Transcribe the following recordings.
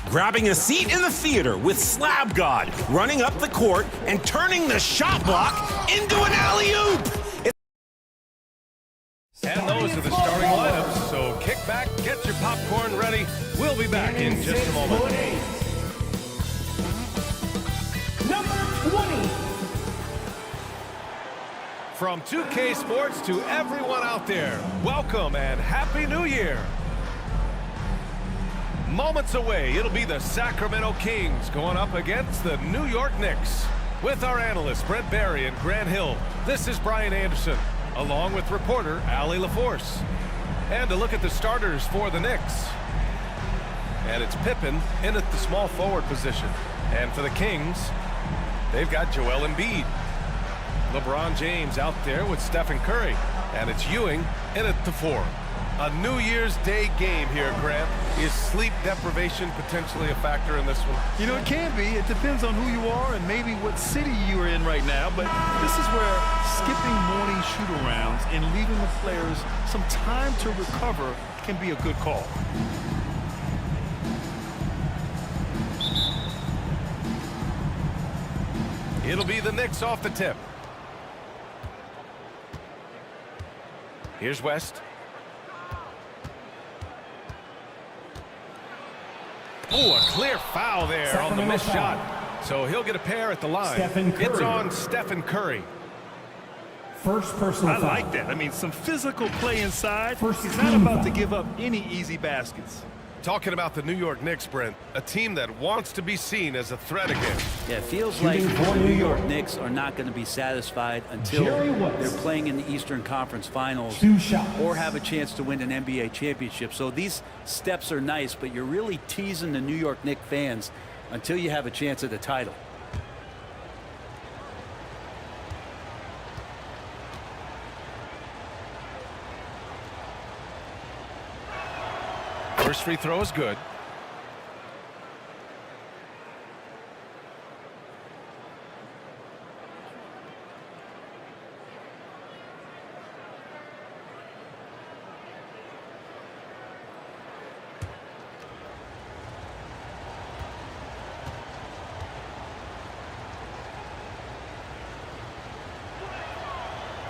Grabbing a seat in the theater with Slab God, running up the court and turning the shot block into an alley-oop. And those are the starting lineups, so kick back, get your popcorn ready. We'll be back in just a moment. Number 20. From 2K Sports to everyone out there, welcome and Happy New Year. Moments away, it'll be the Sacramento Kings going up against the New York Knicks. With our analysts Brent Barry and Grant Hill, this is Brian Anderson, along with reporter Allie LaForce. And a look at the starters for the Knicks. And it's Pippen in at the small forward position. And for the Kings, they've got Joel Embiid. LeBron James out there with Stephen Curry. And it's Ewing in at the 4. A New Year's Day game here, Grant. Is sleep deprivation potentially a factor in this one? You know, it can be. It depends on who you are and maybe what city you are in right now. But this is where skipping morning shoot-arounds and leaving the players some time to recover can be a good call. It'll be the Knicks off the tip. Here's West. Oh, a clear foul there on the missed shot. So he'll get a pair at the line. It's on Stephen Curry. First personal foul. I like that. I mean, some physical play inside. He's not about to give up any easy baskets. Talking about the New York Knicks, Brent, a team that wants to be seen as a threat again. Yeah, it feels like the New York Knicks are not going to be satisfied until they're playing in the Eastern Conference Finals or have a chance to win an NBA championship. So these steps are nice, but you're really teasing the New York Knicks fans until you have a chance at the title. First free throw is good.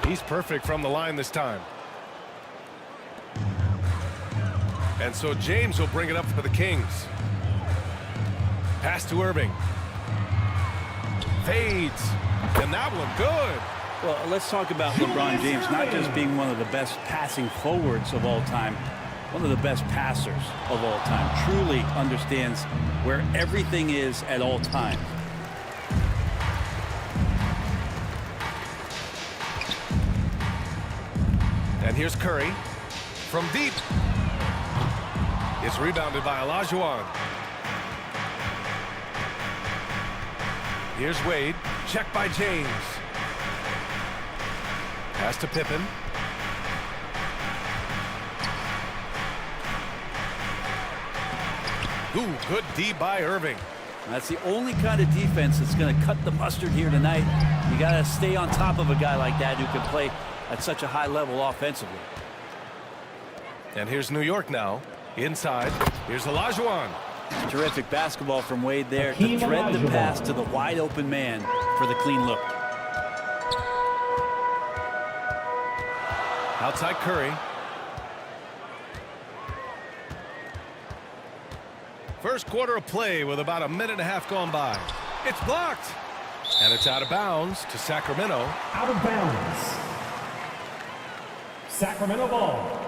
He's perfect from the line this time. And so James will bring it up for the Kings. Pass to Irving. Fades. And that one good. Well, let's talk about LeBron James not just being one of the best passing forwards of all time, one of the best passers of all time. Truly understands where everything is at all times. And here's Curry from deep. It's rebounded by Olajuwon. Here's Wade. Check by James. Pass to Pippen. Ooh, good D by Irving. That's the only kind of defense that's going to cut the mustard here tonight. You got to stay on top of a guy like that who can play at such a high level offensively. And here's New York now. Inside, here's Olajuwon. Terrific basketball from Wade there to thread the pass to the wide open man for the clean look. Outside Curry. First quarter of play with about a minute and a half gone by. It's blocked. And it's out of bounds to Sacramento. Out of bounds. Sacramento ball.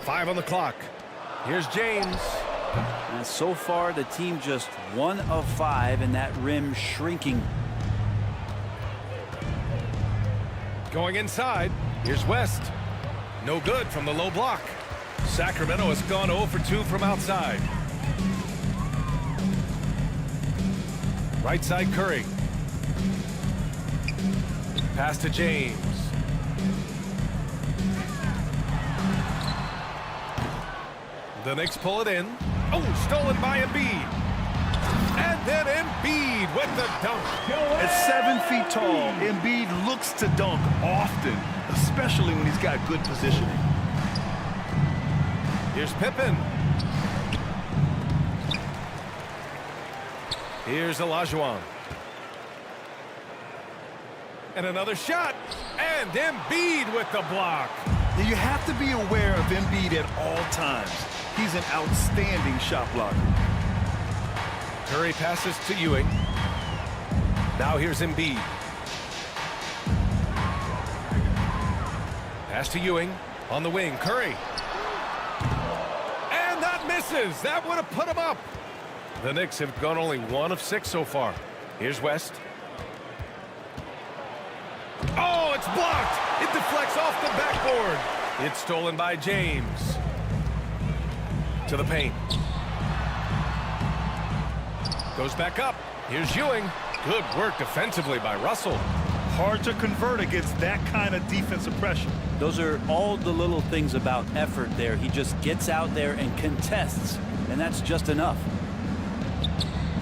Five on the clock. Here's James. And so far, the team just 1 of 5, and that rim shrinking. Going inside. Here's West. No good from the low block. Sacramento has gone 0 for 2 from outside. Right side Curry. Pass to James. The Knicks pull it in. Oh, stolen by Embiid. And then Embiid with the dunk. At 7 feet tall, Embiid looks to dunk often, especially when he's got good positioning. Here's Pippen. Here's Olajuwon. And another shot. And Embiid with the block. You have to be aware of Embiid at all times. He's an outstanding shot blocker. Curry passes to Ewing. Now here's Embiid. Pass to Ewing on the wing. Curry. And that misses. That would have put him up. The Knicks have gone only 1 of 6 so far. Here's West. Oh, it's blocked. It deflects off the backboard. It's stolen by James. To the paint. Goes back up. Here's Ewing. Good work defensively by Russell. Hard to convert against that kind of defensive pressure. Those are all the little things about effort there. He just gets out there and contests, and that's just enough.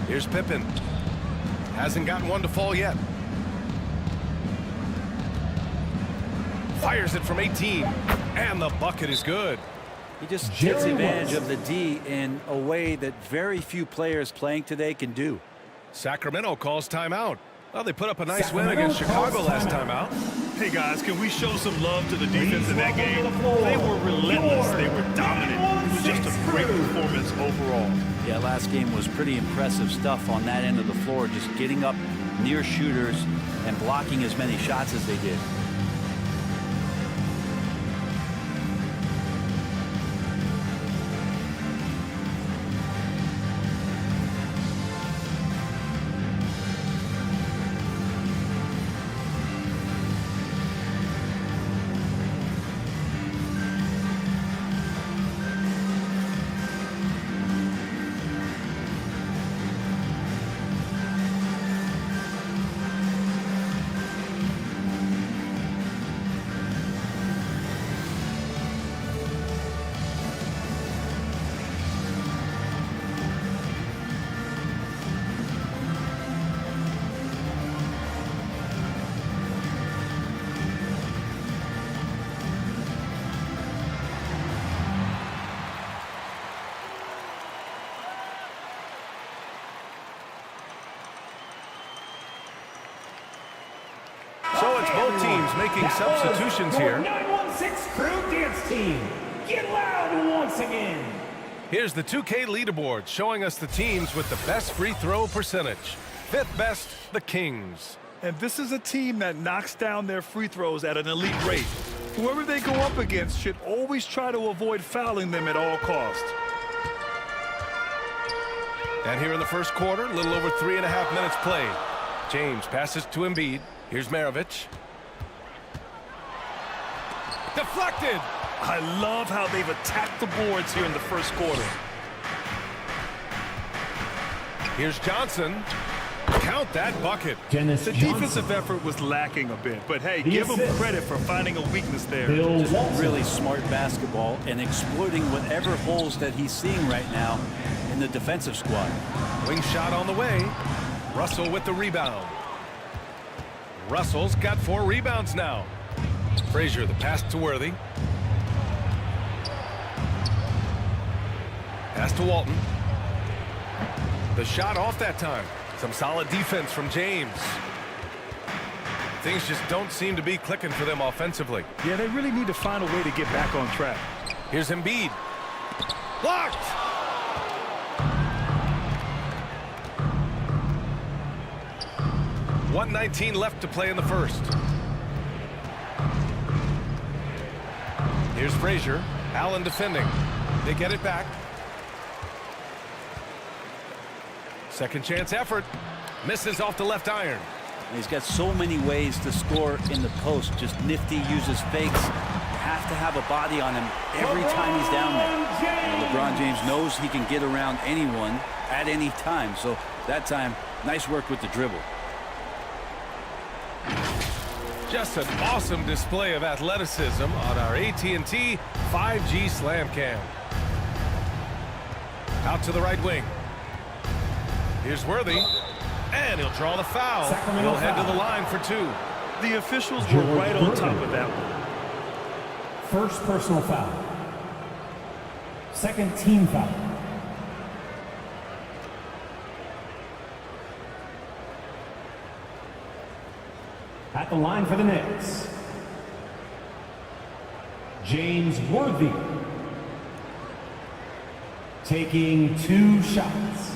Here's Pippen. Hasn't gotten one to fall yet. Fires it from 18. And the bucket is good. He just takes advantage of the D in a way that very few players playing today can do. Sacramento calls timeout. Well, they put up a nice win against Chicago last time out. Hey, guys, can we show some love to the defense in that game? They were relentless. They were dominant. It was just a great performance overall. Yeah, last game was pretty impressive stuff on that end of the floor, just getting up near shooters and blocking as many shots as they did. So it's both teams making substitutions here. 916 Crew Dance Team. Get loud once again. Here's the 2K leaderboard showing us the teams with the best free throw percentage. 5th best, the Kings. And this is a team that knocks down their free throws at an elite rate. Whoever they go up against should always try to avoid fouling them at all costs. And here in the first quarter, a little over 3.5 minutes played. James passes to Embiid. Here's Maravich. Deflected. I love how they've attacked the boards here in the first quarter. Here's Johnson. Count that bucket. The defensive effort was lacking a bit, but hey, give them credit for finding a weakness there. Just really smart basketball and exploiting whatever holes that he's seeing right now in the defensive squad. Wing shot on the way. Russell with the rebound. Russell's got 4 rebounds now. Frazier, the pass to Worthy. Pass to Walton. The shot off that time. Some solid defense from James. Things just don't seem to be clicking for them offensively. Yeah, they really need to find a way to get back on track. Here's Embiid. Blocked! .119 left to play in the first. Here's Frazier. Allen defending. They get it back. Second chance effort. Misses off the left iron. He's got so many ways to score in the post. Just nifty, uses fakes. You have to have a body on him every time he's down there. And LeBron James knows he can get around anyone at any time. So that time, nice work with the dribble. Just an awesome display of athleticism on our AT&T 5G Slam Cam. Out to the right wing. Here's Worthy. And he'll draw the foul. He'll head to the line for 2. The officials were right on top of that one. First personal foul. Second team foul. At the line for the Knicks, James Worthy, taking 2 shots.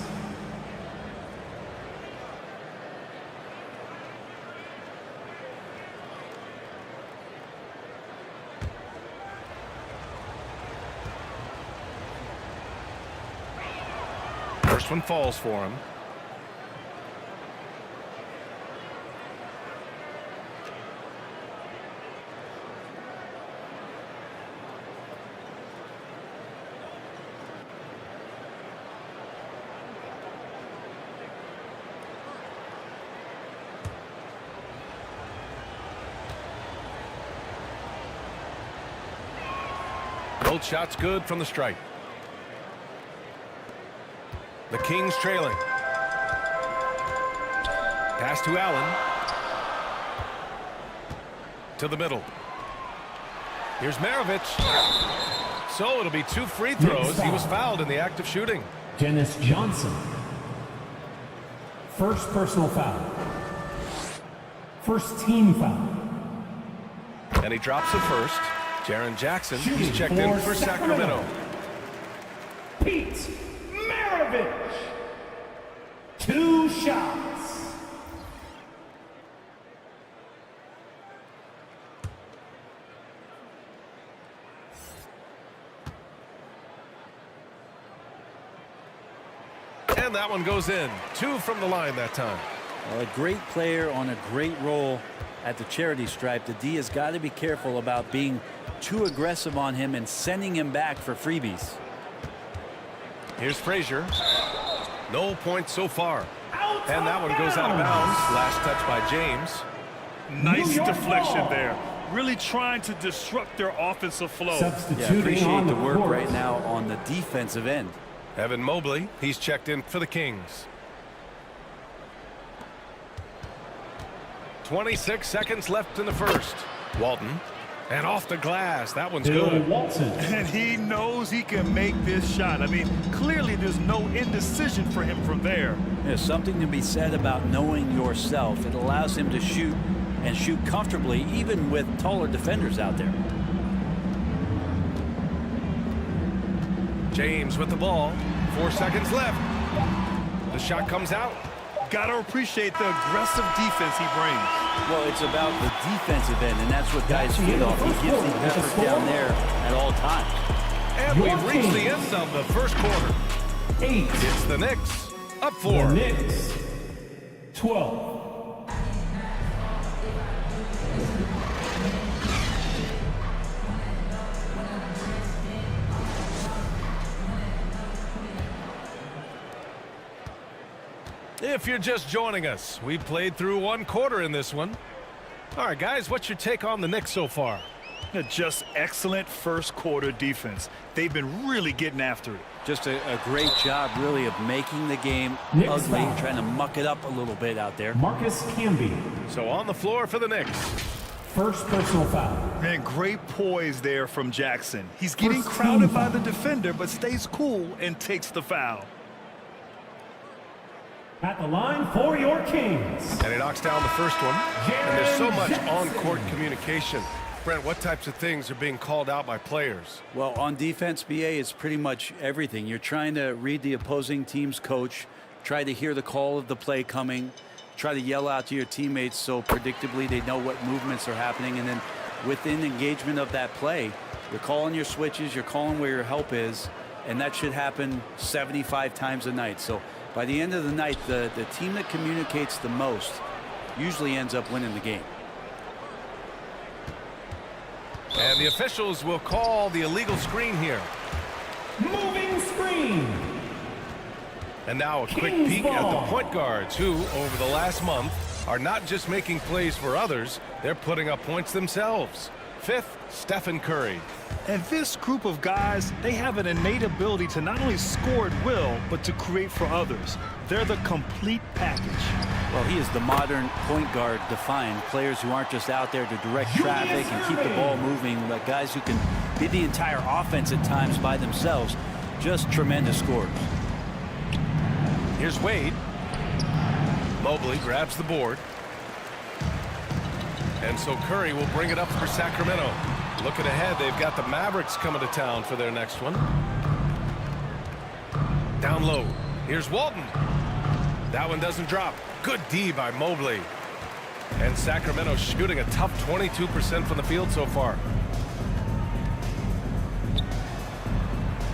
First one falls for him. Both shots good from the stripe. The Kings trailing. Pass to Allen. To the middle. Here's Maravich. So it'll be 2 free throws. He was fouled in the act of shooting. Dennis Johnson. First personal foul. First team foul. And he drops the first. Jaren Jackson, he's checked in for Sacramento. Pete Maravich. 2 shots. And that one goes in. 2 from the line that time. Well, a great player on a great role at the charity stripe. The D has got to be careful about being too aggressive on him and sending him back for freebies. Here's Frazier. No points so far. And that one goes out of bounds. Last touch by James. Nice deflection there. Really trying to disrupt their offensive flow. Yeah, appreciate the work right now on the defensive end. Evan Mobley, he's checked in for the Kings. 26 seconds left in the first. Walton. And off the glass. That one's good. And he knows he can make this shot. I mean, clearly there's no indecision for him from there. There's something to be said about knowing yourself. It allows him to shoot and shoot comfortably, even with taller defenders out there. James with the ball. 4 seconds left. The shot comes out. Got to appreciate the aggressive defense he brings. Well, it's about the defensive end, and that's what guys feed off. He gives the effort down there at all times. And we've reached the end of the first quarter. 8. It's the Knicks up 4. The Knicks 12. If you're just joining us, we played through 1 quarter in this one. All right, guys, what's your take on the Knicks so far? Just excellent first quarter defense. They've been really getting after it. Just a great job, really, of making the game Knicks ugly, foul. trying to muck it up a little bit out there. Marcus Camby. So on the floor for the Knicks. First personal foul. And great poise there from Jackson. He's getting First crowded team by foul. the defender, but stays cool and takes the foul. At the line for your Kings. And he knocks down the first one. And there's so much Jackson. on-court communication. Brent, what types of things are being called out by players? Well, on defense, BA, it's pretty much everything. You're trying to read the opposing team's coach, try to hear the call of the play coming, try to yell out to your teammates so predictably they know what movements are happening, and then within engagement of that play, you're calling your switches, you're calling where your help is, and that should happen 75 times a night. So by the end of the night, the team that communicates the most usually ends up winning the game. And the officials will call the illegal screen here. Moving screen. And now a quick Kings peek ball. at the point guards who, over the last month, are not just making plays for others, they're putting up points themselves. Fifth, Stephen Curry. And this group of guys, they have an innate ability to not only score at will, but to create for others. They're the complete package. Well, he is the modern point guard defined. Players who aren't just out there to direct traffic and keep the ball moving, but guys who can be the entire offense at times by themselves. Just tremendous scorers. Here's Wade. Mobley grabs the board. And so Curry will bring it up for Sacramento. Looking ahead, they've got the Mavericks coming to town for their next one. Down low. Here's Walton. That one doesn't drop. Good D by Mobley. And Sacramento shooting a tough 22% from the field so far.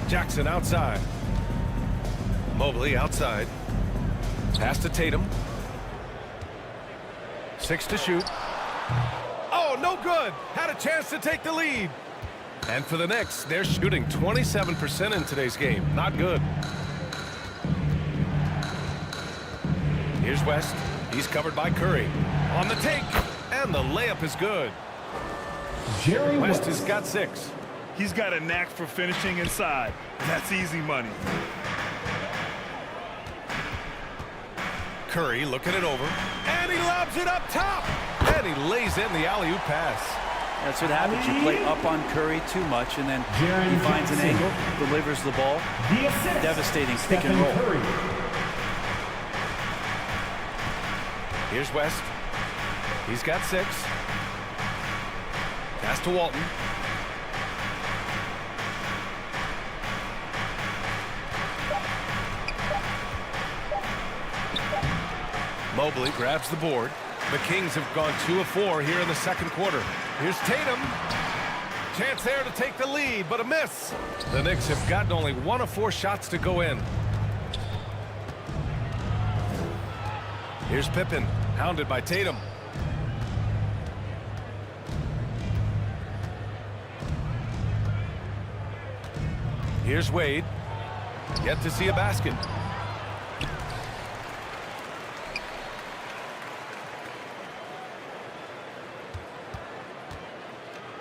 Jackson outside. Mobley outside. Pass to Tatum. 6 to shoot. Oh, no good. Had a chance to take the lead. And for the Knicks, they're shooting 27% in today's game. Not good. Here's West. He's covered by Curry. On the take. And the layup is good. West has got 6. He's got a knack for finishing inside. That's easy money. Curry looking it over. And he lobs it up top. And he lays in the alley-oop pass. That's what happens. You play up on Curry too much, and then he finds an angle, delivers the ball. Devastating pick and roll. Here's West. He's got 6. Pass to Walton. Mobley grabs the board. The Kings have gone 2 of 4 here in the second quarter. Here's Tatum. Chance there to take the lead, but a miss. The Knicks have gotten only 1 of 4 shots to go in. Here's Pippen, hounded by Tatum. Here's Wade. Yet to see a basket.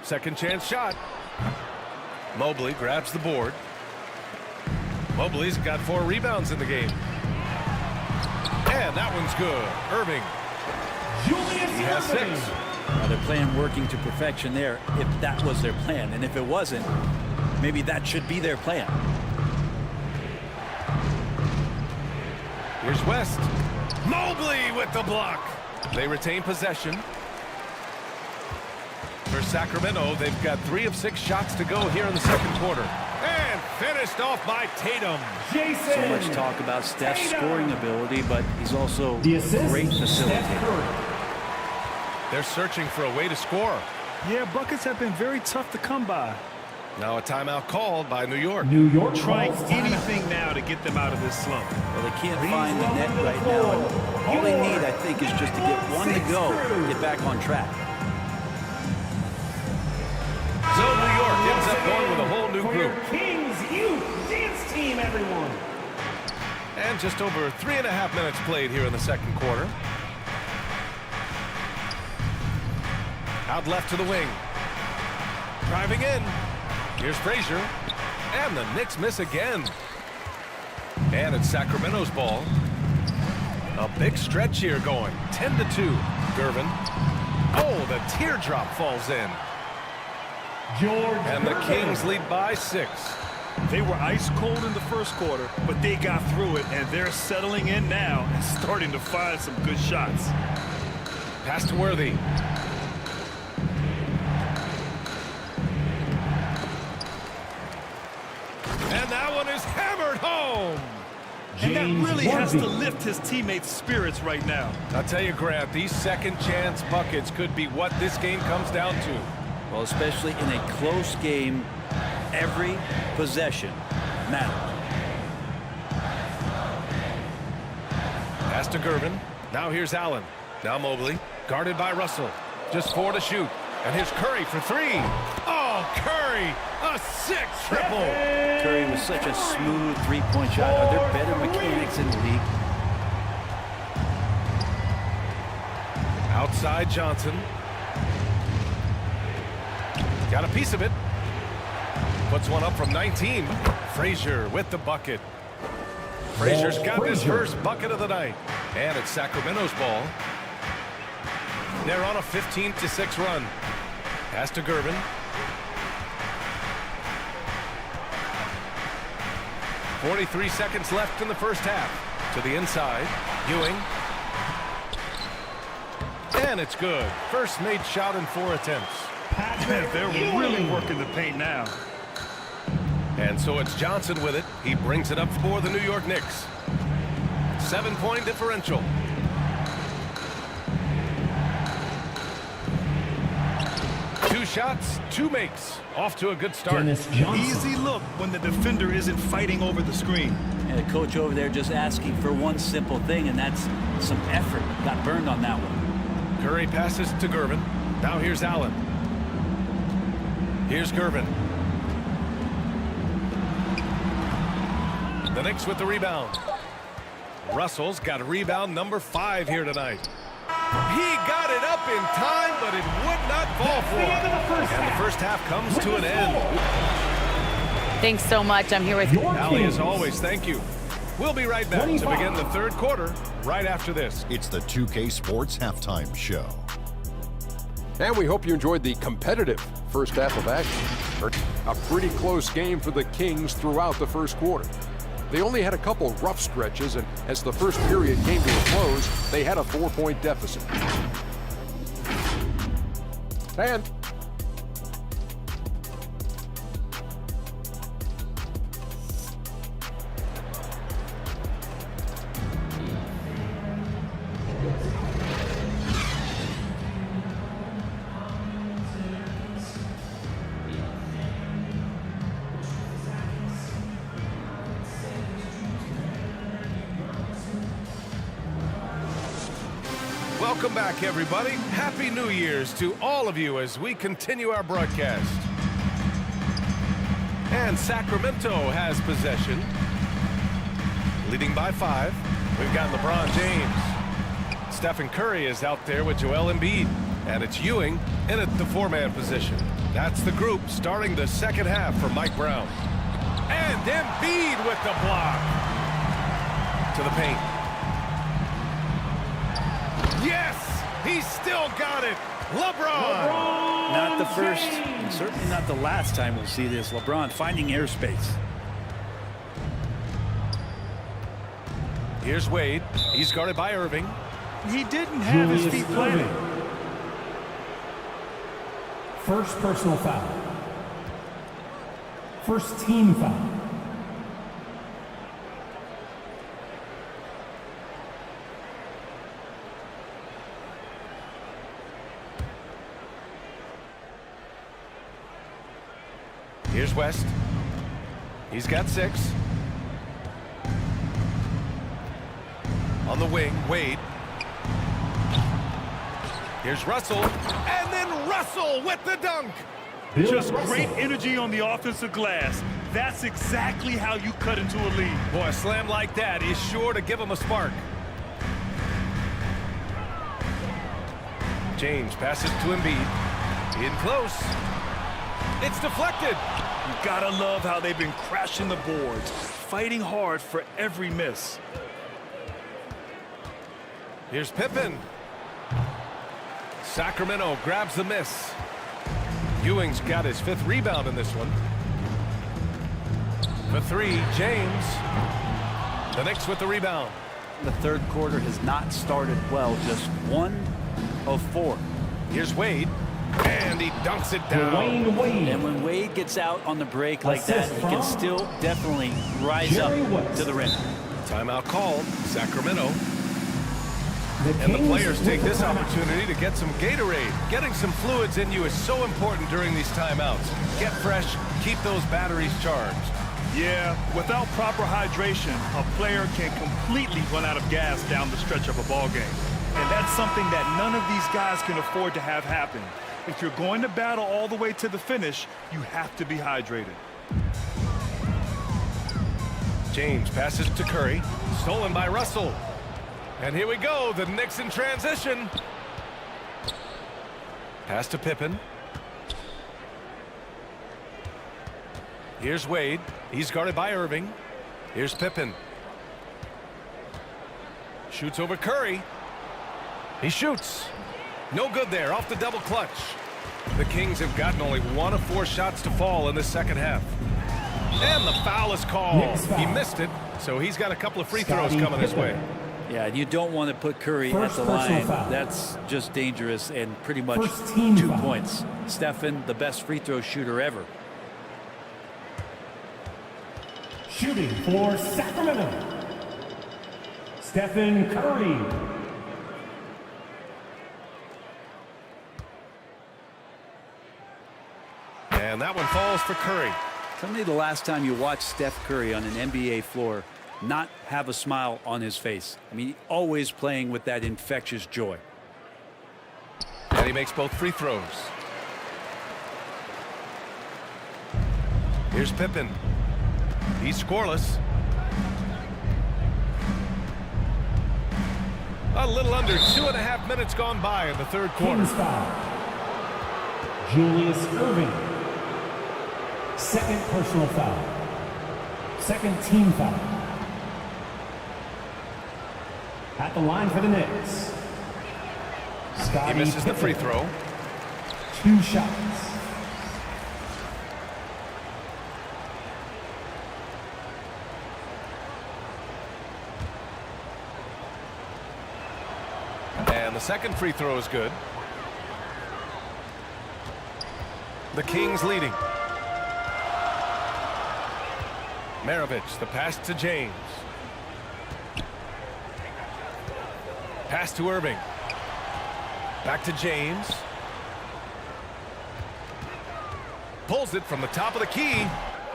Second chance shot. Mobley grabs the board. Mobley's got 4 rebounds in the game. And that one's good. Irving. He has 6. Now they're playing working to perfection there, if that was their plan. And if it wasn't, maybe that should be their plan. Here's West. Mobley with the block. They retain possession. For Sacramento, they've got 3 of 6 shots to go here in the second quarter. And finished off by Tatum. So much talk about Steph's scoring ability, but he's also a great facilitator. They're searching for a way to score. Yeah, buckets have been very tough to come by. Now a timeout called by New York. Trying anything now to get them out of this slump. Well, they can't find the net right now. And all they need, I think, is just to get 1 to go, get back on track. So New York ends up going with a whole new group. Kings Youth Dance Team, everyone. And just over 3.5 minutes played here in the second quarter. Out left to the wing. Driving in. Here's Frazier. And the Knicks miss again. And it's Sacramento's ball. A big stretch here going. 10-2. Gervin. Oh, the teardrop falls in. And the Kings lead by 6. They were ice cold in the first quarter, but they got through it, and they're settling in now and starting to find some good shots. Pass to Worthy. And that one is hammered home. And that really has to lift his teammates' spirits right now. I'll tell you, Grant, these second chance buckets could be what this game comes down to. Well, especially in a close game, every possession matters. Pass to Gervin. Now here's Allen. Now Mobley. Guarded by Russell. Just 4 to shoot. And here's Curry for 3. Oh, Curry! A sick triple! Curry was such a smooth three-point shot. Are there better mechanics in the league? Outside Johnson. Got a piece of it. Puts one up from 19. Frazier with the bucket. Frazier's got his first bucket of the night. And it's Sacramento's ball. They're on a 15-6 run. Pass to Gervin. .43 seconds left in the first half. To the inside. Ewing. And it's good. First made shot in 4 attempts. They're really working the paint now. And so it's Johnson with it. He brings it up for the New York Knicks. 7-point differential. Two shots, 2 makes. Off to a good start. Easy look when the defender isn't fighting over the screen. And the coach over there just asking for one simple thing, and that's some effort. Got burned on that one. Curry passes to Gervin. Now here's Allen. Here's Gervin. The Knicks with the rebound. Russell's got rebound number 5 here tonight. He got it up in time, but it would not fall for him. And the first half comes to an end. Thanks so much. I'm here with Allie, as always, thank you. We'll be right back to begin the third quarter right after this. It's the 2K Sports Halftime Show. And we hope you enjoyed the competitive first half of action. A pretty close game for the Kings throughout the first quarter. They only had a couple rough stretches, and as the first period came to a close, they had a 4-point deficit. And welcome back, everybody. Happy New Year's to all of you as we continue our broadcast. And Sacramento has possession. Leading by 5. We've got LeBron James. Stephen Curry is out there with Joel Embiid. And it's Ewing in at the 4-man position. That's the group starting the second half for Mike Brown. And Embiid with the block. To the paint. Yes! He's still got it! LeBron! Not the first, and certainly not the last time we'll see this. LeBron finding airspace. Here's Wade. He's guarded by Irving. He didn't have his feet planted. First personal foul. First team foul. Here's West. He's got 6. On the wing, Wade. Here's Russell. And then Russell with the dunk. Just great energy on the offensive glass. That's exactly how you cut into a lead. Boy, a slam like that is sure to give him a spark. James passes to Embiid. In close. It's deflected. You gotta love how they've been crashing the boards, fighting hard for every miss. Here's Pippen. Sacramento grabs the miss. Ewing's got his 5th rebound in this one. For 3, James. The Knicks with the rebound. The third quarter has not started well, just 1 of 4. Here's Wade. And he dunks it down. And when Wade gets out on the break like that, he can still definitely rise up to the rim. Timeout called. Sacramento. And the players take this opportunity to get some Gatorade. Getting some fluids in you is so important during these timeouts. Get fresh, keep those batteries charged. Yeah, without proper hydration, a player can completely run out of gas down the stretch of a ball game. And that's something that none of these guys can afford to have happen. If you're going to battle all the way to the finish, you have to be hydrated. James passes to Curry. Stolen by Russell. And here we go, the Knicks in transition. Pass to Pippen. Here's Wade. He's guarded by Irving. Here's Pippen. Shoots over Curry. He shoots. No good there, off the double clutch. The Kings have gotten only 1 of 4 shots to fall in the second half. And the foul is called. He missed it, so he's got a couple of free throws coming his way. Yeah, you don't want to put Curry at the line. That's just dangerous and pretty much 2 points. Stephen, the best free throw shooter ever. Shooting for Sacramento, Stephen Curry. And that one falls for Curry. Tell me the last time you watched Steph Curry on an NBA floor not have a smile on his face. I mean, always playing with that infectious joy. And he makes both free throws. Here's Pippen. He's scoreless. A little under 2.5 minutes gone by in the third quarter. Kings foul. Julius Irving. Second personal foul. Second team foul. At the line for the Knicks. He misses the free throw. 2 shots. And the second free throw is good. The Kings leading. Maravich, the pass to James. Pass to Irving. Back to James. Pulls it from the top of the key.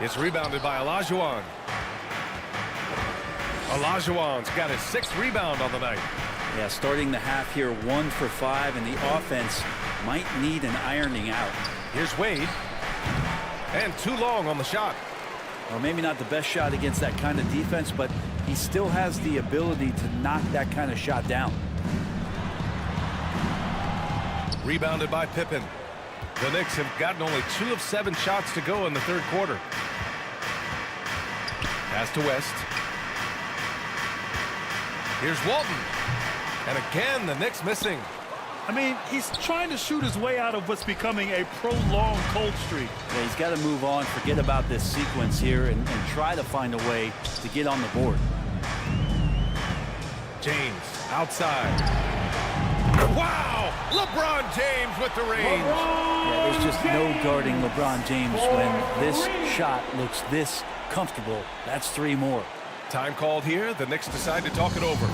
It's rebounded by Olajuwon. Olajuwon's got his 6th rebound on the night. Yeah, starting the half here 1 for 5, and the offense might need an ironing out. Here's Wade. And too long on the shot. Well, maybe not the best shot against that kind of defense, but he still has the ability to knock that kind of shot down. Rebounded by Pippen. The Knicks have gotten only 2 of 7 shots to go in the third quarter. Pass to West. Here's Walton. And again, the Knicks missing. I mean, he's trying to shoot his way out of what's becoming a prolonged cold streak. Yeah, he's got to move on, forget about this sequence here, and try to find a way to get on the board. James outside. Wow! LeBron James with the range. Yeah, there's just no guarding LeBron James when this shot looks this comfortable. That's 3 more. Time called here. The Knicks decide to talk it over.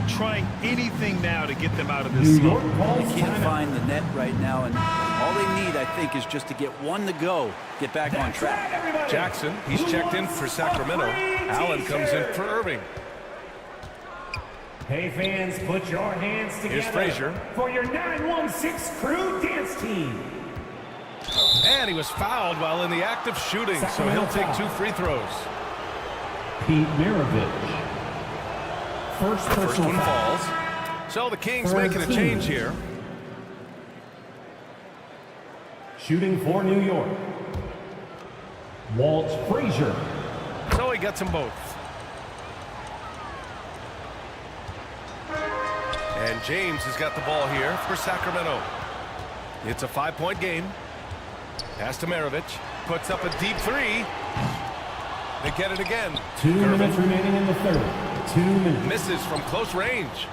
Trying anything now to get them out of this slump. They can't find the net right now, and all they need, I think, is just to get 1 to go, get back on track. Jackson, he's checked in for Sacramento. Allen comes in for Irving. Hey fans, put your hands together. Here's Frazier. For your 916 crew dance team. And he was fouled while in the act of shooting, so he'll take 2 free throws. Pete Maravich. First one falls. So the Kings making a change here. Shooting for New York. Walt Frazier. So he gets them both. And James has got the ball here for Sacramento. It's a 5-point game. Pass to Maravich. Puts up a deep 3. They get it again. 2 minutes remaining in the third. 2 minutes. Misses from close range.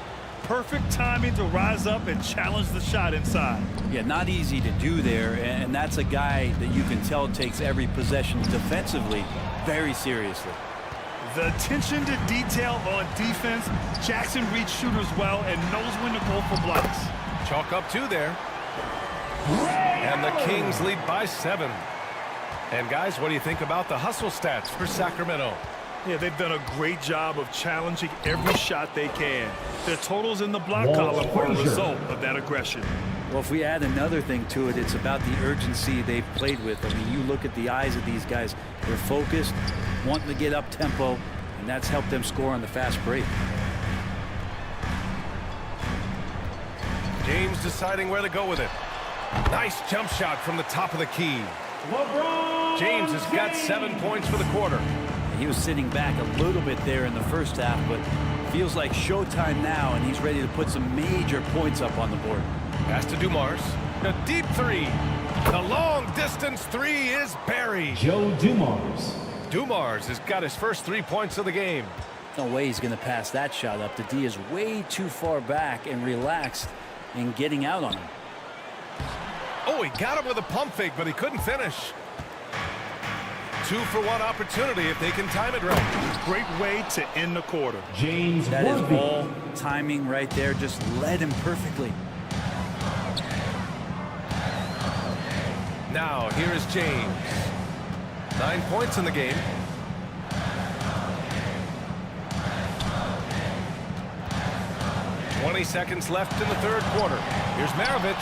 Perfect timing to rise up and challenge the shot inside. Yeah, not easy to do there, and that's a guy that you can tell takes every possession defensively very seriously. The attention to detail on defense. Jackson reads shooters well and knows when to go for blocks. Chalk up 2 there. And the Kings lead by 7. And guys, what do you think about the hustle stats for Sacramento? Yeah, they've done a great job of challenging every shot they can. Their totals in the block column are a result of that aggression. Well, if we add another thing to it, it's about the urgency they've played with. I mean, you look at the eyes of these guys. They're focused, wanting to get up tempo, and that's helped them score on the fast break. James deciding where to go with it. Nice jump shot from the top of the key. LeBron James has got 7 points for the quarter. He was sitting back a little bit there in the first half, but feels like showtime now, and he's ready to put some major points up on the board. Pass to Dumars. A deep three. The long distance three is buried. Joe Dumars. Dumars has got his first 3 points of the game. No way he's going to pass that shot up. The D is way too far back and relaxed in getting out on him. Oh, he got him with a pump fake, but he couldn't finish. 2-for-1 opportunity if they can time it right. Great way to end the quarter. James That is Worthy. all timing right there. Just led him perfectly. Now, here is James. 9 points in the game. "20 seconds left in the third quarter. Here's Maravich.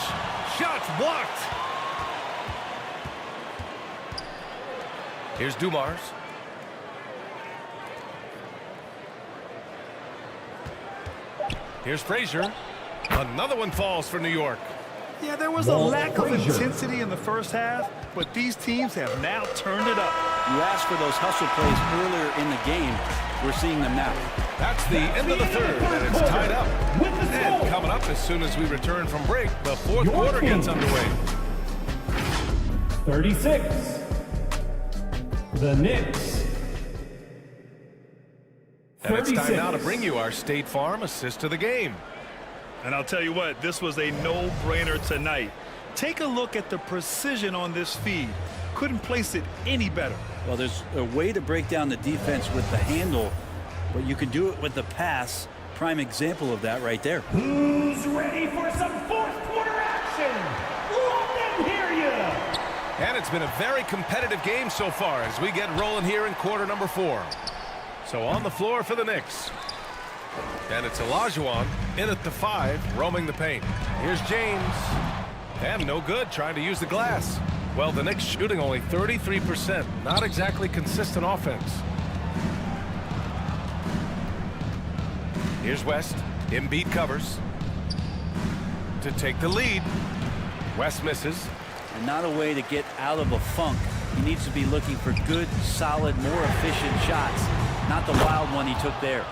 Shots blocked. Here's Dumars. Here's Frazier. Another one falls for New York. Yeah, there was a lack of intensity in the first half, but these teams have now turned it up. You asked for those hustle plays earlier in the game. We're seeing them now. That's the end of the third, and it's tied up. And coming up as soon as we return from break, the fourth quarter gets underway. 36. The Knicks. And it's time now to bring you our State Farm assist of the game. And I'll tell you what, this was a no-brainer tonight. Take a look at the precision on this feed. Couldn't place it any better. Well, there's a way to break down the defense with the handle, but you can do it with the pass. Prime example of that right there. Who's ready for some fourth quarter action? Let them hear you. And it's been a very competitive game so far as we get rolling here in quarter number 4. So on the floor for the Knicks. And it's Olajuwon in at the 5, roaming the paint. Here's James. And no good, trying to use the glass. Well, the Knicks shooting only 33%. Not exactly consistent offense. Here's West. Embiid covers to take the lead. West misses. And not a way to get out of a funk. He needs to be looking for good, solid, more efficient shots. Not the wild one he took there.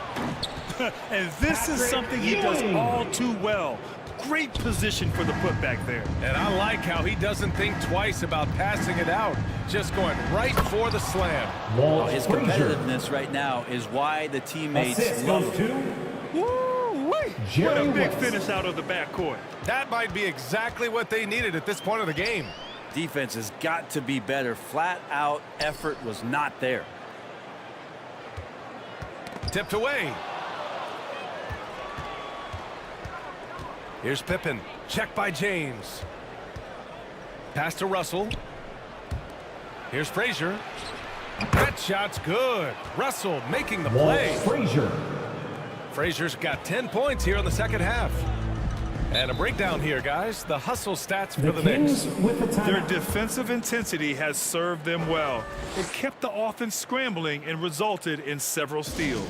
And this is something he does all too well. Great position for the putback there. And I like how he doesn't think twice about passing it out. Just going right for the slam. Well, his competitiveness right now is why the teammates love him. Woo-wee! What a big finish out of the backcourt. That might be exactly what they needed at this point of the game. Defense has got to be better. Flat out effort was not there. Tipped away. Here's Pippen. Check by James. Pass to Russell. Here's Frazier. That shot's good. Russell making the play. Frazier's got 10 points here in the second half. And a breakdown here, guys. The hustle stats for the Knicks. Their defensive intensity has served them well. It kept the offense scrambling and resulted in several steals.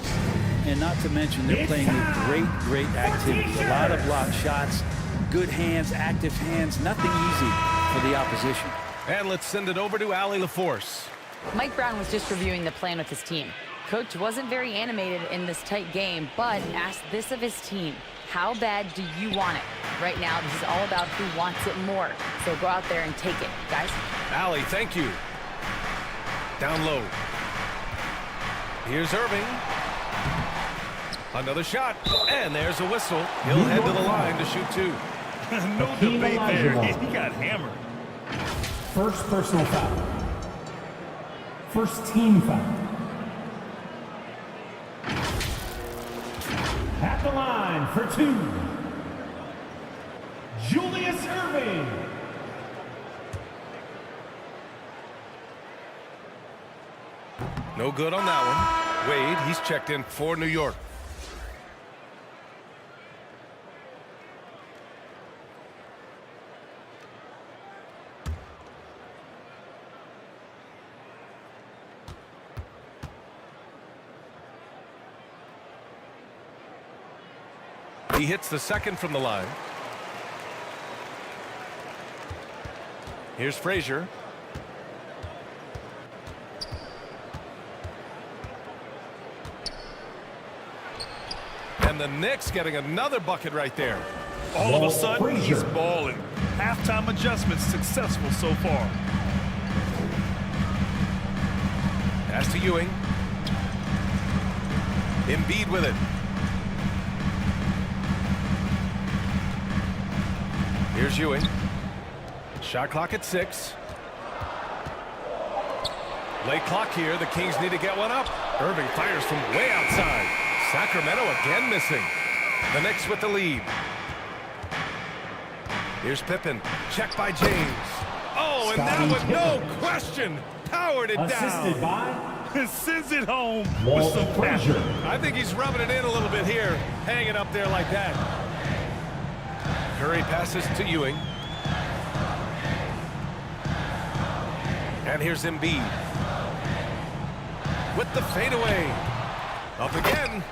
And not to mention they're playing with great activity. A lot of block shots, good hands, active hands. Nothing easy for the opposition. And let's send it over to Allie LaForce. Mike Brown was just reviewing the plan with his team. Coach wasn't very animated in this tight game, but asked this of his team. How bad do you want it? Right now, this is all about who wants it more. So go out there and take it, guys. Allie, thank you. Down low. Here's Irving. Another shot. And there's a whistle. He'll head to the line to shoot 2. No debate there. He got hammered. First personal foul. First team foul. At the line for 2. Julius Irving. No good on that one. Wade, he's checked in for New York. He hits the second from the line. Here's Frazier. the Knicks getting another bucket right there. All of a sudden, he's balling. Halftime adjustments successful so far. Pass to Ewing. Embiid with it. Here's Ewing. Shot clock at 6. Late clock here. The Kings need to get one up. Irving fires from way outside. Sacramento again missing. The Knicks with the lead. Here's Pippen. Check by James. Oh, and that one, no question, powered it down. Assisted by Sends it home with some pressure. I think he's rubbing it in a little bit here, hanging up there like that. Curry passes to Ewing. And here's Embiid. With the fadeaway. Up again.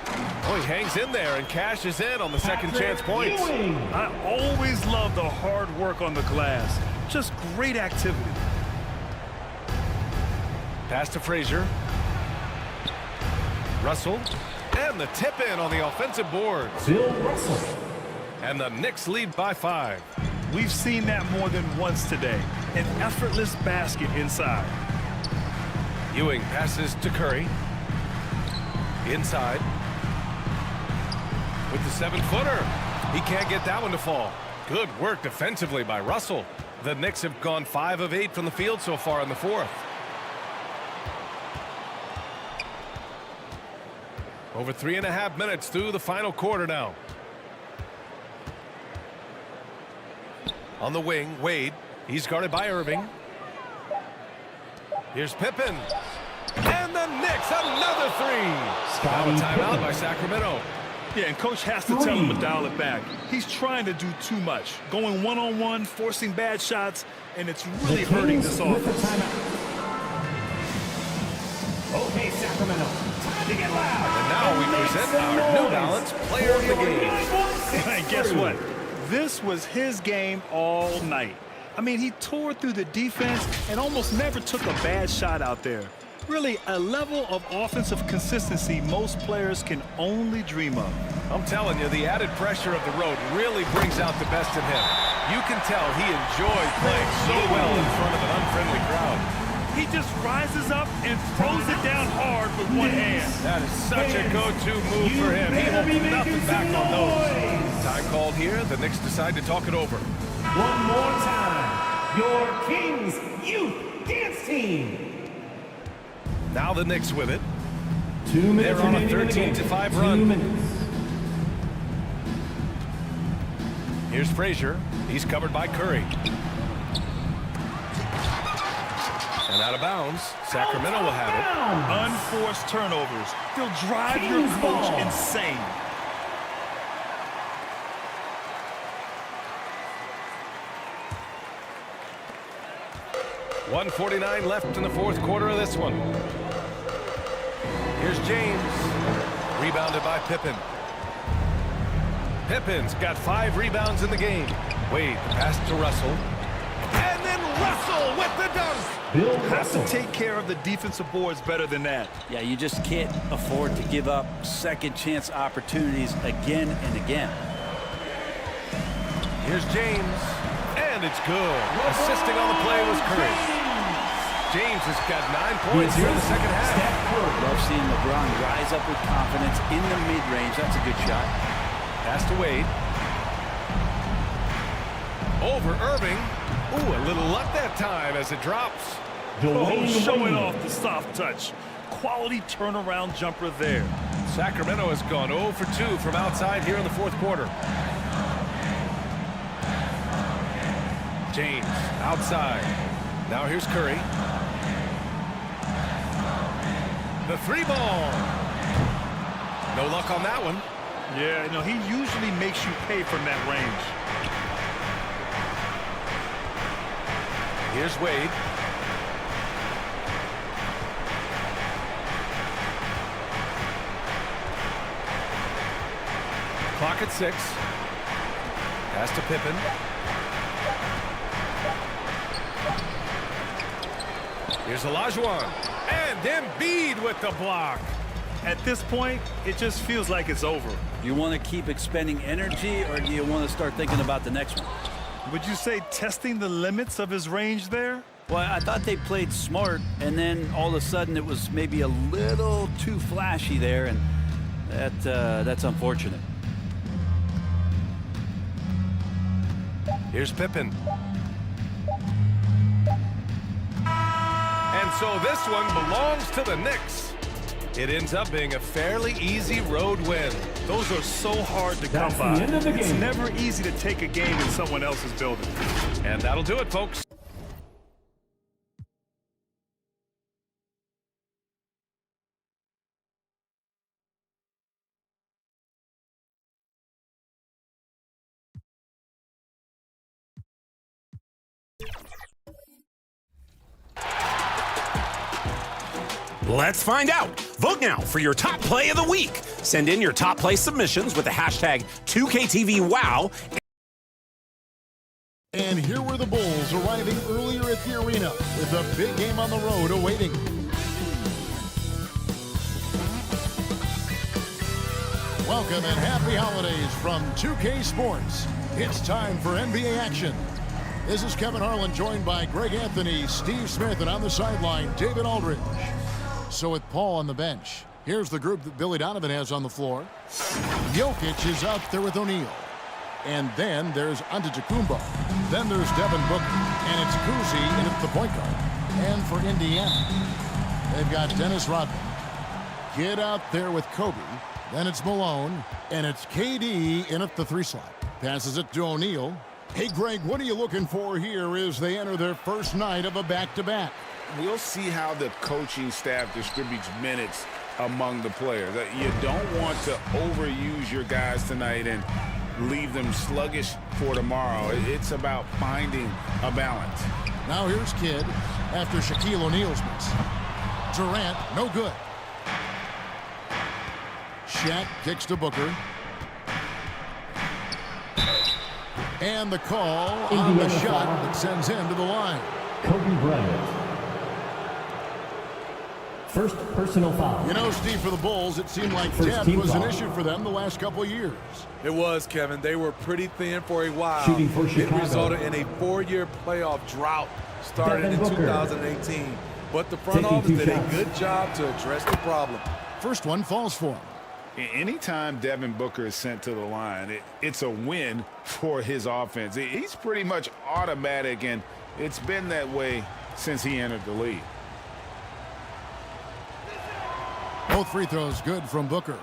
Oh, he hangs in there and cashes in on the second chance points. I always love the hard work on the glass. Just great activity. Pass to Frazier. Russell. And the tip in on the offensive board. Bill Russell. And the Knicks lead by 5. We've seen that more than once today. An effortless basket inside. Ewing passes to Curry. Inside. With the 7-footer. He can't get that one to fall. Good work defensively by Russell. The Knicks have gone 5 of 8 from the field so far in the 4th. Over 3.5 minutes through the final quarter now. On the wing, Wade. He's guarded by Irving. Here's Pippen. And the Knicks, another 3. Now a timeout by Sacramento. Yeah, and coach has to tell him to dial it back. He's trying to do too much. Going one-on-one, forcing bad shots, and it's really hurting this offense. Okay, Sacramento, time to get loud. And now we present our New Balance Player of the Game. And guess what? This was his game all night. I mean, he tore through the defense and almost never took a bad shot out there. Really, a level of offensive consistency most players can only dream of. I'm telling you, the added pressure of the road really brings out the best in him. You can tell he enjoyed playing so well in front of an unfriendly crowd. He just rises up and throws it down hard with one hand. That is such a go-to move for him. He holds nothing back on those. Time called here. The Knicks decide to talk it over. One more time. Your Kings Youth Dance Team. Now the Knicks with it. 2 minutes. They're on a 13-5 run. Here's Frazier. He's covered by Curry. And out of bounds. Sacramento will have it. Unforced turnovers. They'll drive your coach insane. .149 left in the 4th quarter of this one. Here's James. Rebounded by Pippen. Pippen's got 5 rebounds in the game. Wade, the pass to Russell. And then Russell with the dunk. Bill Has to Russell. take care of the defensive boards better than that. Yeah, you just can't afford to give up second chance opportunities again and again. Here's James. And it's good. Assisting on the play was Curry. James has got 9 points here in the second half. Love seeing LeBron rise up with confidence in the mid-range. That's a good shot. Pass to Wade. Over Irving. Ooh, a little luck that time as it drops. Oh, showing off the soft touch. Quality turnaround jumper there. Sacramento has gone 0 for 2 from outside here in the 4th quarter. James outside. Now here's Curry. The 3-ball. No luck on that one. Yeah, you know, he usually makes you pay from that range. Here's Wade. Clock at 6. Pass to Pippen. Here's Olajuwon. And Embiid with the block. At this point, it just feels like it's over. Do you want to keep expending energy, or do you want to start thinking about the next one? Would you say testing the limits of his range there? Well, I thought they played smart, and then all of a sudden it was maybe a little too flashy there, and that's unfortunate. Here's Pippen. And so this one belongs to the Knicks. It ends up being a fairly easy road win. Those are so hard to come That's the by. end of the It's game. never easy to take a game in someone else's building. And that'll do it, folks. Let's find out. Vote now for your top play of the week. Send in your top play submissions with the hashtag 2KTVWOW. And here were the Bulls arriving earlier at the arena with a big game on the road awaiting. Welcome and happy holidays from 2K Sports. It's time for NBA action. This is Kevin Harlan, joined by Greg Anthony, Steve Smith, and on the sideline, David Aldridge. So with Paul on the bench, here's the group that Billy Donovan has on the floor. Jokic is out there with O'Neal. And then there's Antetokounmpo. Then there's Devin Booker. And it's Kuzi in at the point guard. And for Indiana, they've got Dennis Rodman. Kidd out there with Kobe. Then it's Malone. And it's KD in at the 3 slot. Passes it to O'Neal. Hey, Greg, what are you looking for here as they enter their first night of a back-to-back? We'll see how the coaching staff distributes minutes among the players. You don't want to overuse your guys tonight and leave them sluggish for tomorrow. It's about finding a balance. Now here's Kidd after Shaquille O'Neal's miss. Durant, no good. Shaq kicks to Booker. And the call on the shot that sends him to the line. Kobe Bryant. First personal foul. You know, Steve, for the Bulls, it seemed like First depth team was an foul. issue for them the last couple of years. It was, Kevin. They were pretty thin for a while. Shooting for It Chicago. resulted in a 4-year playoff drought started Devin in Booker. 2018. But the front Taking office 2 did shots. a good job to address the problem. First one falls for him. Anytime Devin Booker is sent to the line, it's a win for his offense. He's pretty much automatic, and it's been that way since he entered the league. Both free throws good from Booker.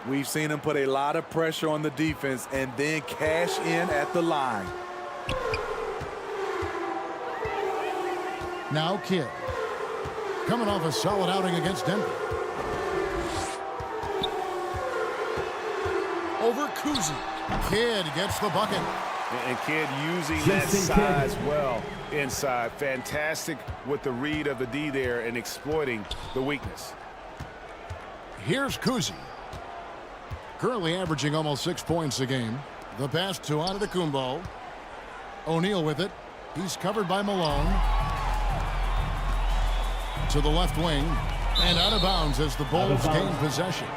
We've seen him put a lot of pressure on the defense and then cash in at the line. Now Kidd. Coming off a solid outing against Denver. Over Kuzi. Kidd gets the bucket. And Kidd using that Jason size Kidd. well inside. Fantastic with the read of the D there and exploiting the weakness. Here's Kuzi. Currently averaging almost 6 points a game. The pass to Antetokounmpo. O'Neal with it. He's covered by Malone. To the left wing. And out of bounds as the Bulls gain possession.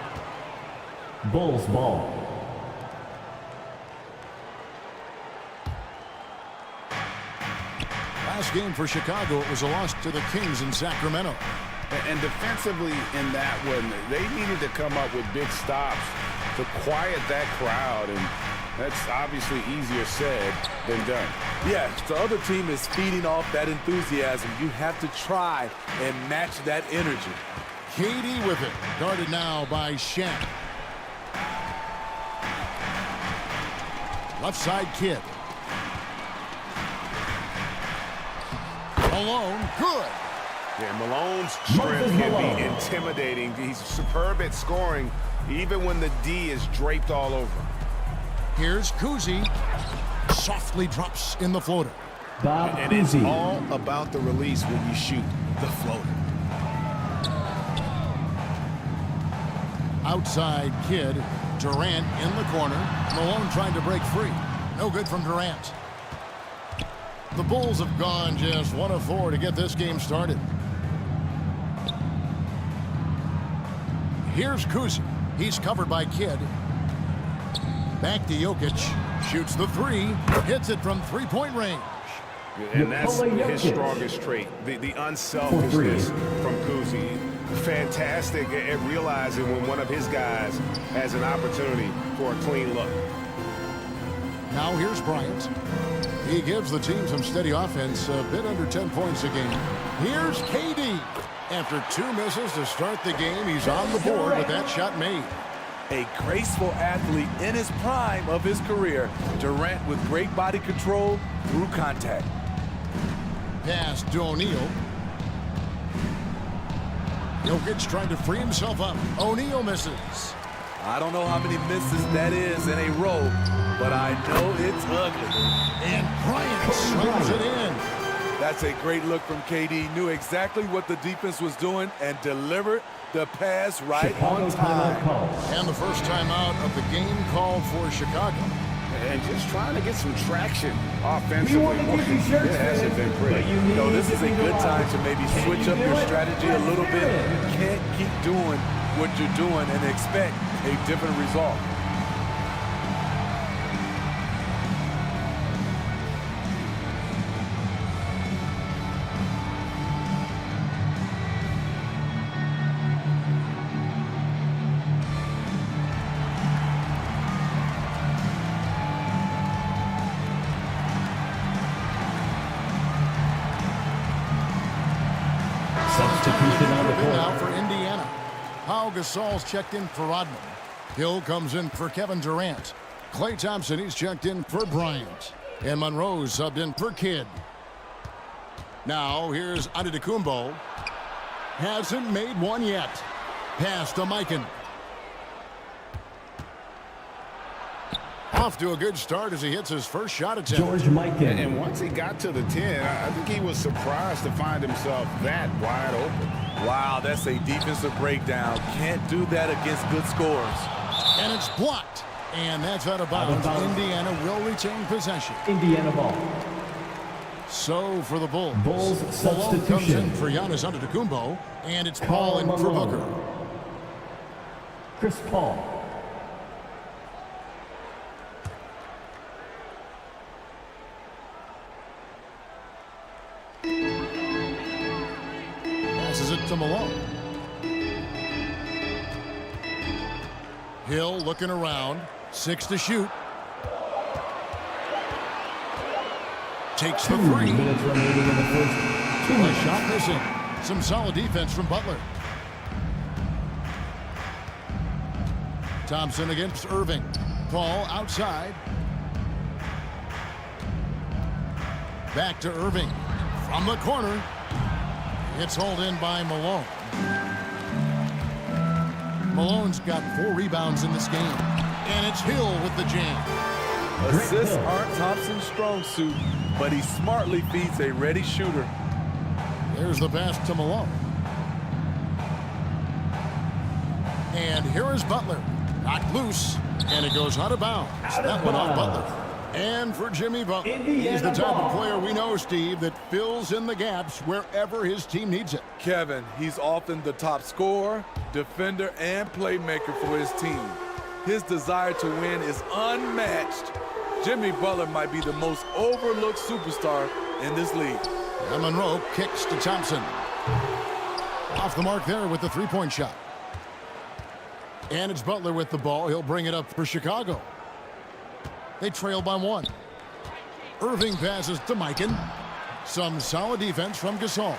Bulls ball. Last game for Chicago, it was a loss to the Kings in Sacramento. And defensively in that one, they needed to come up with big stops to quiet that crowd, and that's obviously easier said than done. Yes, the other team is feeding off that enthusiasm. You have to try and match that energy. KD with it. Guarded now by Shaq. Left side Kidd. Malone, good. Yeah, Malone's strength can be intimidating. He's superb at scoring, even when the D is draped all over. Here's Kuzi. Softly drops in the floater. Bob And it's Cousy. all about the release when you shoot the floater. Outside Kidd. Durant in the corner. Malone trying to break free. No good from Durant. The Bulls have gone just 1 of 4 to get this game started. Here's Kuzi. He's covered by Kidd. Back to Jokic. Shoots the three. Hits it from three-point range. And that's his strongest trait, the unselfishness from Kuzi. Fantastic at realizing when one of his guys has an opportunity for a clean look. Now here's Bryant. He gives the team some steady offense, a bit under 10 points a game. Here's KD. After 2 misses to start the game, he's on the board with that shot made. A graceful athlete in his prime of his career. Durant with great body control through contact. Pass to O'Neal. Jokic trying to free himself up. O'Neal misses. I don't know how many misses that is in a row, but I know it's ugly. And Bryant slams it in. That's a great look from KD. Knew exactly what the defense was doing and delivered the pass right on time. And the first timeout of the game called for Chicago. And just trying to get some traction offensively. It hasn't been pretty. No, this is a good time to maybe switch up your strategy a little bit. You can't keep doing what you're doing and expect a different result. Substitution on the court now for Indiana. Pau Gasol's checked in for Rodman. Hill comes in for Kevin Durant. Klay Thompson, he's checked in for Bryant. And Monroe's subbed in for Kidd. Now here's Antetokounmpo. Hasn't made one yet. Pass to Mikan. Off to a good start as he hits his first shot attempt. George Mikan. And once he got to the 10, I think he was surprised to find himself that wide open. Wow, that's a defensive breakdown. Can't do that against good scores. And it's blocked. And that's out of bounds. Indiana will retain possession. Indiana ball. So for the Bulls. Bulls Malone comes substitution. in for Giannis Antetokounmpo. And it's Paul in for Booker. Chris Paul. Passes it to Malone. Hill looking around. 6 to shoot. Takes the 3. 2 minutes remaining in the first. 2 A shot missing. Some solid defense from Butler. Thompson against Irving. Paul outside. Back to Irving. From the corner. It's hauled in by Malone. Malone's got 4 rebounds in this game. And it's Hill with the jam. Assists aren't Thompson's strong suit, but he smartly feeds a ready shooter. There's the pass to Malone. And here is Butler. Knocked loose. And it goes out of bounds. That went off Butler. And for Jimmy Butler, he's the type of player we know, Steve, that fills in the gaps wherever his team needs it. Kevin, he's often the top scorer, defender, and playmaker for his team. His desire to win is unmatched. Jimmy Butler might be the most overlooked superstar in this league. And Monroe kicks to Thompson. Off the mark there with the three-point shot. And it's Butler with the ball. He'll bring it up for Chicago. They trail by 1. Irving passes to Mikan. Some solid defense from Gasol.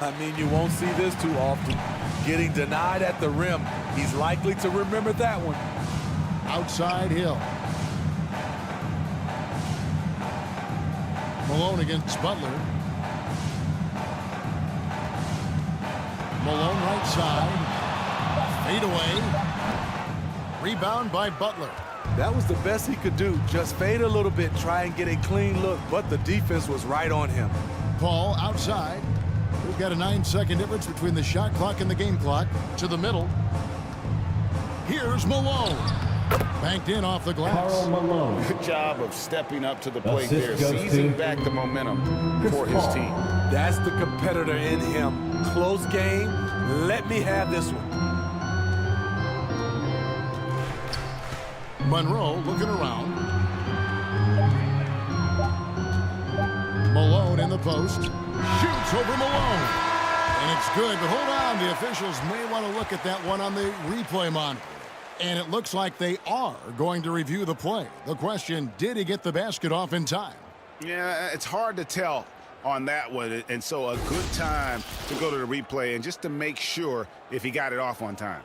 I mean, you won't see this too often. Getting denied at the rim. He's likely to remember that one. Outside Hill. Malone against Butler. Malone right side. Fade away. Rebound by Butler. That was the best he could do. Just fade a little bit, try and get a clean look, but the defense was right on him. Paul outside. We've got a 9-second difference between the shot clock and the game clock. To the middle. Here's Malone. Banked in off the glass. Karl Malone. Good job of stepping up to the plate there, Assist goes seizing to back the momentum Chris for his Paul. team. That's the competitor in him. Close game. Let me have this one. Monroe looking around. Malone in the post. Shoots over Malone. And it's good, but hold on. The officials may want to look at that one on the replay monitor. And it looks like they are going to review the play. The question, did he get the basket off in time? Yeah, it's hard to tell on that one. And so a good time to go to the replay and just to make sure if he got it off on time.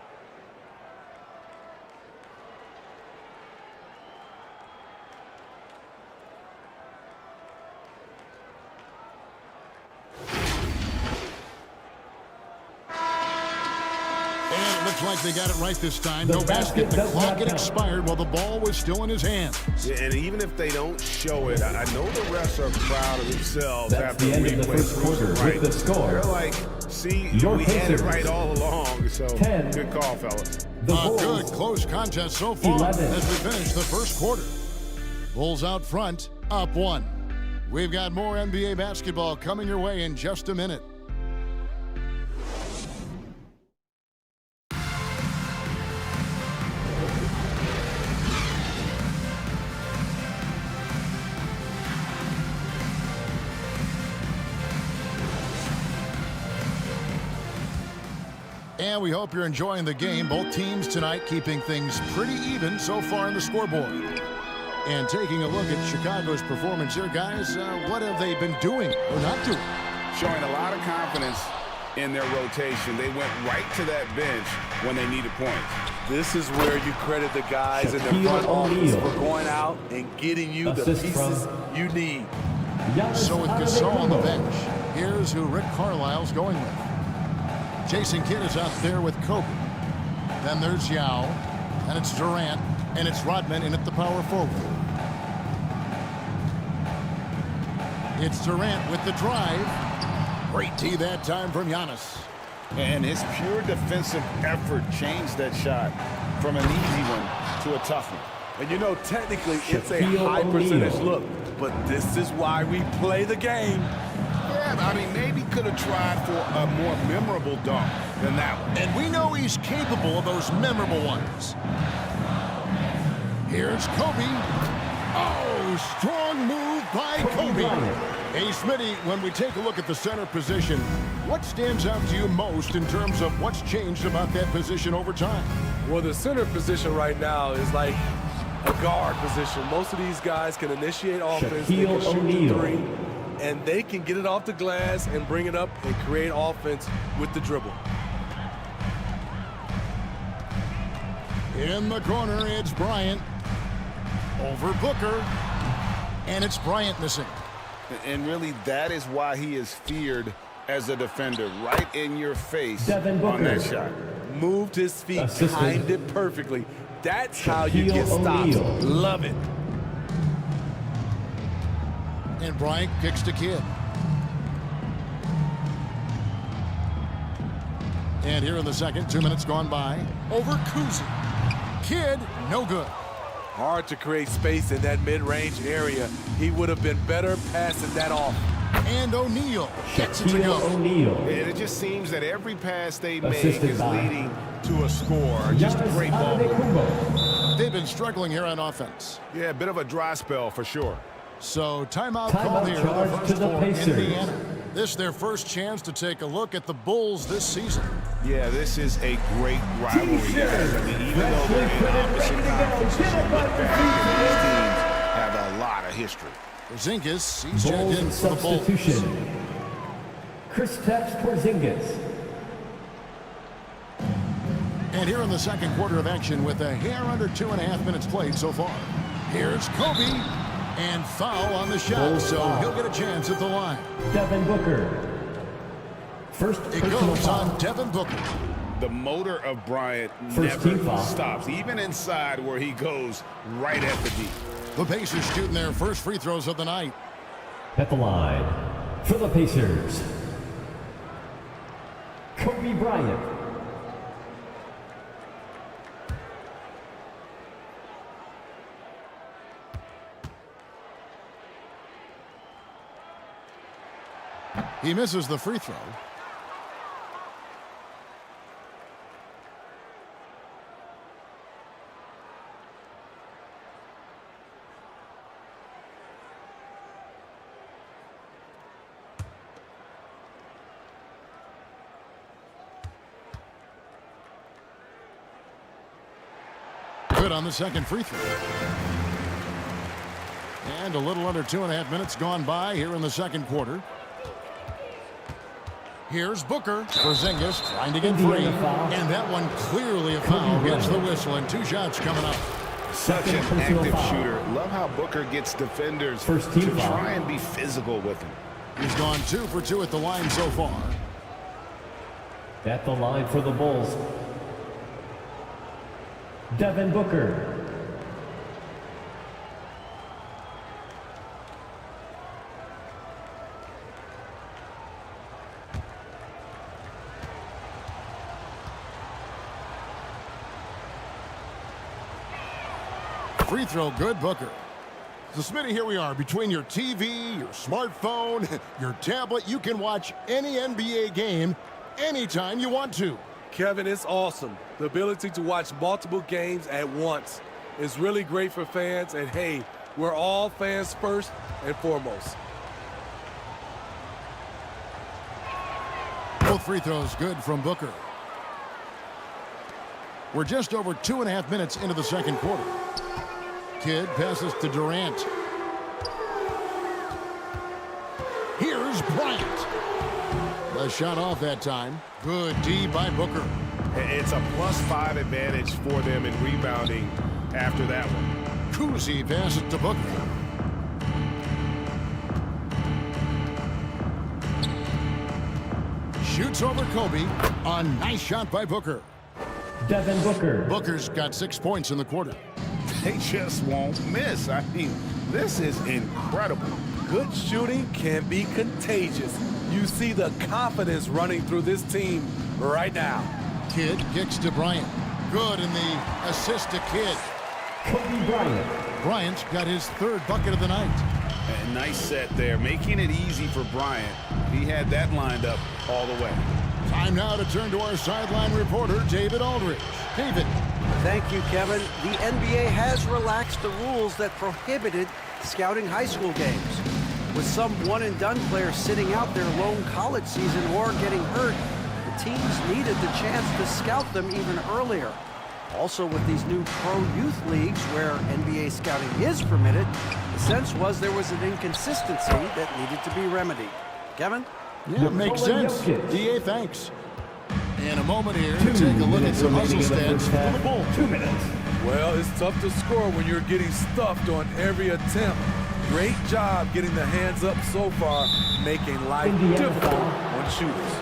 Looks like they got it right this time. No basket. The clock had expired while the ball was still in his hands. Yeah, and even if they don't show it, I know the refs are proud of themselves. That's after the end of the first quarter with the score. They're like, see, we had it right all along. So 10. Good call, fellas. A good close contest so far 11. as we finish the first quarter. Bulls out front, up 1. We've got more NBA basketball coming your way in just a minute. And we hope you're enjoying the game. Both teams tonight keeping things pretty even so far in the scoreboard. And taking a look at Chicago's performance here, guys, what have they been doing or not doing? Showing a lot of confidence in their rotation. They went right to that bench when they needed points. This is where you credit the guys in the front office for going out and getting you the pieces you need. So with Gasol on the bench, here's who Rick Carlisle's going with. Jason Kidd is out there with Kobe. Then there's Yao, and it's Durant, and it's Rodman in at the power forward. It's Durant with the drive. Great tee that time from Giannis. And his pure defensive effort changed that shot from an easy one to a tough one. And you know, technically, it's a high percentage look, but this is why we play the game. Yeah, I mean, maybe could have tried for a more memorable dunk than that one. And we know he's capable of those memorable ones. Here's Kobe. Oh, strong move by Kobe. Hey, Smitty, when we take a look at the center position, what stands out to you most in terms of what's changed about that position over time? Well, the center position right now is like a guard position. Most of these guys can initiate offense, they can shoot the three, and they can get it off the glass and bring it up and create offense with the dribble. In the corner, it's Bryant. Over Booker. And it's Bryant missing. And really, that is why he is feared as a defender. Right in your face on that shot. Moved his feet, timed it perfectly. That's how you get stops. Love it. And Bryant kicks to Kidd. And here in the second, 2 minutes gone by. Over Kuzi. Kidd, no good. Hard to create space in that mid-range area. He would have been better passing that off. And O'Neal gets it to go. And it just seems that every pass they make is leading to a score. Just a great ball. They've been struggling here on offense. Yeah, a bit of a dry spell for sure. So timeout called here to the Indiana. This is their first chance to take a look at the Bulls this season. Yeah, this is a great rivalry, guys. I mean, even though they're in opposite conferences, you look back, these teams have a lot of history. Porzingis, he's checked in for the Bulls. Kristaps Porzingis. And here in the second quarter of action with a hair under 2.5 minutes played so far. Here's Kobe. And foul on the shot, so he'll get a chance at the line. Devin Booker. First it goes on Devin Booker. The motor of Bryant never stops, even inside where he goes right at the D. The Pacers shooting their first free throws of the night. At the line for the Pacers, Kobe Bryant. He misses the free throw. Good on the second free throw. And a little under 2.5 minutes gone by here in the second quarter. Here's Booker. Porzingis trying to get free. And that one clearly a foul. Gets the whistle and 2 shots coming up. Such an active shooter. Love how Booker gets defenders to try and be physical with him. He's gone 2 for 2 at the line so far. At the line for the Bulls, Devin Booker. Free throw good, Booker. So, Smitty, here we are. Between your TV, your smartphone, your tablet, you can watch any NBA game anytime you want to. Kevin, it's awesome. The ability to watch multiple games at once is really great for fans. And, hey, we're all fans first and foremost. Both free throws good from Booker. We're just over 2.5 minutes into the second quarter. Kidd passes to Durant. Here's Bryant. The shot off that time. Good D by Booker. It's a +5 advantage for them in rebounding after that one. Cousy passes to Booker. Shoots over Kobe. A nice shot by Booker. Devin Booker. Booker's got 6 points in the quarter. They just won't miss. I mean, this is incredible. Good shooting can be contagious. You see the confidence running through this team right now. Kidd kicks to Bryant. Good in the assist to Kidd. Kobe Bryant. Bryant's got his 3rd bucket of the night. A nice set there, making it easy for Bryant. He had that lined up all the way. Time now to turn to our sideline reporter, David Aldridge. David. Thank you, Kevin. The NBA has relaxed the rules that prohibited scouting high school games. With some one-and-done players sitting out their lone college season or getting hurt, the teams needed the chance to scout them even earlier. Also, with these new pro youth leagues where NBA scouting is permitted, the sense was there was an inconsistency that needed to be remedied. Kevin? Yeah, makes sense. DA, thanks. In a moment here, to take a look at some hustle stats for the Bulls. 2 minutes. Well, it's tough to score when you're getting stuffed on every attempt. Great job getting the hands up so far, making life difficult on shooters.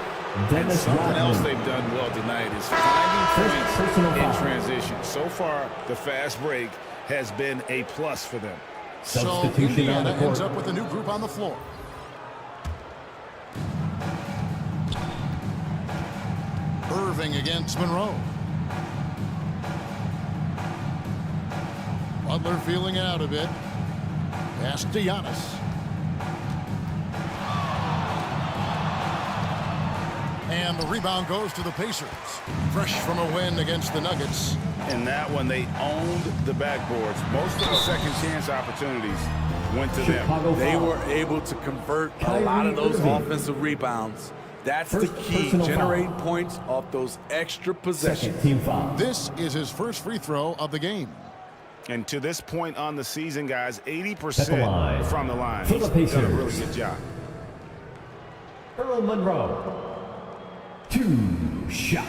And something else they've done well tonight is finding points in transition. So far, the fast break has been a plus for them. So Indiana ends up with a new group on the floor. Irving against Monroe. Butler feeling it out a bit. Pass to Giannis. And the rebound goes to the Pacers. Fresh from a win against the Nuggets. And that one, they owned the backboards. Most of the second chance opportunities went to them. They were able to convert a lot of those offensive rebounds. That's the key, generating points off those extra possessions. This is his first free throw of the game. And to this point on the season, guys, 80% from the line. He's done a really good job. Earl Monroe. 2 shots.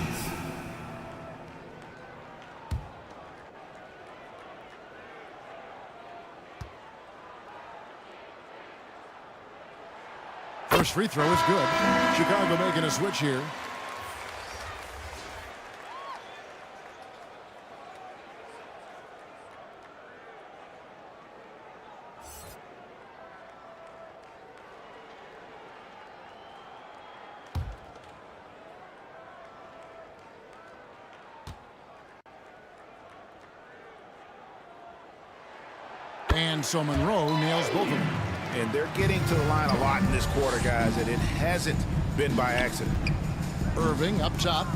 First free throw is good. Chicago making a switch here. And so Monroe nails both of them. And they're getting to the line a lot in this quarter, guys, and it hasn't been by accident. Irving up top.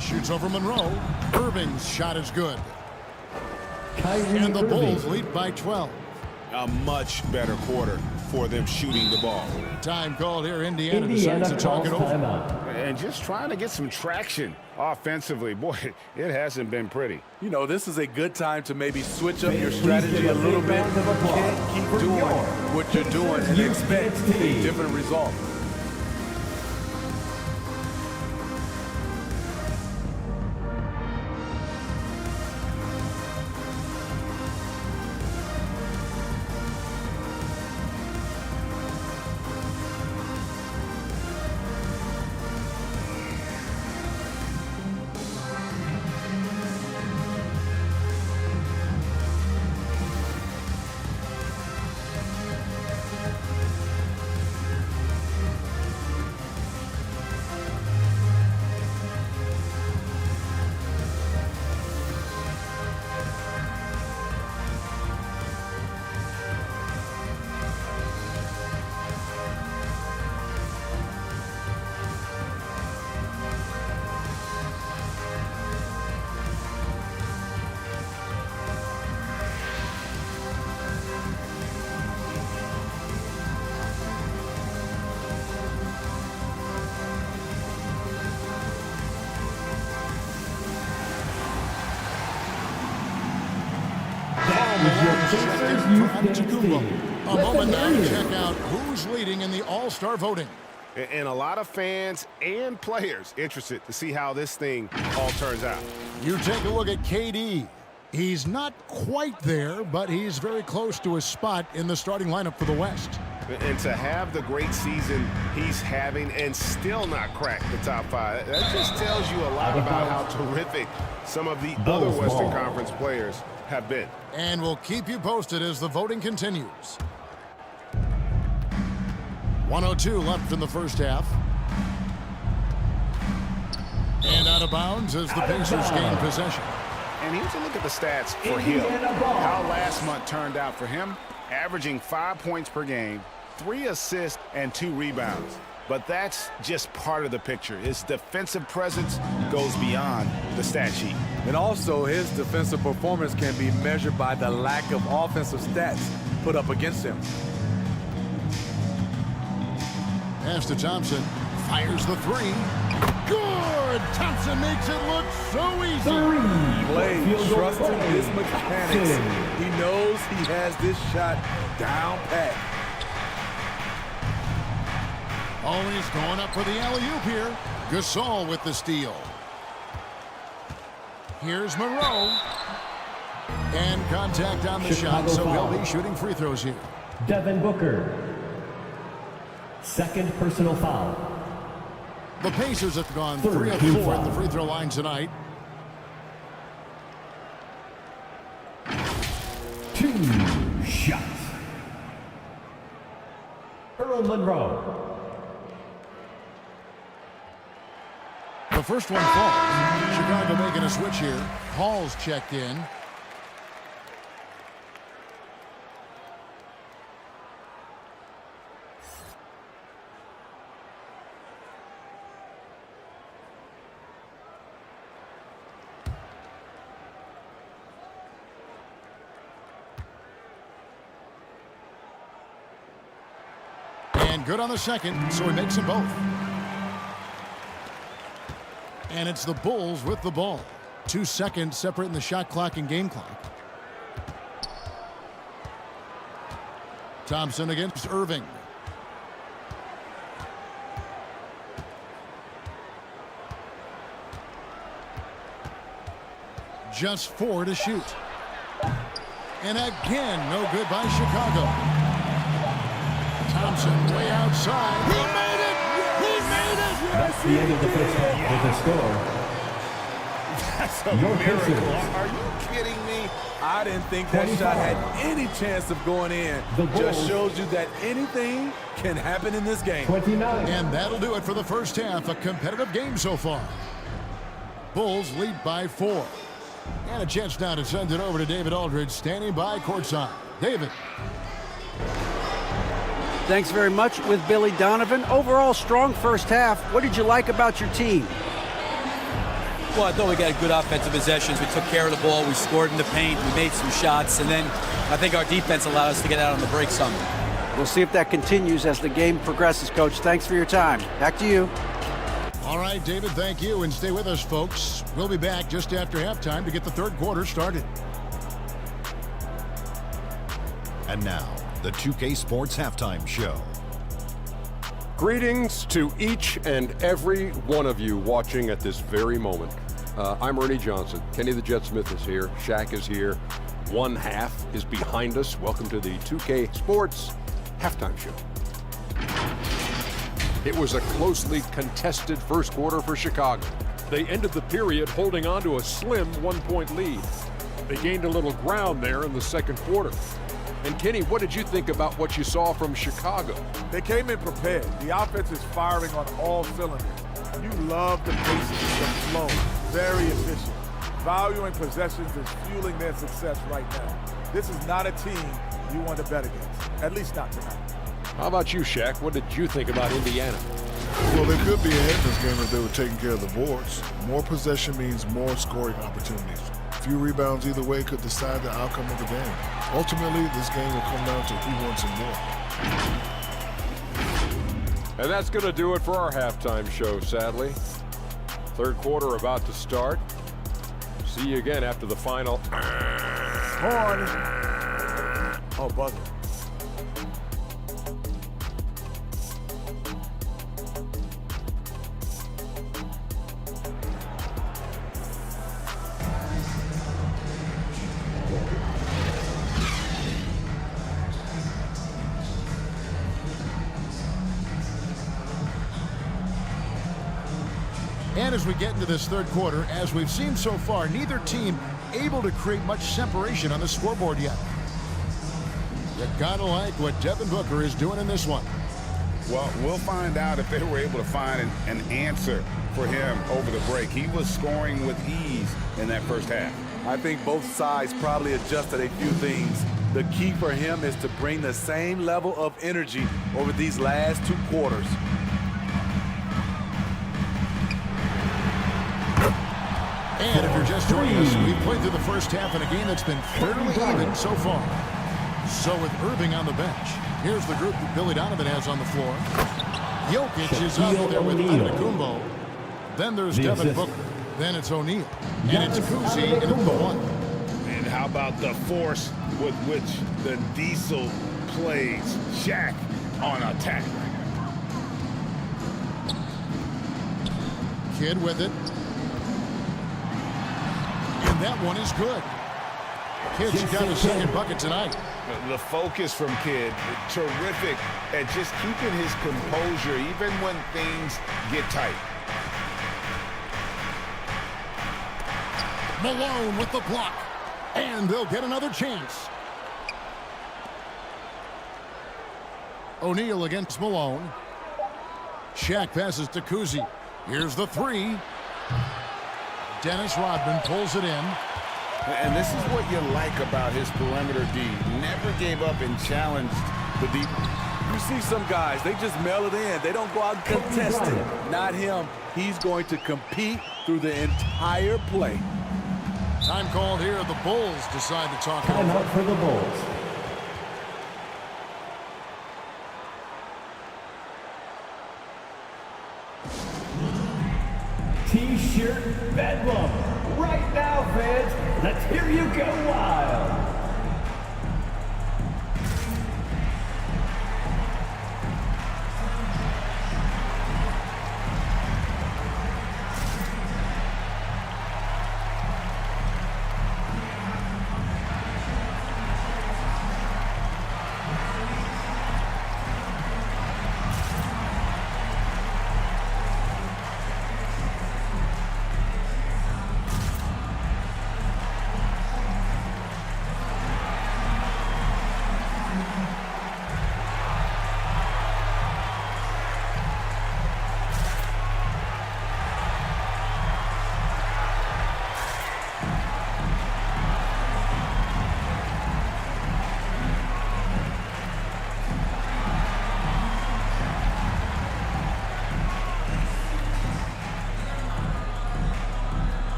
Shoots over Monroe. Irving's shot is good. And the Bulls lead by 12. a much better quarter for them shooting the ball. Time called here. Indiana decides to talk it over. And just trying to get some traction offensively. Boy, it hasn't been pretty. You know, this is a good time to maybe switch up your strategy a little bit. You can't keep doing what you're doing and expect a different result. A moment now to check out who's leading in the All-Star voting. And a lot of fans and players interested to see how this thing all turns out. You take a look at KD. He's not quite there, but he's very close to his spot in the starting lineup for the West. And to have the great season he's having and still not crack the top 5, that just tells you a lot about how terrific some of the other Western Conference players have been. And we'll keep you posted as the voting continues. 1:02 left in the first half. And out of bounds as the Pacers gain possession. And here's a look at the stats for Hill. How last month turned out for him, averaging 5 points per game, 3 assists, and 2 rebounds. But that's just part of the picture. His defensive presence goes beyond the stat sheet. And also, his defensive performance can be measured by the lack of offensive stats put up against him. Pass to Thompson. Fires the 3. Good! Thompson makes it look so easy. Play trusting his mechanics. He knows he has this shot down pat. Always going up for the alley-oop here. Gasol with the steal. Here's Monroe. And contact on the shot, so he'll be shooting free throws here. Devin Booker. Second personal foul. The Pacers have gone 3 of 4 at the free throw line tonight. 2 shots. Earl Monroe. The first one falls. Chicago making a switch here. Hall's checked in. And good on the second, so he makes them both. And it's the Bulls with the ball. 2 seconds separating the shot clock and game clock. Thompson against Irving. Just 4 to shoot. And again, no good by Chicago. Thompson way outside. He made it! He made it! That's the end of the first half with a score. That's a miracle. Are you kidding me? I didn't think that shot had any chance of going in. Just shows you that anything can happen in this game. 29. And that'll do it for the first half. A competitive game so far. Bulls lead by 4. And a chance now to send it over to David Aldridge, standing by courtside. David. Thanks very much with Billy Donovan. Overall, strong first half. What did you like about your team? Well, I thought we got good offensive possessions. We took care of the ball. We scored in the paint. We made some shots. And then I think our defense allowed us to get out on the break some. We'll see if that continues as the game progresses, Coach. Thanks for your time. Back to you. All right, David, thank you. And stay with us, folks. We'll be back just after halftime to get the third quarter started. And now, the 2K Sports Halftime Show. Greetings to each and every one of you watching at this very moment. I'm Ernie Johnson. Kenny the Jet Smith is here. Shaq is here. One half is behind us. Welcome to the 2K Sports Halftime Show. It was a closely contested first quarter for Chicago. They ended the period holding on to a slim 1-point lead. They gained a little ground there in the second quarter. And Kenny, what did you think about what you saw from Chicago? They came in prepared. The offense is firing on all cylinders. You love the pace, the flow, very efficient. Valuing possessions is fueling their success right now. This is not a team you want to bet against, at least not tonight. How about you, Shaq? What did you think about Indiana? Well, they could be ahead in this game if they were taking care of the boards. More possession means more scoring opportunities. Few rebounds either way could decide the outcome of the game. Ultimately, this game will come down to who wants it more. And that's going to do it for our halftime show, sadly. Third quarter about to start. See you again after the final. Horn. Oh, buzzer. And as we get into this third quarter, as we've seen so far, neither team able to create much separation on the scoreboard yet. You gotta like what Devin Booker is doing in this one. Well, we'll find out if they were able to find an answer for him over the break. He was scoring with ease in that first half. I think both sides probably adjusted a few things. The key for him is to bring the same level of energy over these last two quarters. And if you're just joining us, we've played through the first half in a game that's been fairly even so far. So with Irving on the bench, here's the group that Billy Donovan has on the floor. Jokic is out there with Antetokounmpo. Then there's Devin Booker. Then it's O'Neal. And it's Kuzi in at the one. And how about the force with which the Diesel plays Shaq on attack? Kidd with it. And that one is good. Kidd's got his second bucket tonight. The focus from Kidd, terrific at just keeping his composure even when things get tight. Malone with the block. And they'll get another chance. O'Neal against Malone. Shaq passes to Kuzi. Here's the three. Dennis Rodman pulls it in. And this is what you like about his perimeter D. Never gave up and challenged the deep. You see some guys, they just mail it in. They don't go out and contest it. Not him. He's going to compete through the entire play. Time called here. The Bulls decide to talk it over. Timeout for the Bulls. T-shirt bedlam. Right now, fans, let's hear you go wild.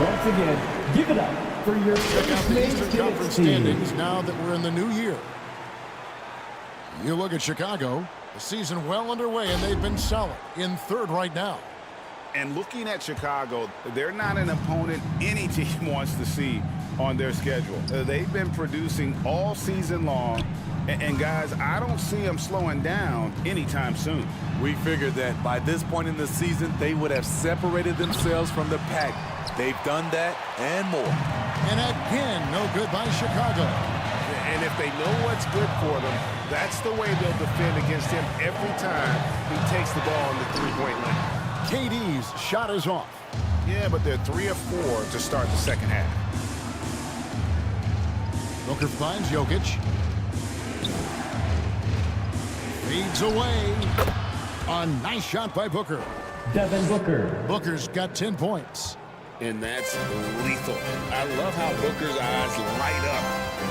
Once again, give it up for your Check out the first Eastern place Conference team. standings now that we're in the new year. You look at Chicago, the season well underway, and they've been solid in third right now. And looking at Chicago, they're not an opponent any team wants to see on their schedule. They've been producing all season long, and guys, I don't see them slowing down anytime soon. We figured that by this point in the season, they would have separated themselves from the pack. They've done that and more. And again, no good by Chicago. And if they know what's good for them, that's the way they'll defend against him every time he takes the ball on the three-point line. KD's shot is off. Yeah, but they're 3 of 4 to start the second half. Booker finds Jokic. Feeds away. A nice shot by Booker. Devin Booker. Booker's got 10 points. And that's lethal. I love how Booker's eyes light up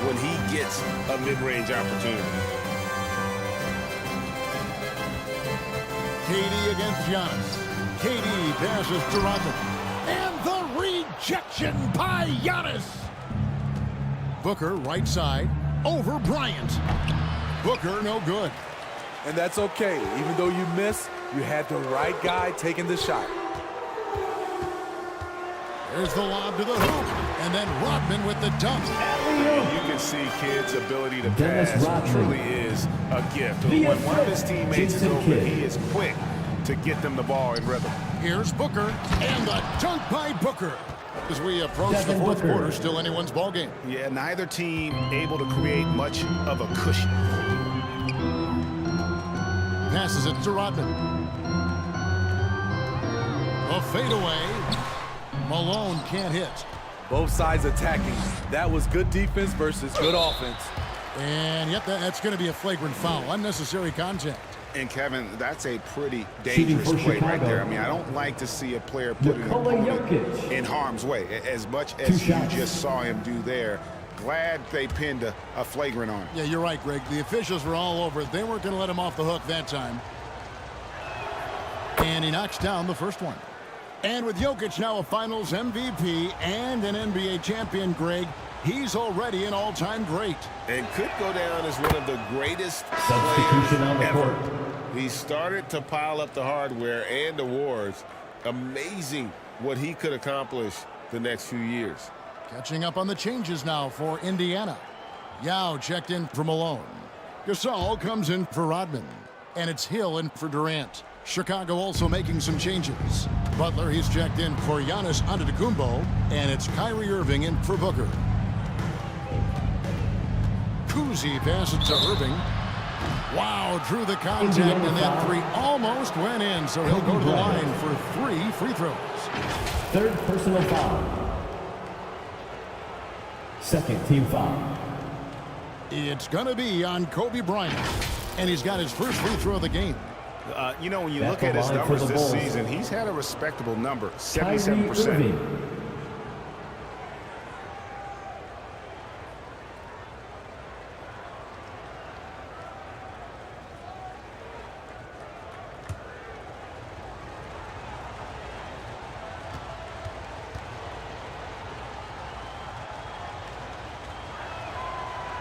when he gets a mid-range opportunity. KD against Giannis. KD passes to Rodman. And the rejection by Giannis. Booker right side over Bryant. Booker no good. And that's okay. Even though you miss, you had the right guy taking the shot. There's the lob to the hoop. And then Rodman with the dunk. You can see kids' ability to Dennis pass Rodman. truly is a gift. The When one of his teammates is Jason open, Kidd. he is quick to get them the ball in rhythm. Here's Booker. And the dunk by Booker. As we approach Devin the fourth Booker. quarter, still anyone's ball game. Yeah, neither team able to create much of a cushion. Passes it to Rodman. A fadeaway. Malone can't hit. Both sides attacking. That was good defense versus good offense. And yep, that's going to be a flagrant foul. Unnecessary contact. And Kevin, that's a pretty Shooting dangerous for play right Chicago. there. I mean, I don't like to see a player put an Nikola opponent Jokic. in harm's way, as much Two as you shots. just saw him do there. Glad they pinned a flagrant on him. Yeah, you're right, Greg. The officials were all over it. They weren't going to let him off the hook that time. And he knocks down the first one. And with Jokic now a Finals MVP and an NBA champion, Greg, he's already an all-time great. And could go down as one of the greatest Substitution on the ever. court. He started to pile up the hardware and awards. Amazing what he could accomplish the next few years. Catching up on the changes now for Indiana. Yao checked in for Malone. Gasol comes in for Rodman. And it's Hill in for Durant. Chicago also making some changes. Butler, he's checked in for Giannis Antetokounmpo. And it's Kyrie Irving in for Booker. Kuzi passes to Irving. Wow, drew the contact, and that three almost went in. So he'll go to the line for 3 free throws. Third personal foul. Second team foul. It's going to be on Kobe Bryant. And he's got his first free throw of the game. You know, when you At look the at his line for numbers the this Bulls. season, he's had a respectable number, Kyrie 77%. Irving.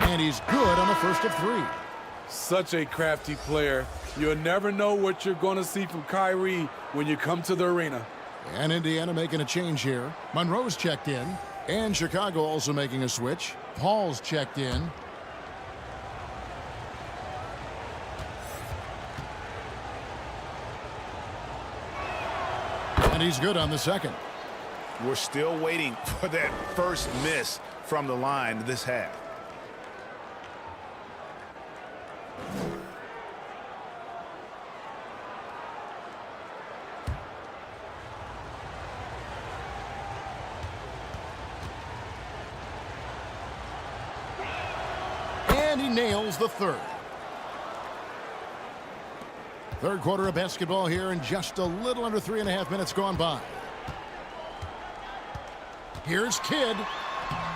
And he's good on the first of 3. Such a crafty player. You'll never know what you're going to see from Kyrie when you come to the arena. And Indiana making a change here. Monroe's checked in. And Chicago also making a switch. Paul's checked in. And he's good on the second. We're still waiting for that first miss from the line this half. And he nails the third. Third quarter of basketball here, and just a little under 3.5 minutes gone by. Here's Kidd,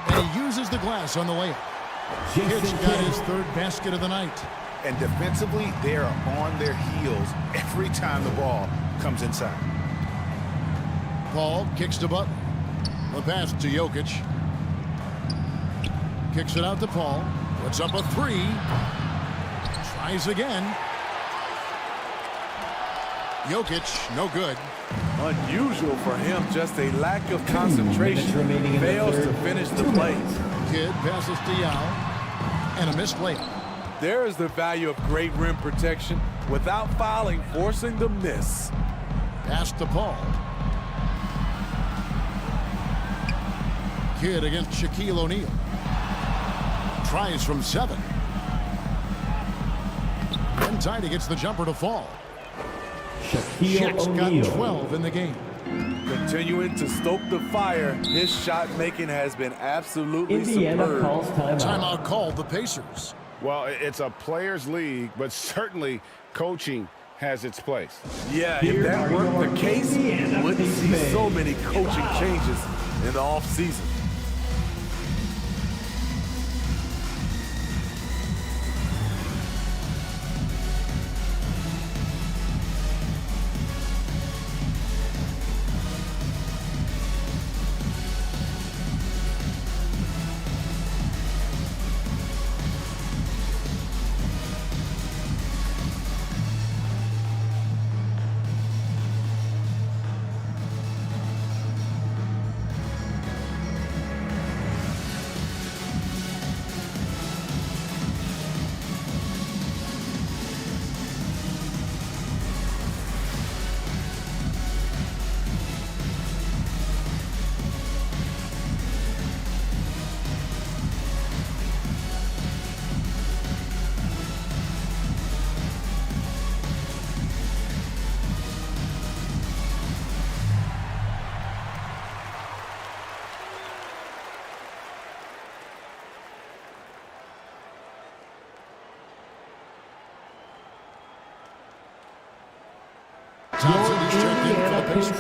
and he uses the glass on the layup. Kidd's got his third basket of the night. And defensively, they are on their heels every time the ball comes inside. Paul kicks to Butler. The pass to Jokic. Kicks it out to Paul. Puts up a three. Tries again. Jokic, no good. Unusual for him, just a lack of concentration. Fails to finish the plays. Kidd passes to Yao. And a missed layup. There is the value of great rim protection without fouling, forcing the miss. Pass to Paul. Kidd against Shaquille O'Neal. Tries from 7. And Tidy gets the jumper to fall. Shaq's got 12 in the game. Continuing to stoke the fire, his shot making has been absolutely superb. Timeout called the Pacers. Well, it's a players' league, but certainly coaching has its place. Yeah, if that weren't the case, we wouldn't see so many coaching changes in the offseason.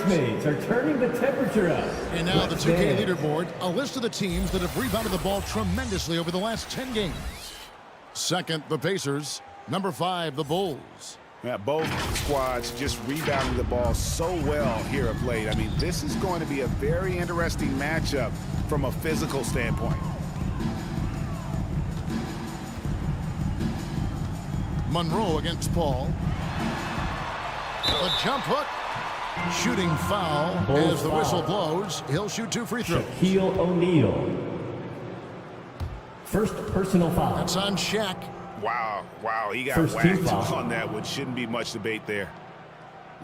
Pacers are turning the temperature up. And now the 2K leaderboard, a list of the teams that have rebounded the ball tremendously over the last 10 games. Second, the Pacers. Number 5, the Bulls. Yeah, both squads just rebounding the ball so well here of late. I mean, this is going to be a very interesting matchup from a physical standpoint. Monroe against Paul. A jump hook. Shooting foul as the whistle blows. He'll shoot 2 free throws. Shaquille O'Neal. First personal foul. That's on Shaq. Wow, he got First whacked foul on that, which shouldn't be much debate there.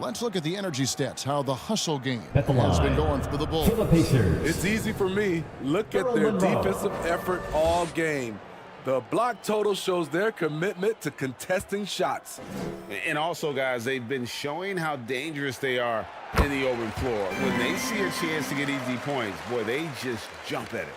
Let's look at the energy stats, how the hustle game has been going for the Bulls. For the Pacers. It's easy for me. Look at their defensive effort all game. The block total shows their commitment to contesting shots. And also, guys, they've been showing how dangerous they are in the open floor. When they see a chance to get easy points, boy, they just jump at it.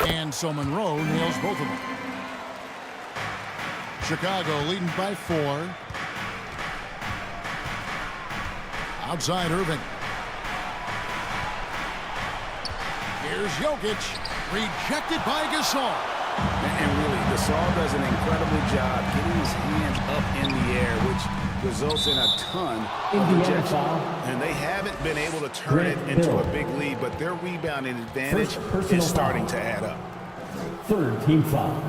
And so Monroe nails both of them. Chicago leading by 4. Outside Irving. Here's Jokic. Rejected by Gasol. And really, Gasol does an incredible job getting his hands up in the air, which results in a ton of rejection. And they haven't been able to turn it into a big lead, but their rebounding advantage is starting to add up. Third team foul.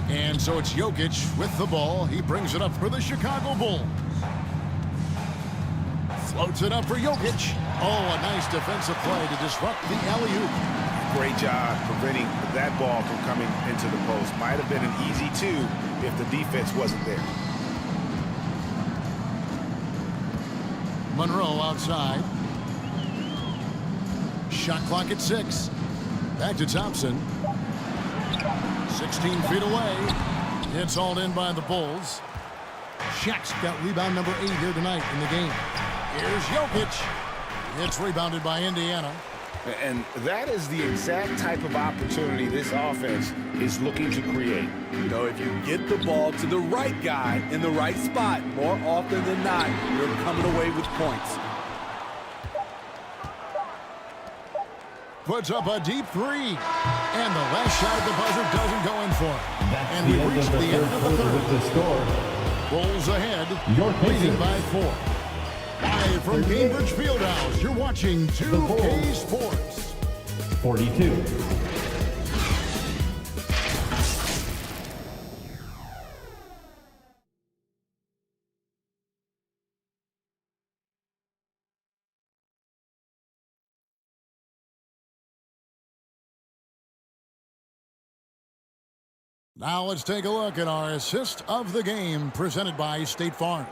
And so it's Jokic with the ball. He brings it up for the Chicago Bulls. Floats it up for Jokic. Oh, a nice defensive play to disrupt the alley-oop. Great job preventing that ball from coming into the post. Might have been an easy 2 if the defense wasn't there. Monroe outside. Shot clock at 6. Back to Thompson. 16 feet away. It's hauled in by the Bulls. Shaq's got rebound number 8 here tonight in the game. Here's Jokic. It's rebounded by Indiana. And that is the exact type of opportunity this offense is looking to create. You know, if you get the ball to the right guy in the right spot, more often than not, you're coming away with points. Puts up a deep three. And the last shot at the buzzer doesn't go in for him. And we reach the end of the third. Bulls ahead, leading by 4. Live from Cambridge Fieldhouse, you're watching 2K Sports. 42. Now let's take a look at our assist of the game presented by State Farm.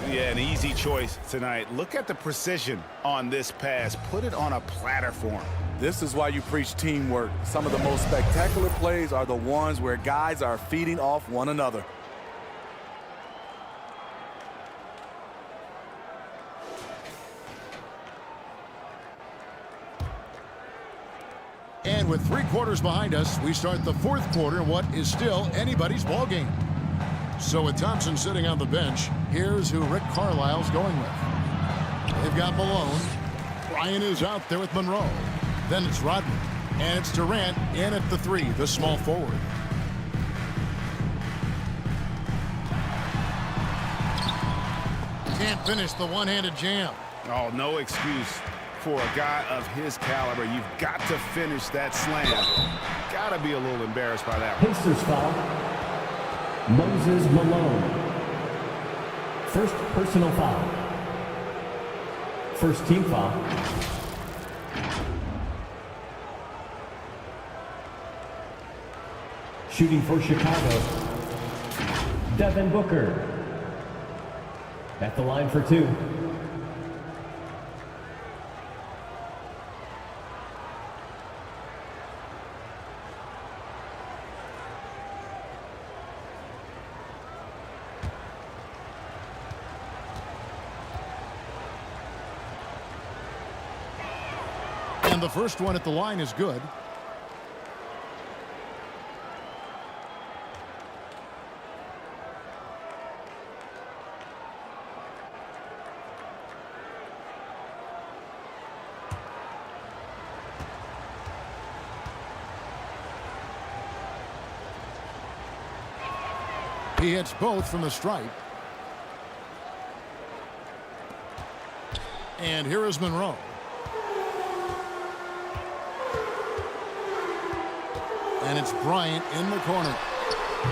Yeah, an easy choice tonight. Look at the precision on this pass. Put it on a platter for him. This is why you preach teamwork. Some of the most spectacular plays are the ones where guys are feeding off one another. And with 3 quarters behind us, we start the 4th quarter in what is still anybody's ball game. So with Thompson sitting on the bench, here's who Rick Carlisle's going with. They've got Malone. Brian is out there with Monroe. Then it's Rodman. And it's Durant in at the 3, the small forward. Can't finish the one-handed jam. Oh, no excuse for a guy of his caliber. You've got to finish that slam. Got to be a little embarrassed by that one. Pacers foul. Moses Malone. First personal foul. First team foul. Shooting for Chicago, Devin Booker. At the line for 2. And the first one at the line is good. He hits both from the stripe. And here is Monroe. And it's Bryant in the corner.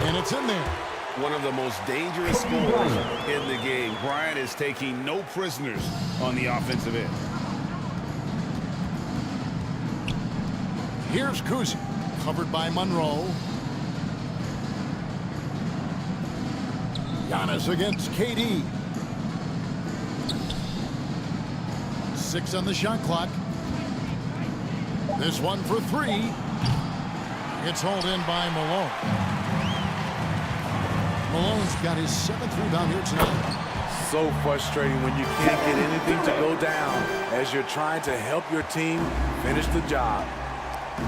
And it's in there. One of the most dangerous scorers in the game. Bryant is taking no prisoners on the offensive end. Here's Kuzi, covered by Monroe. Giannis against KD. 6 on the shot clock. This one for 3. It's hauled in by Malone. Malone's got his 7th rebound here tonight. So frustrating when you can't get anything to go down as you're trying to help your team finish the job.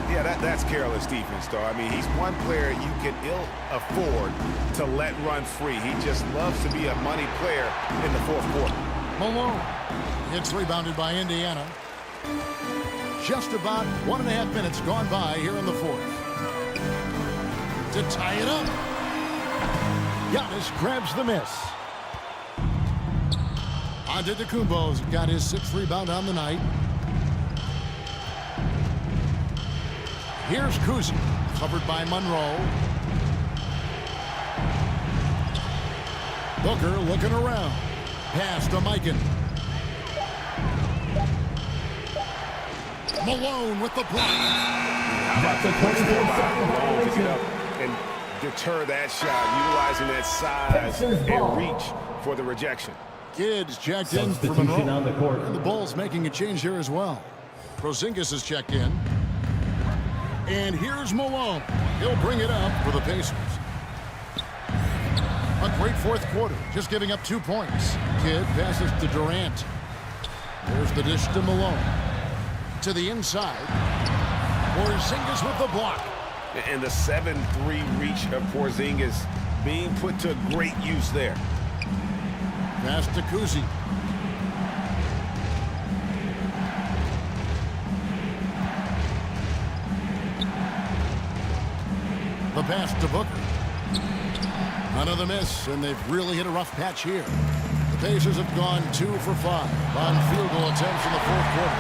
Yeah, that's careless defense, though. I mean, he's one player you can ill afford to let run free. He just loves to be a money player in the 4th quarter. Malone. It's rebounded by Indiana. Just about 1.5 minutes gone by here in the 4th. To tie it up. Giannis grabs the miss. Antetokounmpo's got his 6th rebound on the night. Here's Kuzi, covered by Monroe. Booker looking around. Pass to Mikan. Malone with the block. That's a 24-second violation. And deter that shot, utilizing that size and reach for the rejection. Kids checked in for Monroe. On the court. And the Bulls making a change here as well. Porzingis is checked in. And here's Malone. He'll bring it up for the Pacers. A great 4th quarter, just giving up 2 points. Kidd passes to Durant. There's the dish to Malone. to the inside. Porzingis with the block. And the 7-3 reach of Porzingis being put to great use there. Pass to Kuzi. The pass to Booker. Another miss, and they've really hit a rough patch here. The Pacers have gone 2 for 5 on field goal attempts in the fourth quarter.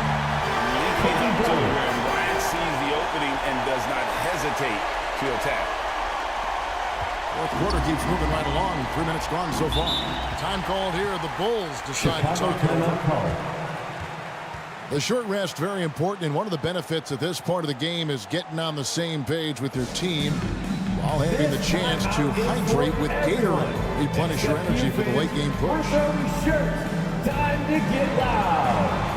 Leaping up to the rim, Bryant sees the opening and does not hesitate to attack. Fourth quarter keeps moving right along. 3 minutes gone so far. Time called here. The Bulls decide to talk it over. The short rest, very important, and one of the benefits of this part of the game is getting on the same page with your team while having the chance to hydrate with Gatorade. Replenish your energy for the late game push. Time to get loud.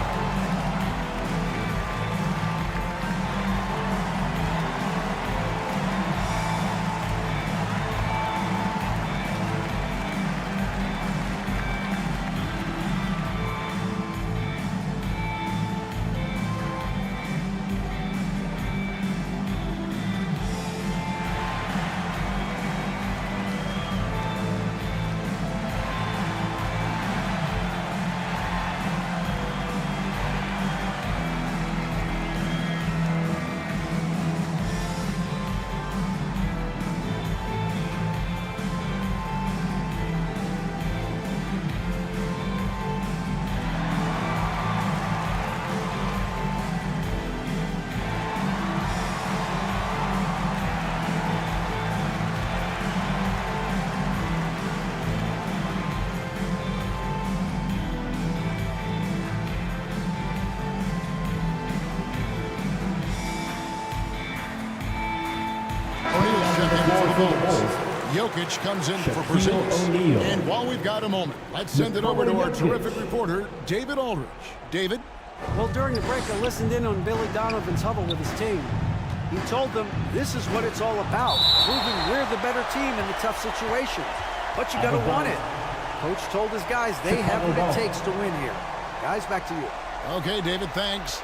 Jokic comes in for Porzingis. And while we've got a moment, let's send it over to our terrific reporter, David Aldridge. David? Well, during the break, I listened in on Billy Donovan's huddle with his team. He told them this is what it's all about, proving we're the better team in the tough situations. But you got to want it. Coach told his guys they have what it takes to win here. Guys, back to you. Okay, David, thanks.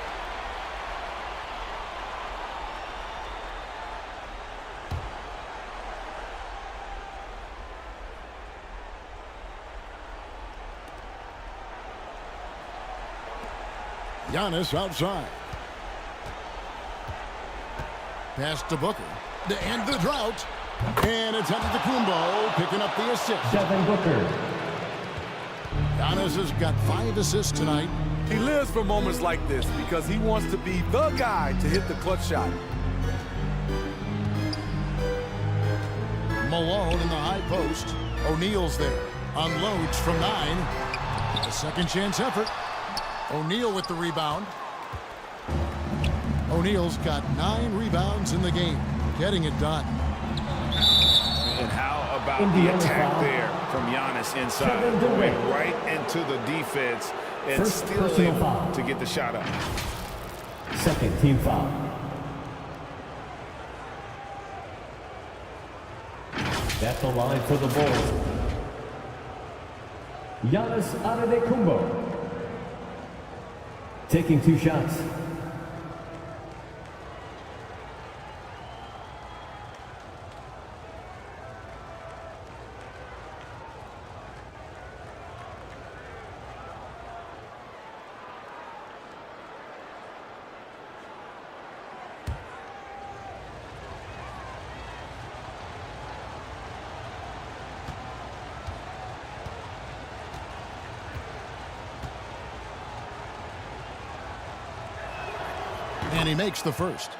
Giannis outside. Pass to Booker. To end the drought. And it's Antetokounmpo picking up the assist. Devin Booker. Giannis has got 5 assists tonight. He lives for moments like this because he wants to be the guy to hit the clutch shot. Malone in the high post. O'Neal's there. Unloads from 9. A second chance effort. O'Neal with the rebound. O'Neal's got 9 rebounds in the game. Getting it done. And how about the attack there from Giannis inside? Going right into the defense and still able to get the shot up. Second team foul. At the line for the Bulls. Giannis Antetokounmpo. Taking 2 shots. And he makes the first.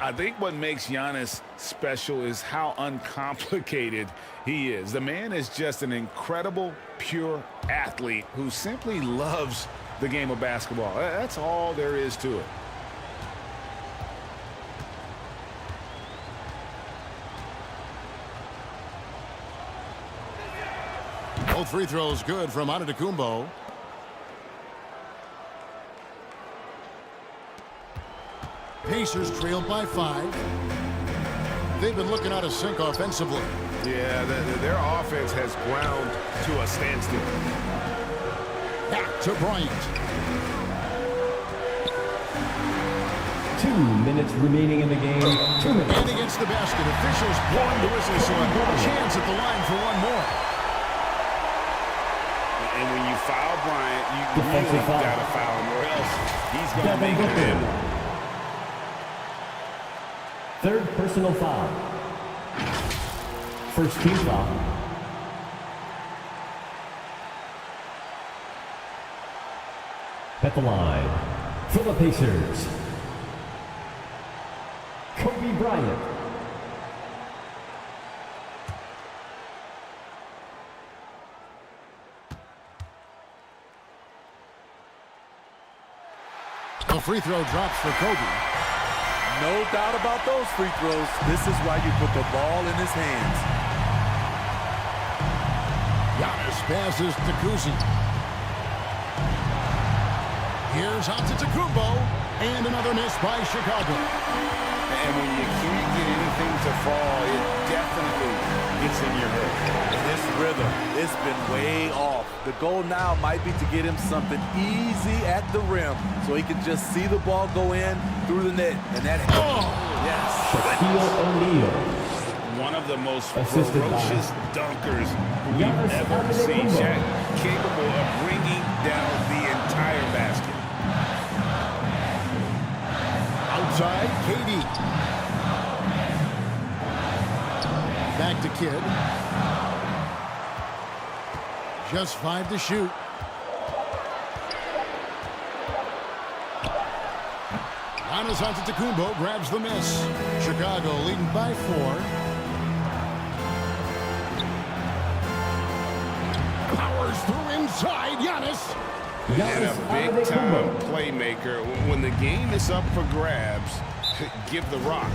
I think what makes Giannis special is how uncomplicated he is. The man is just an incredible, pure athlete who simply loves the game of basketball. That's all there is to it. Both free throws good from Antetokounmpo. Pacers trailed by 5. They've been looking out of sync offensively. Yeah, their offense has ground to a standstill. Back to Bryant. 2 minutes remaining in the game. 2 minutes. And against the basket, officials blowing the whistle, so a chance at the line for one more. And when you foul Bryant, you really got to foul him, or else he's going to make it in. Third personal foul. First team foul. At the line, for the Pacers, Kobe Bryant. A free throw drops for Kobe. No doubt about those free throws. This is why you put the ball in his hands. Giannis passes to Kuzi. Here's Antetokounmpo, and another miss by Chicago. And when you can't get anything to fall, it definitely gets in your head. And this rhythm, it's been way off. The goal now might be to get him something easy at the rim so he can just see the ball go in through the net. And that, yes. Shaquille O'Neal. One of the most Assisted ferocious dunkers we've Giannis ever seen. Antetokounmpo. Shaq capable of bringing down the entire basket. Outside, KD. Back to Kidd. Just 5 to shoot. Giannis Antetokounmpo grabs the miss. Chicago leading by 4. Powers through inside, Giannis. And a big-time playmaker. When the game is up for grabs, give the rock.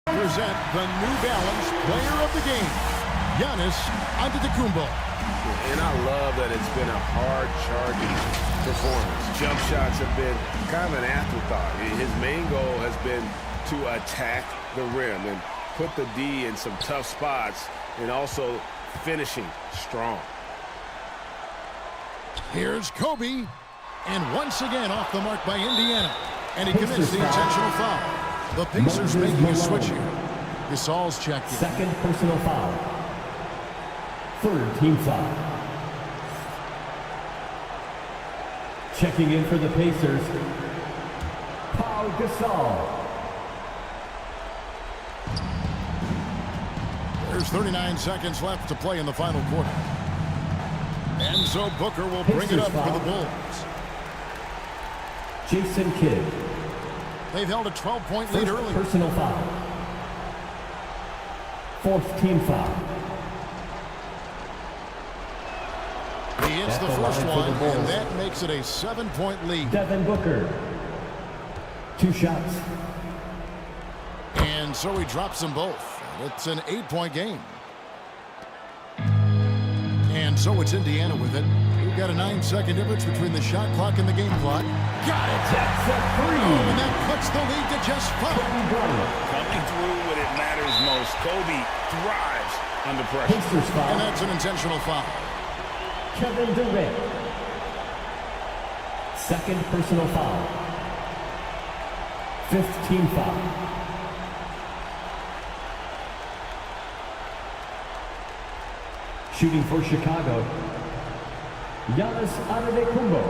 Present the New Balance Player of the Game, Giannis Antetokounmpo. And I love that it's been a hard-charging performance. Jump shots have been kind of an afterthought. His main goal has been to attack the rim and put the D in some tough spots and also finishing strong. Here's Kobe, and once again off the mark by Indiana, and he commits the intentional foul. The Pacers making a switch here. Gasol's checked in. Second personal foul. Third team foul. Checking in for the Pacers, Pau Gasol. There's 39 seconds left to play in the final quarter. And so Booker will bring it up for the Bulls. Jason Kidd. They've held a 12-point lead earlier. Personal foul. Fourth team foul. He hits the first one, and that makes it a 7-point lead. Devin Booker. 2 shots. And so he drops them both. It's an 8-point game. And so it's Indiana with it. We've got a 9-second difference between the shot clock and the game clock. Got it! That's a 3! Oh, and that puts the lead to just 5. Coming through when it matters most. Kobe thrives under pressure. Pacers foul. And that's an intentional foul. Kevin Durant. Second personal foul. Fifth team foul. Shooting for Chicago, Giannis Antetokounmpo.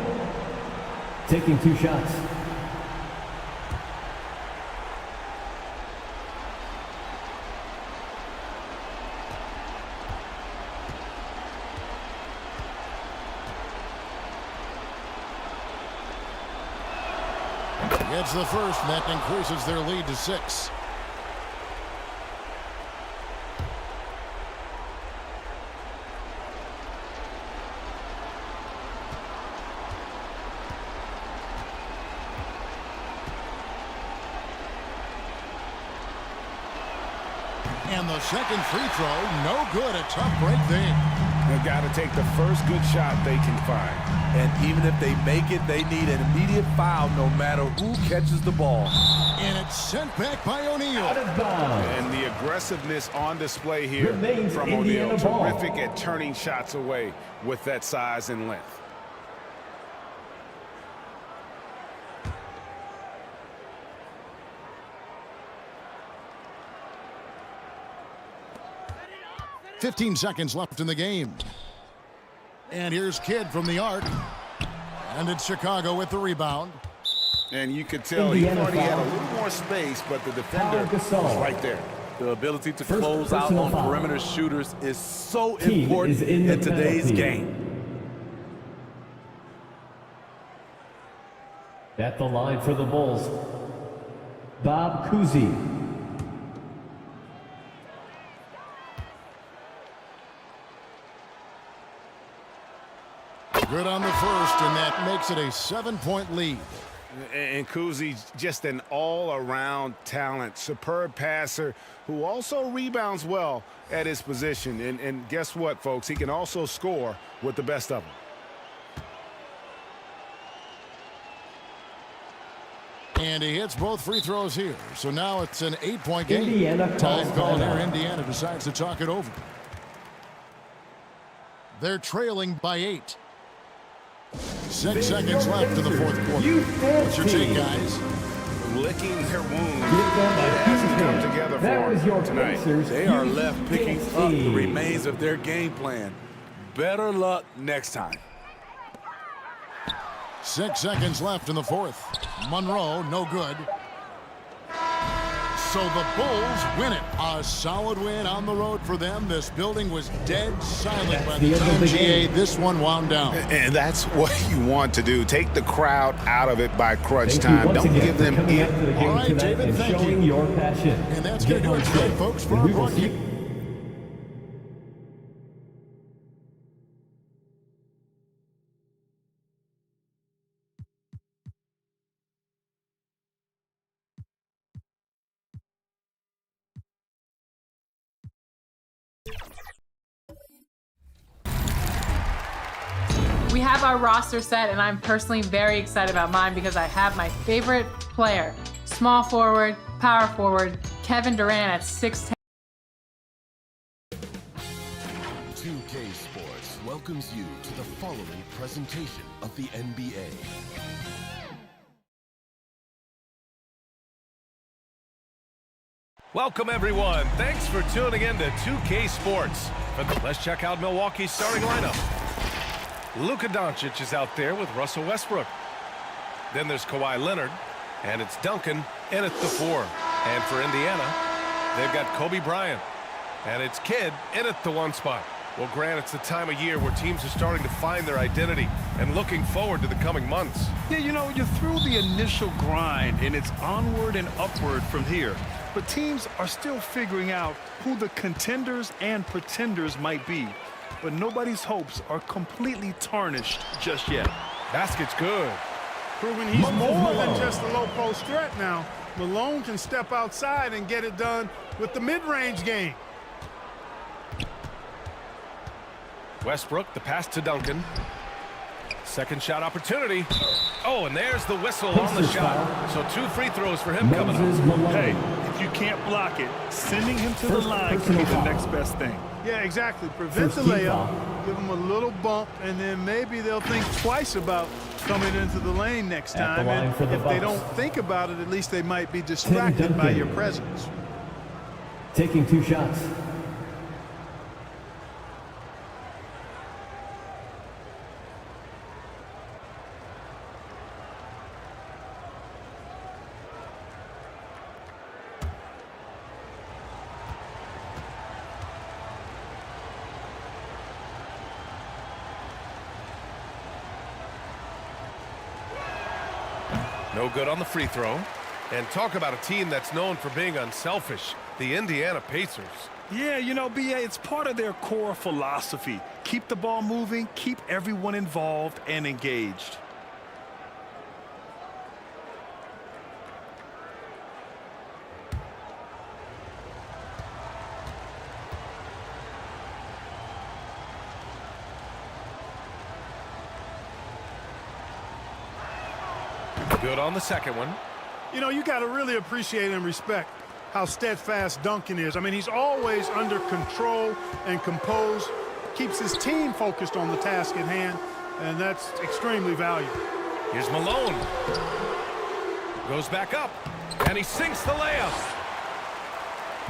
Taking 2 shots. Gets the first, and that increases their lead to 6. And the second free throw, no good. A tough break there. They've got to take the first good shot they can find. And even if they make it, they need an immediate foul no matter who catches the ball. And it's sent back by O'Neal. Out of bounds. And the aggressiveness on display here Remains from Indiana O'Neal. ball. Terrific at turning shots away with that size and length. .15 seconds left in the game. And here's Kidd from the arc. And it's Chicago with the rebound. And you could tell he thought he had a little more space, but the defender was right there. The ability to First close out on foul. perimeter shooters is so Team important is in the in today's penalty. game. At the line for the Bulls, Bob Cousy. Good on the first, and that makes it a 7-point lead. And Cousy, just an all-around talent, superb passer who also rebounds well at his position. And guess what, folks? He can also score with the best of them. And he hits both free throws here. So now it's an 8-point game. Indiana Time calls call there. timeout. Indiana decides to talk it over. They're trailing by 8. 6 seconds left in the fourth quarter. What's your take, guys? Licking their wounds. It hasn't come together for them tonight. They are left picking up the remains of their game plan. Better luck next time. 6 seconds left in the fourth. Monroe, no good. So the Bulls win it. A solid win on the road for them. This building was dead silent by the time GA this one wound down. And that's what you want to do. Take the crowd out of it by crunch time. Don't give them in. All right, David, thank you. Your passion. And that's going to do it today, folks, for our broadcast. We have our roster set, and I'm personally very excited about mine because I have my favorite player, small forward, power forward, Kevin Durant at 6'10". 2K Sports welcomes you to the following presentation of the NBA. Welcome, everyone. Thanks for tuning in to 2K Sports. Let's check out Milwaukee's starting lineup. Luka Doncic is out there with Russell Westbrook. Then there's Kawhi Leonard, and it's Duncan in at the 4. And for Indiana, they've got Kobe Bryant, and it's Kidd in at the 1 spot. Well, Grant, it's the time of year where teams are starting to find their identity and looking forward to the coming months. Yeah, you know, you're through the initial grind, and it's onward and upward from here. But teams are still figuring out who the contenders and pretenders might be. But nobody's hopes are completely tarnished just yet. Basket's good. Proving he's more than just a low-post threat now. Malone can step outside and get it done with the mid-range game. Westbrook, the pass to Duncan. Second shot opportunity. Oh, and there's the whistle on the shot. So 2 free throws for him coming up. Hey, if you can't block it, sending him to the line can be the next best thing. Yeah, exactly. Prevent the layup, give them a little bump, and then maybe they'll think twice about coming into the lane next time. And if they don't think about it, at least they might be distracted by your presence. Taking 2 shots. No good on the free throw. And talk about a team that's known for being unselfish, the Indiana Pacers. Yeah, you know, B.A., it's part of their core philosophy. Keep the ball moving, keep everyone involved and engaged. Good on the second one. You know, you got to really appreciate and respect how steadfast Duncan is. I mean, he's always under control and composed, keeps his team focused on the task at hand, and that's extremely valuable. Here's Malone. Goes back up, and he sinks the layup.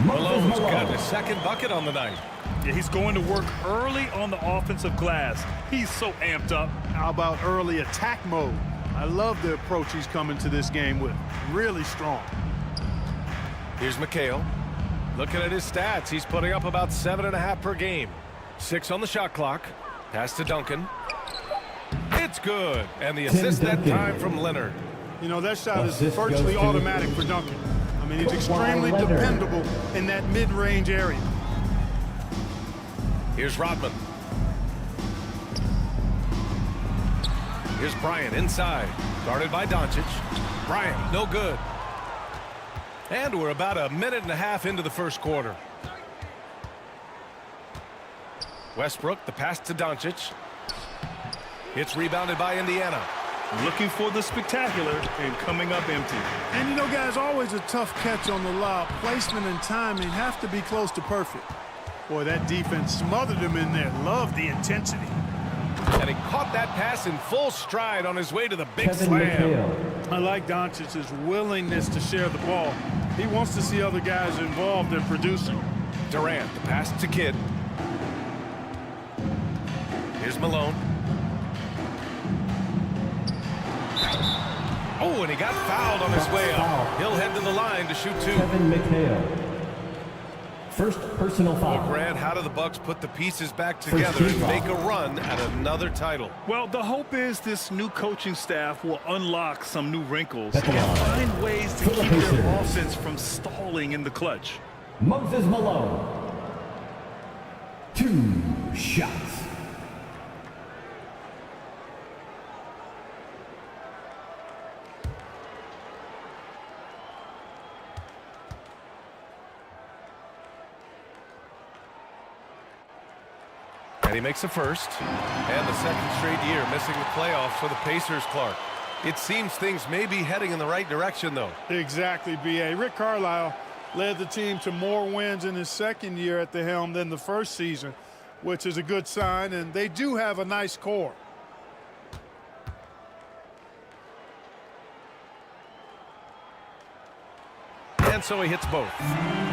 Malone's got his second bucket on the night. Yeah, he's going to work early on the offensive glass. He's so amped up. How about early attack mode? I love the approach he's coming to this game with. Really strong. Here's McHale. Looking at his stats, he's putting up about 7.5 per game. 6 on the shot clock. Pass to Duncan. It's good. And the assist that time from Leonard. You know, that shot is virtually automatic for Duncan. I mean, he's extremely dependable in that mid-range area. Here's Rodman. Here's Bryant inside. Guarded by Doncic. Bryant, no good. And we're about a minute and a half into the first quarter. Westbrook, the pass to Doncic. It's rebounded by Indiana. Looking for the spectacular and coming up empty. And, you know, guys, always a tough catch on the lob. Placement and timing have to be close to perfect. Boy, that defense smothered him in there. Love the intensity. And he caught that pass in full stride on his way to the big slam. I like Doncic's willingness to share the ball. He wants to see other guys involved in producing. Durant, the pass to Kidd. Here's Malone. Oh, and he got fouled on his way up. He'll head to the line to shoot 2. Kevin McHale. First personal foul. Well, Grant, how do the Bucks put the pieces back together and make a run at another title? Well, the hope is this new coaching staff will unlock some new wrinkles and find ways to keep their offense from stalling in the clutch. Moses Malone. 2 shots. And he makes the first. And the second straight year missing the playoffs for the Pacers, Clark. It seems things may be heading in the right direction, though. Exactly, B.A. Rick Carlisle led the team to more wins in his second year at the helm than the first season, which is a good sign, and they do have a nice core. And so he hits both.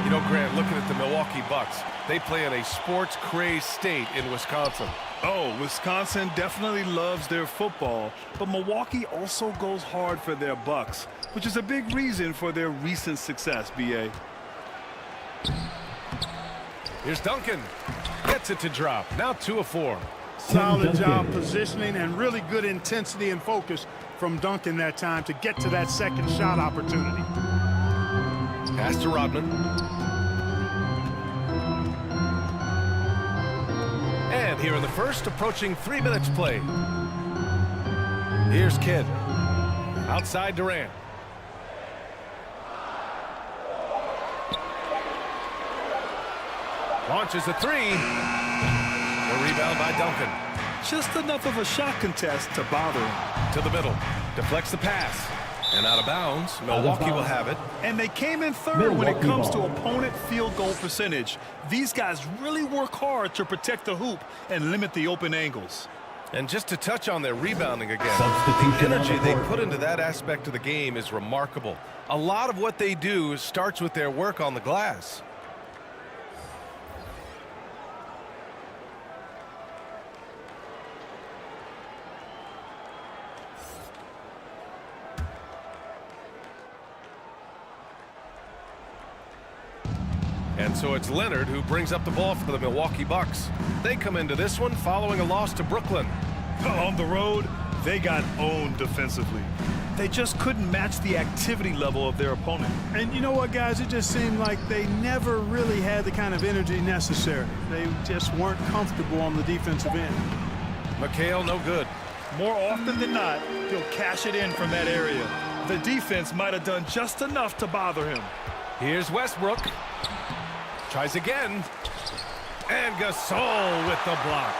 You know, Grant, looking at the Milwaukee Bucks, they play in a sports-crazed state in Wisconsin. Oh, Wisconsin definitely loves their football, but Milwaukee also goes hard for their Bucks, which is a big reason for their recent success, B.A. Here's Duncan. Gets it to drop. Now 2 of 4. Solid job positioning and really good intensity and focus from Duncan that time to get to that second shot opportunity. Pass to Rodman. And here in the first, approaching 3 minutes played. Here's Kidd. Outside Durant. Launches a 3. The rebound by Duncan. Just enough of a shot contest to bother him. To the middle. Deflects the pass. And out of bounds. Milwaukee will have it. And they came in third when it comes to opponent field goal percentage. These guys really work hard to protect the hoop and limit the open angles. And just to touch on their rebounding again, the energy they put into that aspect of the game is remarkable. A lot of what they do starts with their work on the glass. And so it's Leonard who brings up the ball for the Milwaukee Bucks. They come into this one following a loss to Brooklyn. On the road, they got owned defensively. They just couldn't match the activity level of their opponent. And you know what, guys? It just seemed like they never really had the kind of energy necessary. They just weren't comfortable on the defensive end. McHale, no good. More often than not, he'll cash it in from that area. The defense might have done just enough to bother him. Here's Westbrook. Tries again. And Gasol with the block.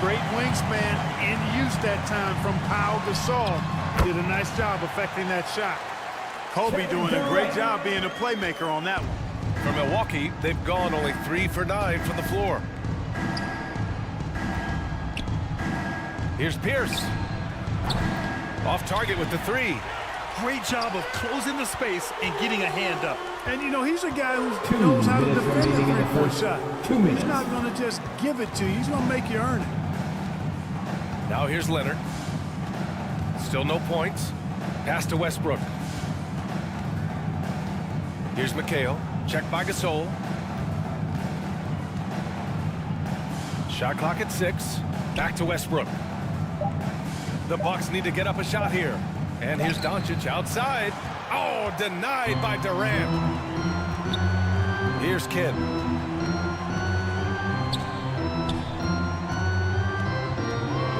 Great wingspan in use that time from Pau Gasol. Did a nice job affecting that shot. Kobe doing a great job being a playmaker on that one. For Milwaukee, they've gone only 3 for 9 from the floor. Here's Pierce. Off target with the 3. Great job of closing the space and getting a hand up. And, you know, he's a guy who knows how to defend the three-point shot. He's not going to just give it to you. He's going to make you earn it. Now here's Leonard. Still no points. Pass to Westbrook. Here's McHale. Check by Gasol. Shot clock at 6. Back to Westbrook. The Bucks need to get up a shot here. And here's Doncic outside. Oh, denied by Durant. Here's Kidd.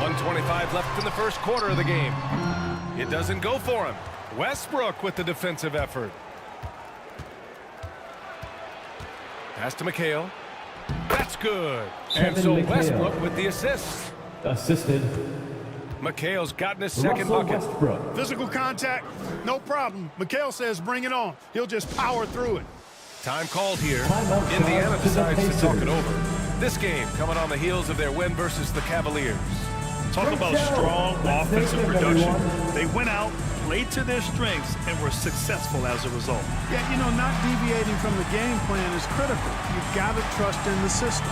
.125 left in the first quarter of the game. It doesn't go for him. Westbrook with the defensive effort. Pass to McHale. That's good. And so Westbrook with the assist. Assisted. McHale's gotten his second bucket. Westbrook. Physical contact, no problem. McHale says bring it on. He'll just power through it. Time called here. Indiana decides to talk it over. This game coming on the heels of their win versus the Cavaliers. Talk about strong offensive production. They went out, played to their strengths, and were successful as a result. Yeah, you know, not deviating from the game plan is critical. You've got to trust in the system.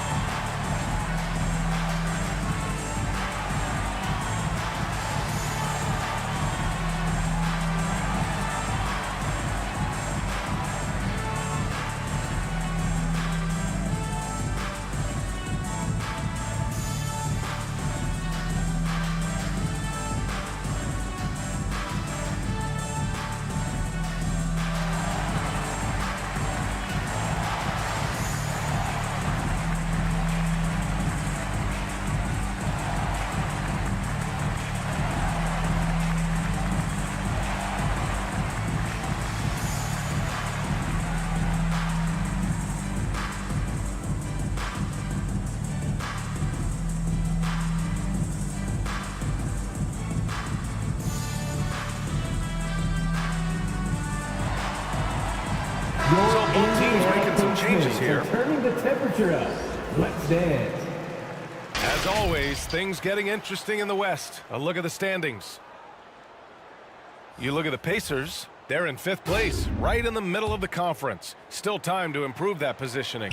So both teams making some changes here. Turning the temperature up. Let's dance. As always, things getting interesting in the West. A look at the standings. You look at the Pacers. They're in 5th place, right in the middle of the conference. Still time to improve that positioning.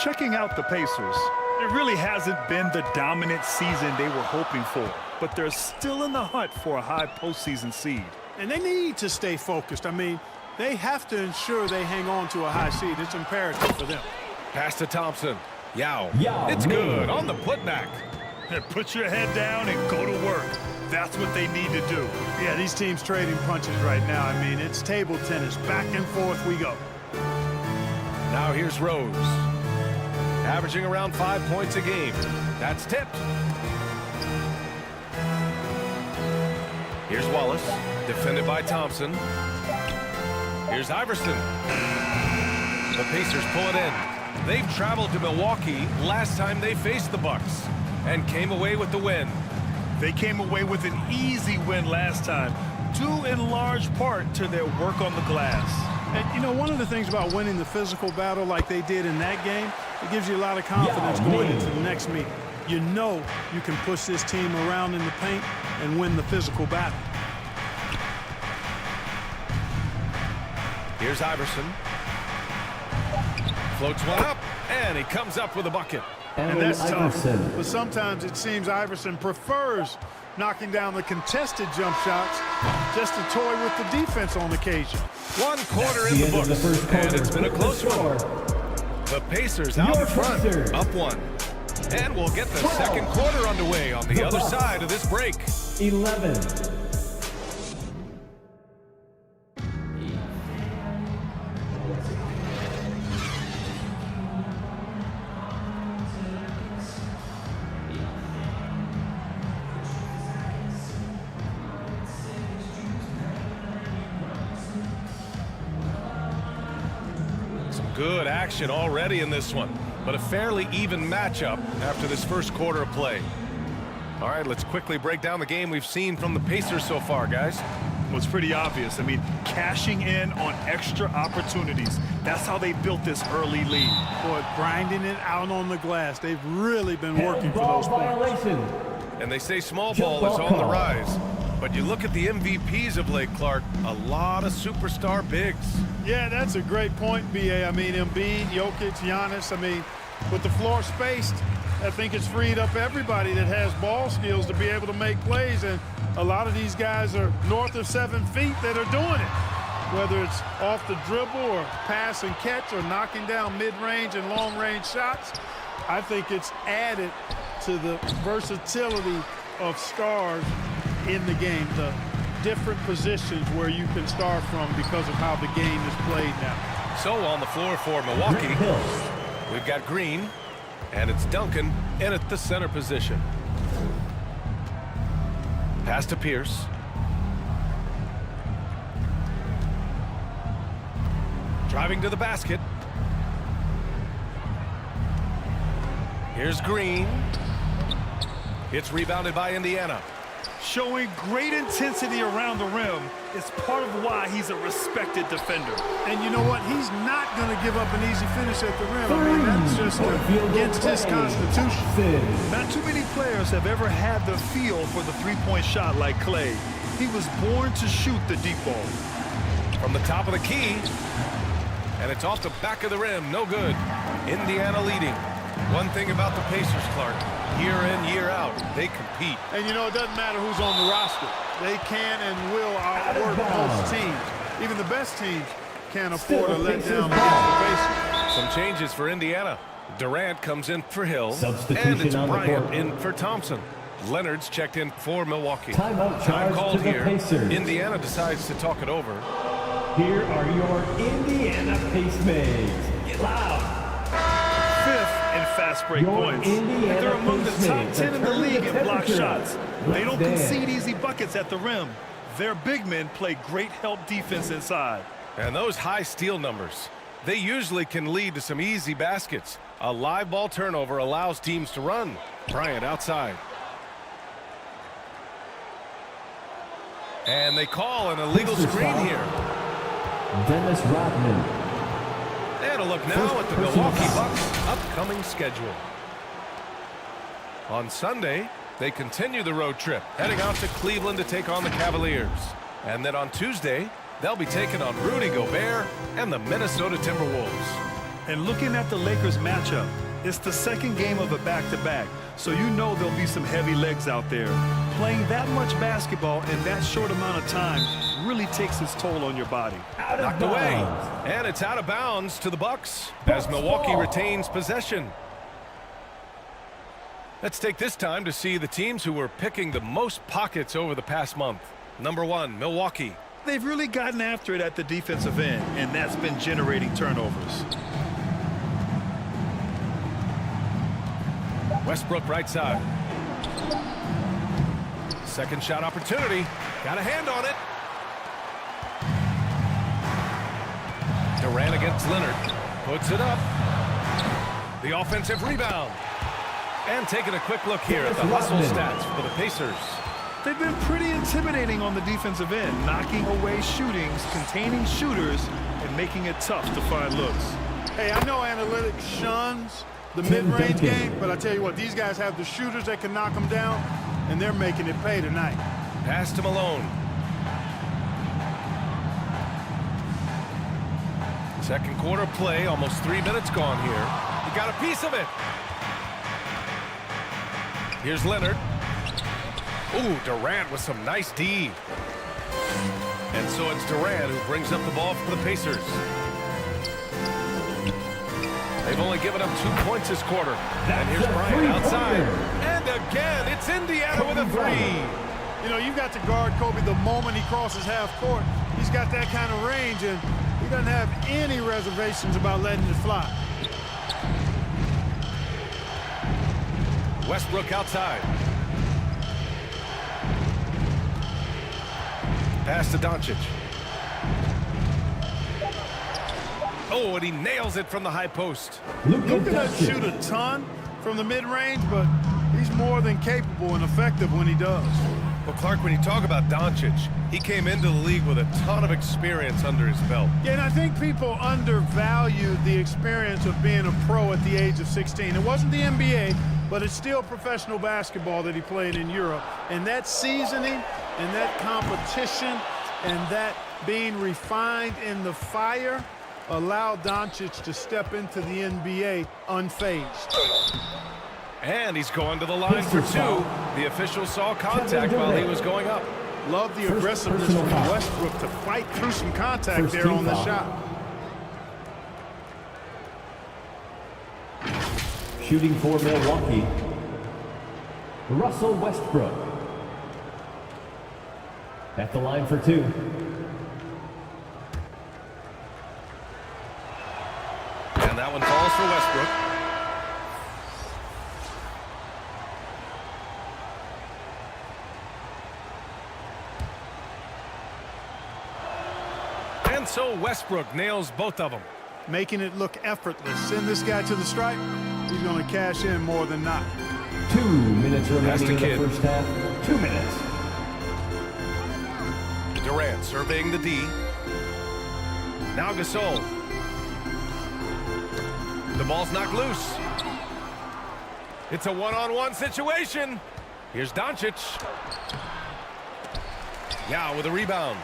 Checking out the Pacers, it really hasn't been the dominant season they were hoping for, but they're still in the hunt for a high postseason seed. And they need to stay focused. I mean, they have to ensure they hang on to a high seed. It's imperative for them. Pass to Thompson. Yao. It's good on the putback. Put your head down and go to work. That's what they need to do. Yeah, these teams trading punches right now. I mean, it's table tennis. Back and forth we go. Now here's Rose. Averaging around 5 points a game. That's tipped. Here's Wallace. Defended by Thompson. Here's Iverson. The Pacers pull it in. They've traveled to Milwaukee last time they faced the Bucks and came away with the win. They came away with an easy win last time, due in large part to their work on the glass. And, you know, one of the things about winning the physical battle like they did in that game, it gives you a lot of confidence going into the next meeting. You know you can push this team around in the paint and win the physical battle. Here's Iverson. Floats one up, and he comes up with a bucket. And that's tough. But sometimes it seems Iverson prefers knocking down the contested jump shots just to toy with the defense on occasion. 1 quarter in the books, and it's been a close one. The Pacers out in front, up 1. And we'll get the second quarter underway on the other side of this break. 11. Good action already in this one, but a fairly even matchup after this first quarter of play. All right, let's quickly break down the game we've seen from the Pacers so far, guys. Well, it's pretty obvious. I mean, cashing in on extra opportunities. That's how they built this early lead. Boy, grinding it out on the glass. They've really been working for those points. And they say small ball is on the rise. But you look at the MVPs of late, Clark, a lot of superstar bigs. Yeah, that's a great point, B.A. I mean, Embiid, Jokic, Giannis. I mean, with the floor spaced, I think it's freed up everybody that has ball skills to be able to make plays. And a lot of these guys are north of 7 feet that are doing it. Whether it's off the dribble or pass and catch or knocking down mid-range and long-range shots, I think it's added to the versatility of stars in the game, the different positions where you can start from because of how the game is played now. So on the floor for Milwaukee, we've got Green, and it's Duncan in at the center position. Pass to Pierce. Driving to the basket. Here's Green. It's rebounded by Indiana. Showing great intensity around the rim is part of why he's a respected defender. And you know what? He's not going to give up an easy finish at the rim. I mean, that's just against his constitution. Not too many players have ever had the feel for the three-point shot like Clay. He was born to shoot the deep ball. From the top of the key, and it's off the back of the rim. No good. Indiana leading. One thing about the Pacers, Clark, year in, year out, they compete. And you know, it doesn't matter who's on the roster. They can and will outwork most teams. Even the best teams can't afford to let down against the Pacers. Some changes for Indiana. Durant comes in for Hill, and it's Bryant in for Thompson. Leonard's checked in for Milwaukee. Time called here. Indiana decides to talk it over. Here are your Indiana Pacemates. Get loud. Fifth in fast break points. And they're among the top 10 in the league in block shots. They don't concede easy buckets at the rim. Their big men play great help defense inside. And those high steal numbers, they usually can lead to some easy baskets. A live ball turnover allows teams to run. Bryant outside. And they call an illegal screen here. Dennis Rodman. And a look now at the Milwaukee Bucks' upcoming schedule. On Sunday, they continue the road trip, heading out to Cleveland to take on the Cavaliers. And then on Tuesday, they'll be taking on Rudy Gobert and the Minnesota Timberwolves. And looking at the Lakers matchup, it's the second game of a back-to-back, so you know there'll be some heavy legs out there. Playing that much basketball in that short amount of time really takes its toll on your body. Knocked away, and it's out of bounds to the Bucks as Milwaukee retains possession. Let's take this time to see the teams who were picking the most pockets over the past month. Number 1, Milwaukee. They've really gotten after it at the defensive end, and that's been generating turnovers. Westbrook right side. Second shot opportunity. Got a hand on it. Durant against Leonard. Puts it up. The offensive rebound. And taking a quick look here at the hustle stats for the Pacers. They've been pretty intimidating on the defensive end, knocking away shootings, containing shooters, and making it tough to find looks. Hey, I know analytics shuns the mid-range game, but I tell you what, these guys have the shooters that can knock them down, and they're making it pay tonight. Pass to Malone. Second quarter play, almost 3 minutes gone here. He got a piece of it. Here's Leonard. Ooh, Durant with some nice D. And so it's Durant who brings up the ball for the Pacers. They've only given up 2 points this quarter. And here's Bryant outside. And again, it's Indiana with a three. You know, you've got to guard Kobe the moment he crosses half court. He's got that kind of range, and he doesn't have any reservations about letting it fly. Westbrook outside. Pass to Doncic. Oh, and he nails it from the high post. Luka doesn't shoot a ton from the mid-range, but he's more than capable and effective when he does. Well, Clark, when you talk about Doncic, he came into the league with a ton of experience under his belt. Yeah, and I think people undervalue the experience of being a pro at the age of 16. It wasn't the NBA, but it's still professional basketball that he played in Europe. And that seasoning and that competition and that being refined in the fire allowed Doncic to step into the NBA unfazed. And he's going to the line for two. The official saw contact while he was going up. Love the aggressiveness from Westbrook to fight through some contact there on the shot. Shooting for Milwaukee, Russell Westbrook. At the line for two. And that one falls for Westbrook. And so Westbrook nails both of them. Making it look effortless. Send this guy to the stripe. He's going to cash in more than not. 2 minutes remaining in the kid. first half. 2 minutes. Durant surveying the D. Now Gasol. The ball's knocked loose. It's a one-on-one situation. Here's Doncic. Yao with a rebound.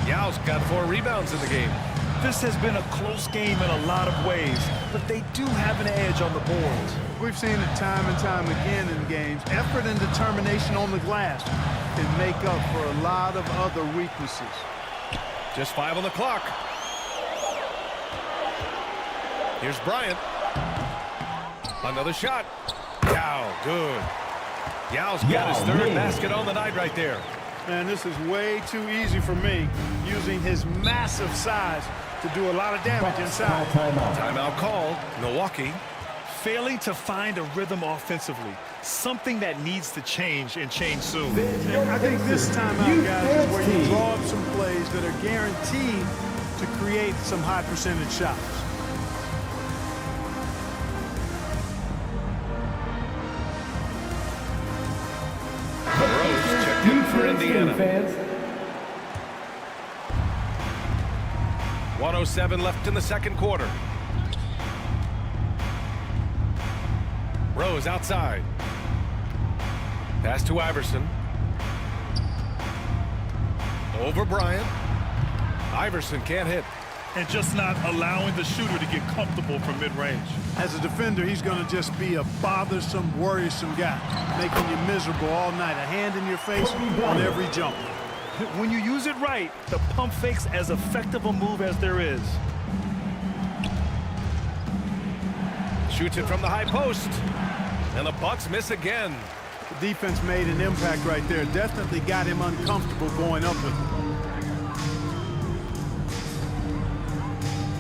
Yao's got 4 rebounds in the game. This has been a close game in a lot of ways, but they do have an edge on the boards. We've seen it time and time again in games. Effort and determination on the glass can make up for a lot of other weaknesses. Just 5 on the clock. Here's Bryant. Another shot. Yao, good. Yao's got his third basket on the night right there. Man, this is way too easy for me, using his massive size to do a lot of damage inside. Timeout called. Milwaukee. Failing to find a rhythm offensively. Something that needs to change and change soon. I think this timeout, guys, is where you draw up some plays that are guaranteed to create some high percentage shots. Rose checked in for Indiana. 1:07 left in the second quarter. Rose outside. Pass to Iverson. Over Bryant. Iverson can't hit. And just not allowing the shooter to get comfortable from mid-range. As a defender, he's going to just be a bothersome, worrisome guy, making you miserable all night. A hand in your face on every jump. When you use it right, the pump fake's as effective a move as there is. Shoots it from the high post. And the Bucks miss again. The defense made an impact right there. Definitely got him uncomfortable going up with it.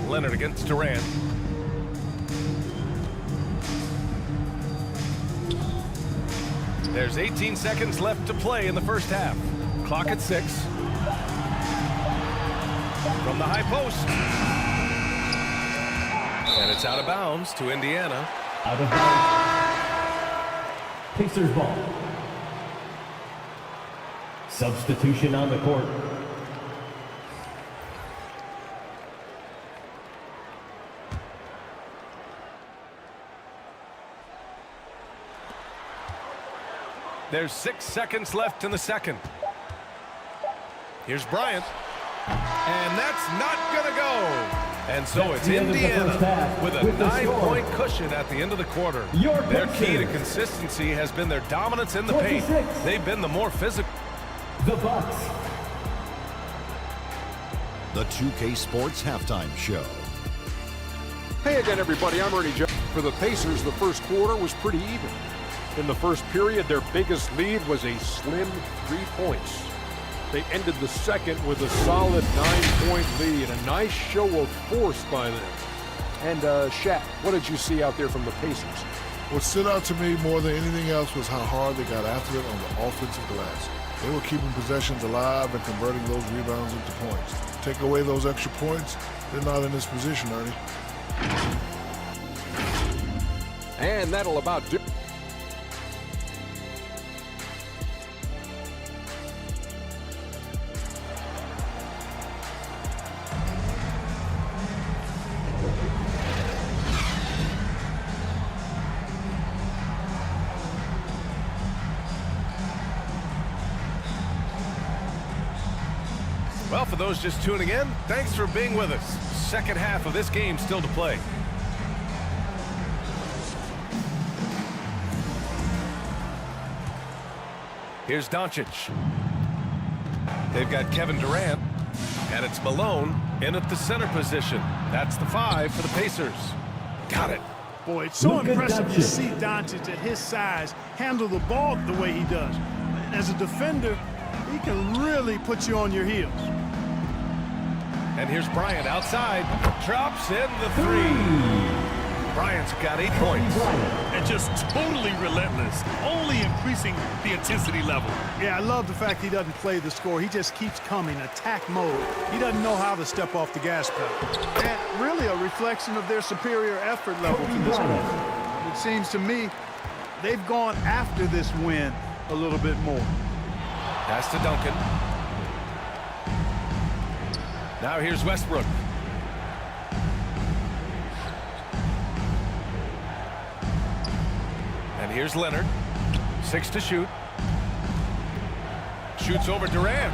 Leonard against Durant. There's 18 seconds left to play in the first half. Clock at 6. From the high post. And it's out of bounds to Indiana. Out of bounds. Pacers ball. Substitution on the court. There's 6 seconds left in the second. Here's Bryant. And that's not going to go. And so it's Indiana with a 9-point cushion at the end of the quarter. Their key to consistency has been their dominance in the paint. They've been the more physical. The Bucks. The 2K Sports Halftime Show. Hey again, everybody. I'm Ernie Jones. For the Pacers, the first quarter was pretty even. In the first period, their biggest lead was a slim 3 points. They ended the second with a solid 9-point lead. A nice show of force by them. And Shaq, what did you see out there from the Pacers? What stood out to me more than anything else was how hard they got after it on the offensive glass. They were keeping possessions alive and converting those rebounds into points. Take away those extra points, They're not in this position, Ernie. And that'll about do. Well, for those just tuning in, thanks for being with us. Second half of this game still to play. Here's Doncic. They've got Kevin Durant, and it's Malone in at the center position. That's the 5 for the Pacers. Got it. Boy, it's so impressive to see Doncic at his size handle the ball the way he does. As a defender, he can really put you on your heels. And here's Bryant outside. Drops in the 3. Bryant's got 8 points. And just totally relentless, only increasing the intensity level. Yeah, I love the fact he doesn't play the score. He just keeps coming, attack mode. He doesn't know how to step off the gas pedal. And really a reflection of their superior effort level to this point. It seems to me they've gone after this win a little bit more. Pass to Duncan. Now here's Westbrook. And here's Leonard. 6 to shoot. Shoots over Durant.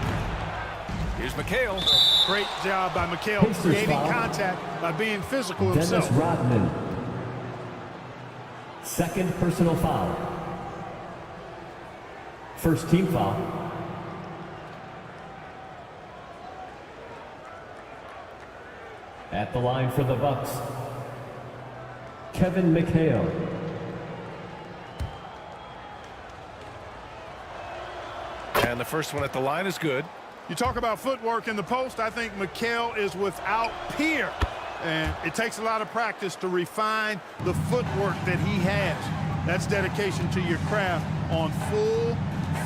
Here's McHale. Great job by McHale creating contact by being physical himself. Dennis Rodman. Second personal foul. First team foul. At the line for the Bucks, Kevin McHale. And the first one at the line is good. You talk about footwork in the post, I think McHale is without peer. And it takes a lot of practice to refine the footwork that he has. That's dedication to your craft on full,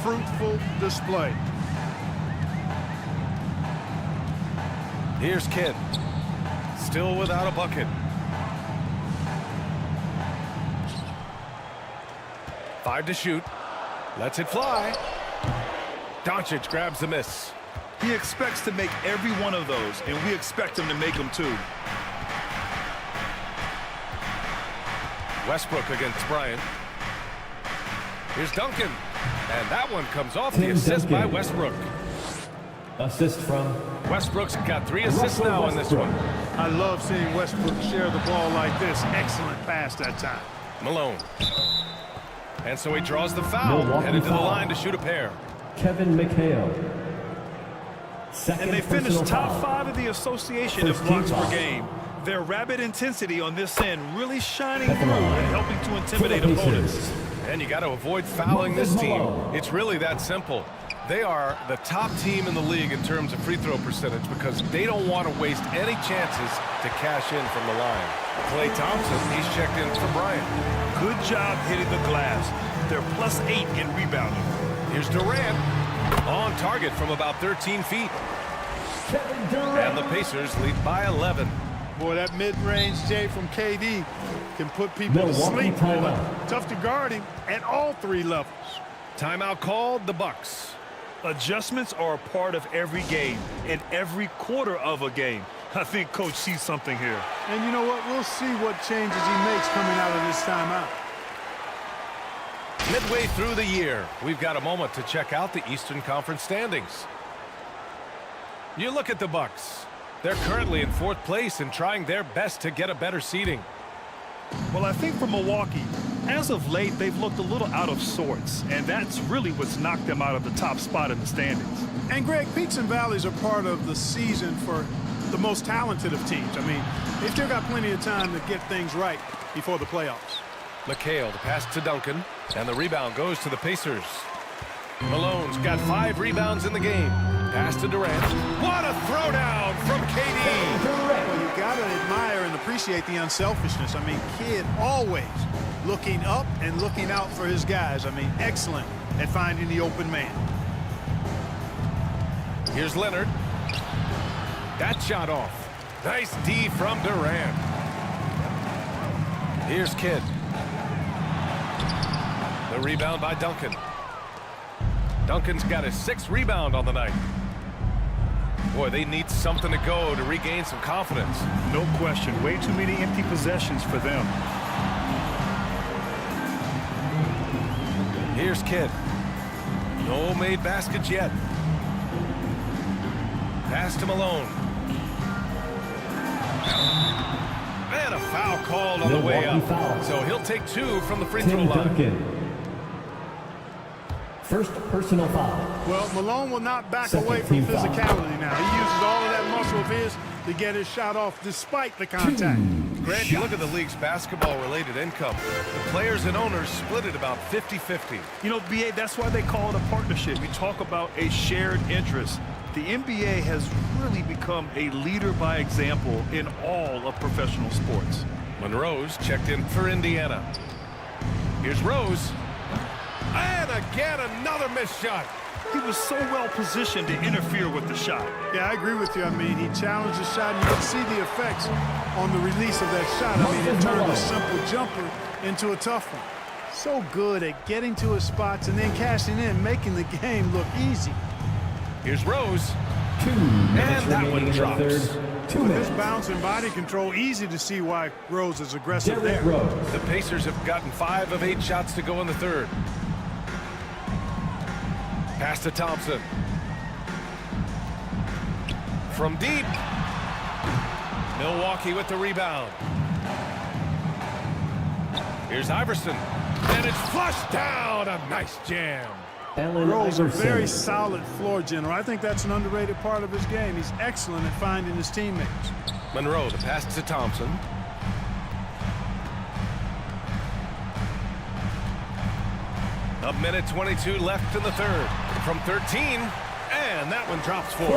fruitful display. Here's Kidd. Still without a bucket. 5 to shoot. Lets it fly. Doncic grabs the miss. He expects to make every one of those, and we expect him to make them too. Westbrook against Bryant. Here's Duncan. And that one comes off the assist by Westbrook. Assist from Westbrook's got 3 assists now in this one. I love seeing Westbrook share the ball like this. Excellent pass that time. Malone. And so he draws the foul, headed to the line to shoot a pair. Kevin McHale. And they finished top 5 of the association in blocks per game. Their rapid intensity on this end really shining through and helping to intimidate opponents. And you got to avoid fouling this team. It's really that simple. They are the top team in the league in terms of free throw percentage because they don't want to waste any chances to cash in from the line. Klay Thompson, he's checked in for Bryant. Good job hitting the glass. They're +8 in rebounding. Here's Durant on target from about 13 feet. And the Pacers lead by 11. Boy, that mid-range J from KD can put people to sleep. Tough to guard him at all 3 levels. Timeout called, the Bucks. Adjustments are a part of every game and every quarter of a game. I think Coach sees something here. And you know what? We'll see what changes he makes coming out of this timeout. Midway through the year, we've got a moment to check out the Eastern Conference standings. You look at the Bucks. They're currently in 4th place and trying their best to get a better seeding. Well, I think for Milwaukee, as of late, they've looked a little out of sorts, and that's really what's knocked them out of the top spot in the standings. And, Greg, peaks and valleys are part of the season for the most talented of teams. I mean, they've still got plenty of time to get things right before the playoffs. McHale, the pass to Duncan, and the rebound goes to the Pacers. Malone's got 5 rebounds in the game. Pass to Durant. What a throwdown from KD. Well, you got to admire and appreciate the unselfishness. I mean, Kidd always looking up and looking out for his guys. I mean, excellent at finding the open man. Here's Leonard. That shot off. Nice D from Durant. Here's Kidd. The rebound by Duncan. Duncan's got his 6th rebound on the night. Boy, they need something to go to regain some confidence. No question. Way too many empty possessions for them. Here's Kidd. No made baskets yet. Pass to Malone. And a foul called on the way up. So he'll take 2 from the free throw line. First personal foul. Well, Malone will not back away from physicality now. He uses all of that muscle of his to get his shot off despite the contact. Grant, you look at the league's basketball-related income. The players and owners split it about 50-50. You know, BA, that's why they call it a partnership. We talk about a shared interest. The NBA has really become a leader by example in all of professional sports. Monroe's checked in for Indiana. Here's Rose. And again, another missed shot. He was so well positioned to interfere with the shot. Yeah, I agree with you. I mean, he challenged the shot, and you can see the effects on the release of that shot. I mean, it turned a simple jumper into a tough one. So good at getting to his spots and then cashing in, making the game look easy. Here's Rose. 2 minutes and that one drops. With his bounce and body control, easy to see why Rose is aggressive there. Rose. The Pacers have gotten 5 of 8 shots to go in the third. Pass to Thompson. From deep. Milwaukee with the rebound. Here's Iverson. And it's flushed down. A nice jam. Rose, a very solid floor general. I think that's an underrated part of his game. He's excellent at finding his teammates. Monroe, the pass to Thompson. A minute 22 left in the third. From 13, and that one drops 4.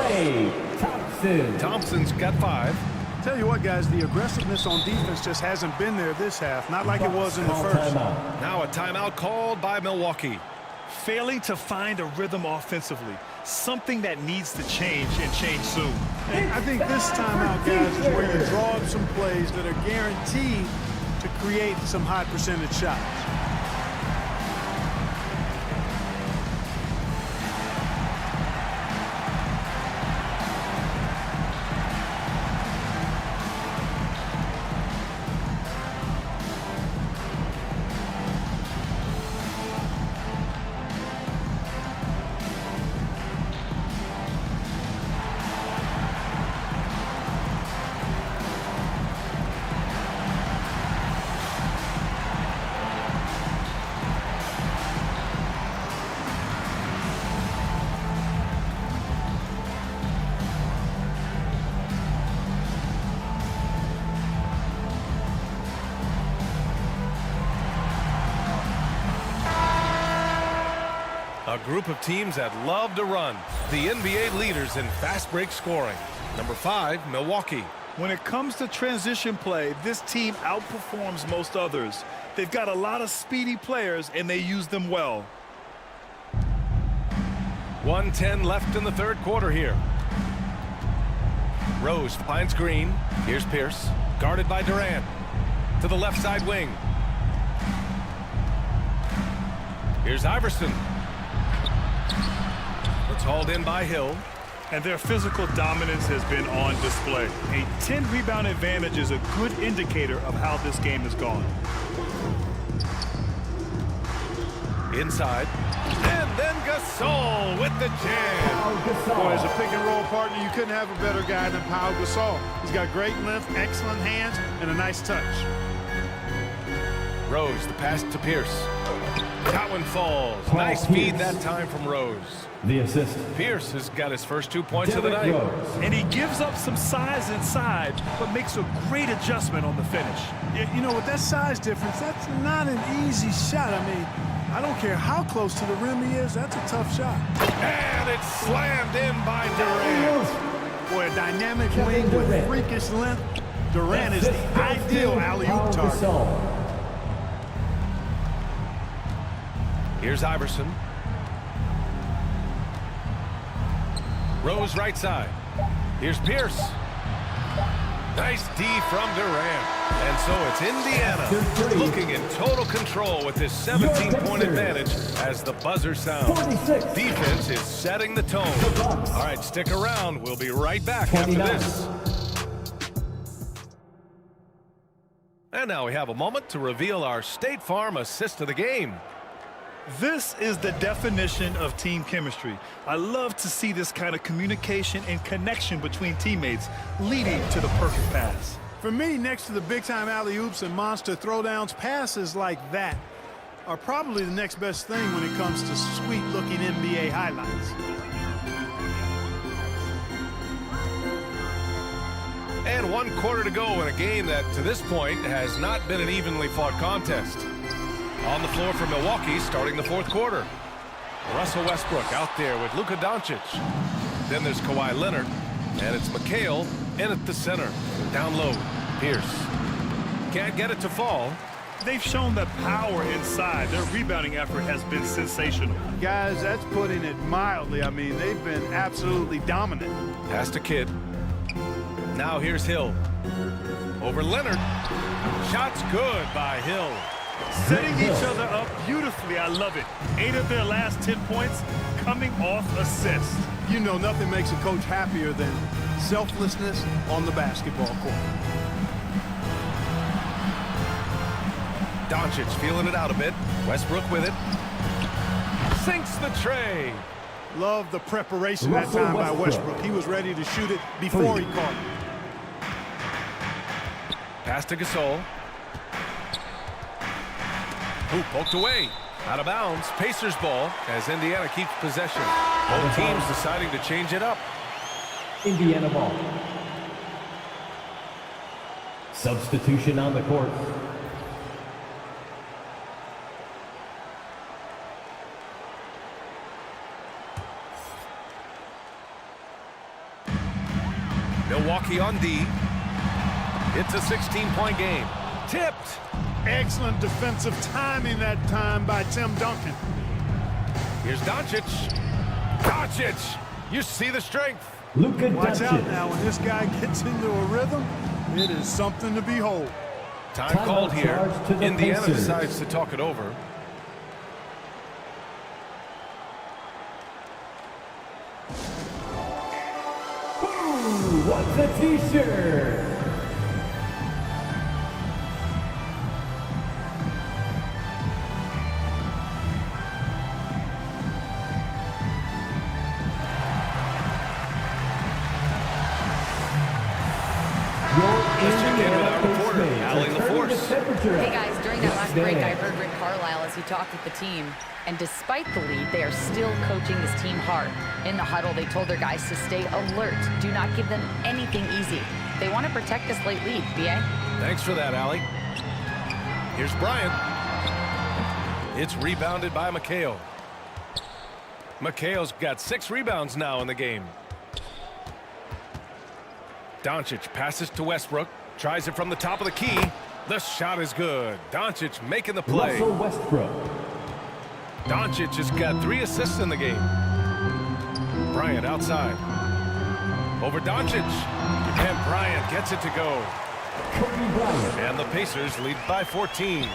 Thompson. Thompson's got 5. Tell you what, guys, the aggressiveness on defense just hasn't been there this half. Not like it was in the first. Now a timeout called by Milwaukee. Failing to find a rhythm offensively. Something that needs to change and change soon. And I think this timeout, guys, is where you draw up some plays that are guaranteed to create some high percentage shots. A group of teams that love to run. The NBA leaders in fast break scoring. Number 5, Milwaukee. When it comes to transition play, this team outperforms most others. They've got a lot of speedy players, and they use them well. 1:10 left in the third quarter here. Rose finds Green. Here's Pierce. Guarded by Durant. To the left side wing. Here's Iverson. It's hauled in by Hill. And their physical dominance has been on display. A 10-rebound advantage is a good indicator of how this game has gone. Inside. And then Gasol with the jam. Boy, as a pick-and-roll partner, you couldn't have a better guy than Pau Gasol. He's got great length, excellent hands, and a nice touch. Rose, the pass to Pierce. That one falls. Nice feed that time from Rose. The assist. Pierce has got his first 2 points of the night. And he gives up some size inside, but makes a great adjustment on the finish. You know, with that size difference, that's not an easy shot. I mean, I don't care how close to the rim he is, that's a tough shot. And it's slammed in by Durant. Boy, a dynamic wing with freakish length. Durant is the ideal alley-oop target. Here's Iverson. Rose right side. Here's Pierce. Nice D from Durant. And so it's Indiana looking in total control with this 17-point advantage as the buzzer sounds. Defense is setting the tone. All right, stick around. We'll be right back after this. And now we have a moment to reveal our State Farm assist of the game. This is the definition of team chemistry. I love to see this kind of communication and connection between teammates leading to the perfect pass. For me, next to the big-time alley-oops and monster throwdowns, passes like that are probably the next best thing when it comes to sweet-looking NBA highlights. And 1 quarter to go in a game that, to this point, has not been an evenly fought contest. On the floor for Milwaukee, starting the 4th quarter. Russell Westbrook out there with Luka Doncic. Then there's Kawhi Leonard, and it's McHale in at the center. Down low, Pierce. Can't get it to fall. They've shown that power inside. Their rebounding effort has been sensational. Guys, that's putting it mildly. I mean, they've been absolutely dominant. Pass to Kidd. Now here's Hill. Over Leonard. Shot's good by Hill. Setting each other up beautifully. I love it. 8 of their last 10 points coming off assists. You know, nothing makes a coach happier than selflessness on the basketball court. Doncic feeling it out a bit. Westbrook with it. Sinks the tray. Love the preparation that time by Westbrook. He was ready to shoot it before he caught it. Pass to Gasol. Who poked away. Out of bounds. Pacers ball as Indiana keeps possession. Both teams deciding to change it up. Indiana ball. Substitution on the court. Milwaukee on D. It's a 16-point game. Tipped. Excellent defensive timing that time by Tim Duncan. Here's Doncic. Doncic. You see the strength. Luka Watch Doncic. out now. When this guy gets into a rhythm, it is something to behold. Time called here. Indiana Pacers. decides to talk it over. Ooh, what's a t-shirt? Let's check in with our reporter, Allie LaForce. Hey guys, during that last break, I heard Rick Carlisle as he talked with the team. And despite the lead, they are still coaching this team hard. In the huddle, they told their guys to stay alert. Do not give them anything easy. They want to protect this late lead, B.A. Thanks for that, Allie. Here's Bryant. It's rebounded by McHale. McHale's got 6 rebounds now in the game. Doncic passes to Westbrook. Tries it from the top of the key. The shot is good. Doncic making the play. Russell Westbrook. Doncic has got 3 assists in the game. Bryant outside. Over Doncic. And Bryant gets it to go. Kobe Bryant. And the Pacers lead by 14.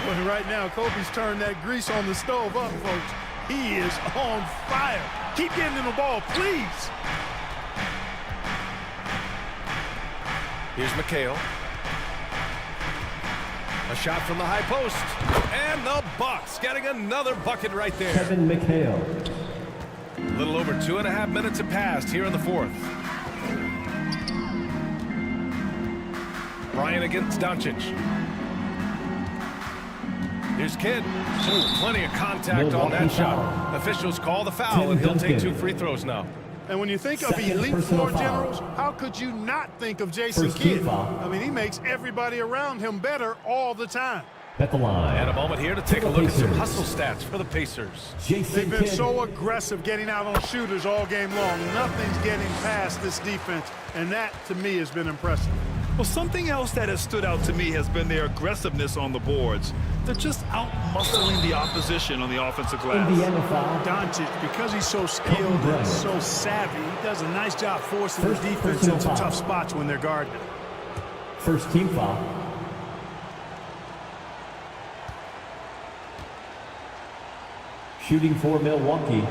Well, right now, Kobe's turned that grease on the stove up, folks. He is on fire. Keep getting him the ball, please. Here's McHale. A shot from the high post. And the Bucks getting another bucket right there. Kevin McHale. A little over 2.5 minutes have passed here in the 4th. Bryant against Doncic. Here's Kidd. Ooh, plenty of contact on that shot. Officials call the foul, and he'll take 2 free throws now. And when you think of elite floor generals, how could you not think of Jason Kidd? I mean, he makes everybody around him better all the time. At the line. And a moment here to take a look at some hustle stats for the Pacers. They've been so aggressive getting out on shooters all game long. Nothing's getting past this defense, and that, to me, has been impressive. Well, something else that has stood out to me has been their aggressiveness on the boards. They're just out-muscling the opposition on the offensive glass. Indiana foul. Doncic, because he's so skilled and so savvy, he does a nice job forcing the defense into tough spots when they're guarding. First team foul. Shooting for Milwaukee.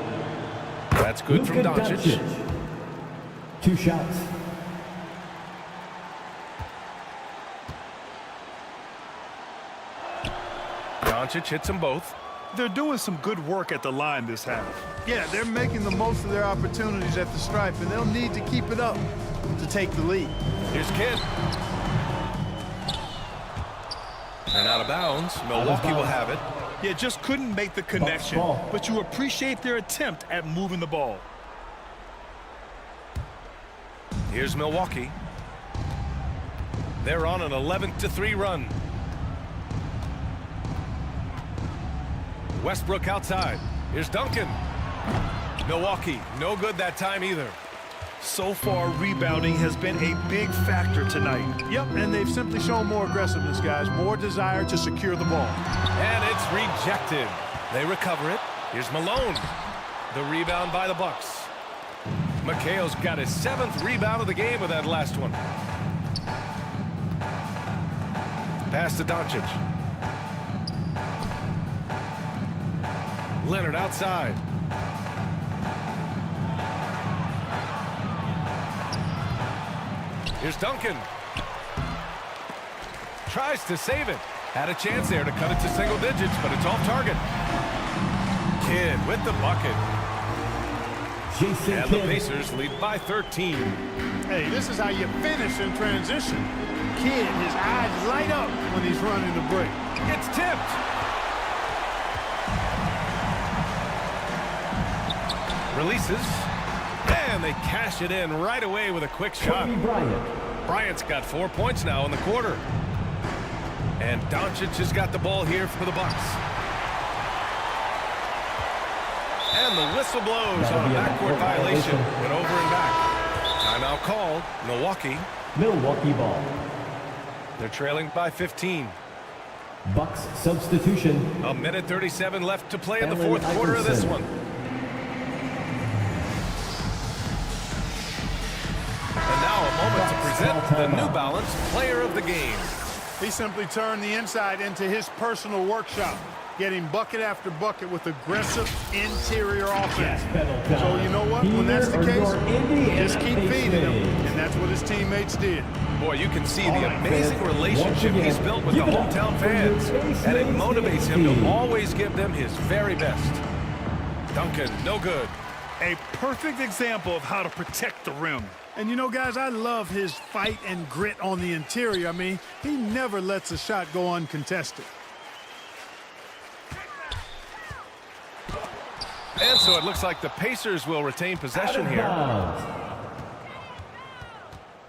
That's good from Doncic. 2 shots. Doncic hits them both. They're doing some good work at the line this half. Yeah, they're making the most of their opportunities at the stripe, and they'll need to keep it up to take the lead. Here's Kidd. And out of bounds. Milwaukee will have it. Yeah, just couldn't make the connection, but you appreciate their attempt at moving the ball. Here's Milwaukee. They're on an 11-3 run. Westbrook outside. Here's Duncan. Milwaukee, no good that time either. So far, rebounding has been a big factor tonight. Yep, and they've simply shown more aggressiveness, guys. More desire to secure the ball. And it's rejected. They recover it. Here's Malone. The rebound by the Bucks. McHale's got his 7th rebound of the game with that last one. Pass to Doncic. Leonard outside. Here's Duncan. Tries to save it. Had a chance there to cut it to single digits, but it's off target. Kidd with the bucket. And the Pacers lead by 13. Hey, this is how you finish in transition. Kidd, his eyes light up when he's running the break. It's tipped. Releases. And they cash it in right away with a quick shot. Bryant's got 4 points now in the quarter. And Doncic has got the ball here for the Bucks. And the whistle blows on a backcourt violation. Went over and back. Timeout called. Milwaukee. Milwaukee ball. They're trailing by 15. Bucks substitution. 1:37 left to play in the fourth quarter of this one. And now a moment to present the New Balance Player of the Game. He simply turned the inside into his personal workshop, getting bucket after bucket with aggressive interior offense. So you know what? When that's the case, just keep feeding him, and that's what his teammates did. Boy, you can see the amazing relationship he's built with the hometown fans, and it motivates him to always give them his very best. Duncan, no good. A perfect example of how to protect the rim. And you know, guys, I love his fight and grit on the interior. I mean, he never lets a shot go uncontested. And so it looks like the Pacers will retain possession here.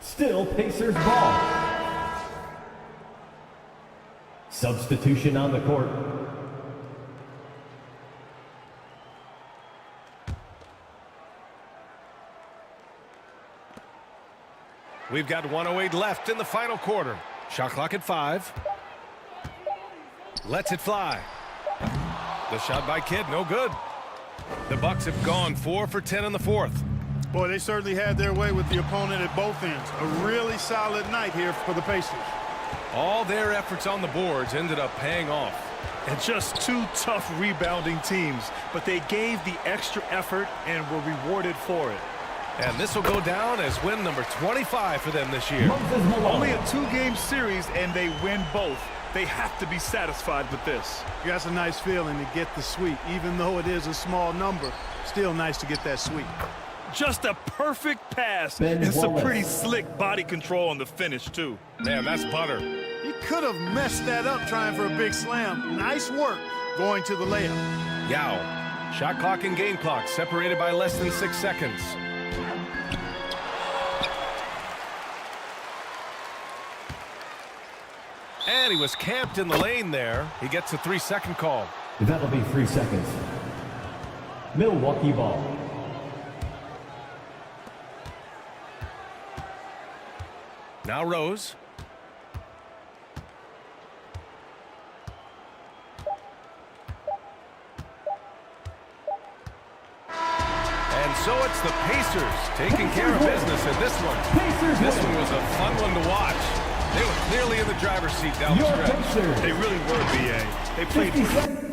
Still Pacers ball. Substitution on the court. We've got 1:08 left in the final quarter. Shot clock at 5. Lets it fly. The shot by Kidd, no good. The Bucks have gone 4 for 10 in the fourth. Boy, they certainly had their way with the opponent at both ends. A really solid night here for the Pacers. All their efforts on the boards ended up paying off. And just 2 tough rebounding teams, but they gave the extra effort and were rewarded for it. And this will go down as win number 25 for them this year. Only a 2-game series, and they win both. They have to be satisfied with this. That's a nice feeling to get the sweep. Even though it is a small number, still nice to get that sweep. Just a perfect pass and some pretty slick body control on the finish, too. Man, that's butter. He could have messed that up trying for a big slam. Nice work going to the layup. Yao. Shot clock and game clock separated by less than 6 seconds. And he was camped in the lane there. He gets a 3-second call. That'll be 3 seconds. Milwaukee ball. Now Rose. And so it's the Pacers taking care of business in this one. This one was a fun one to watch. They were clearly in the driver's seat down the stretch. They really were, B.A. They played great.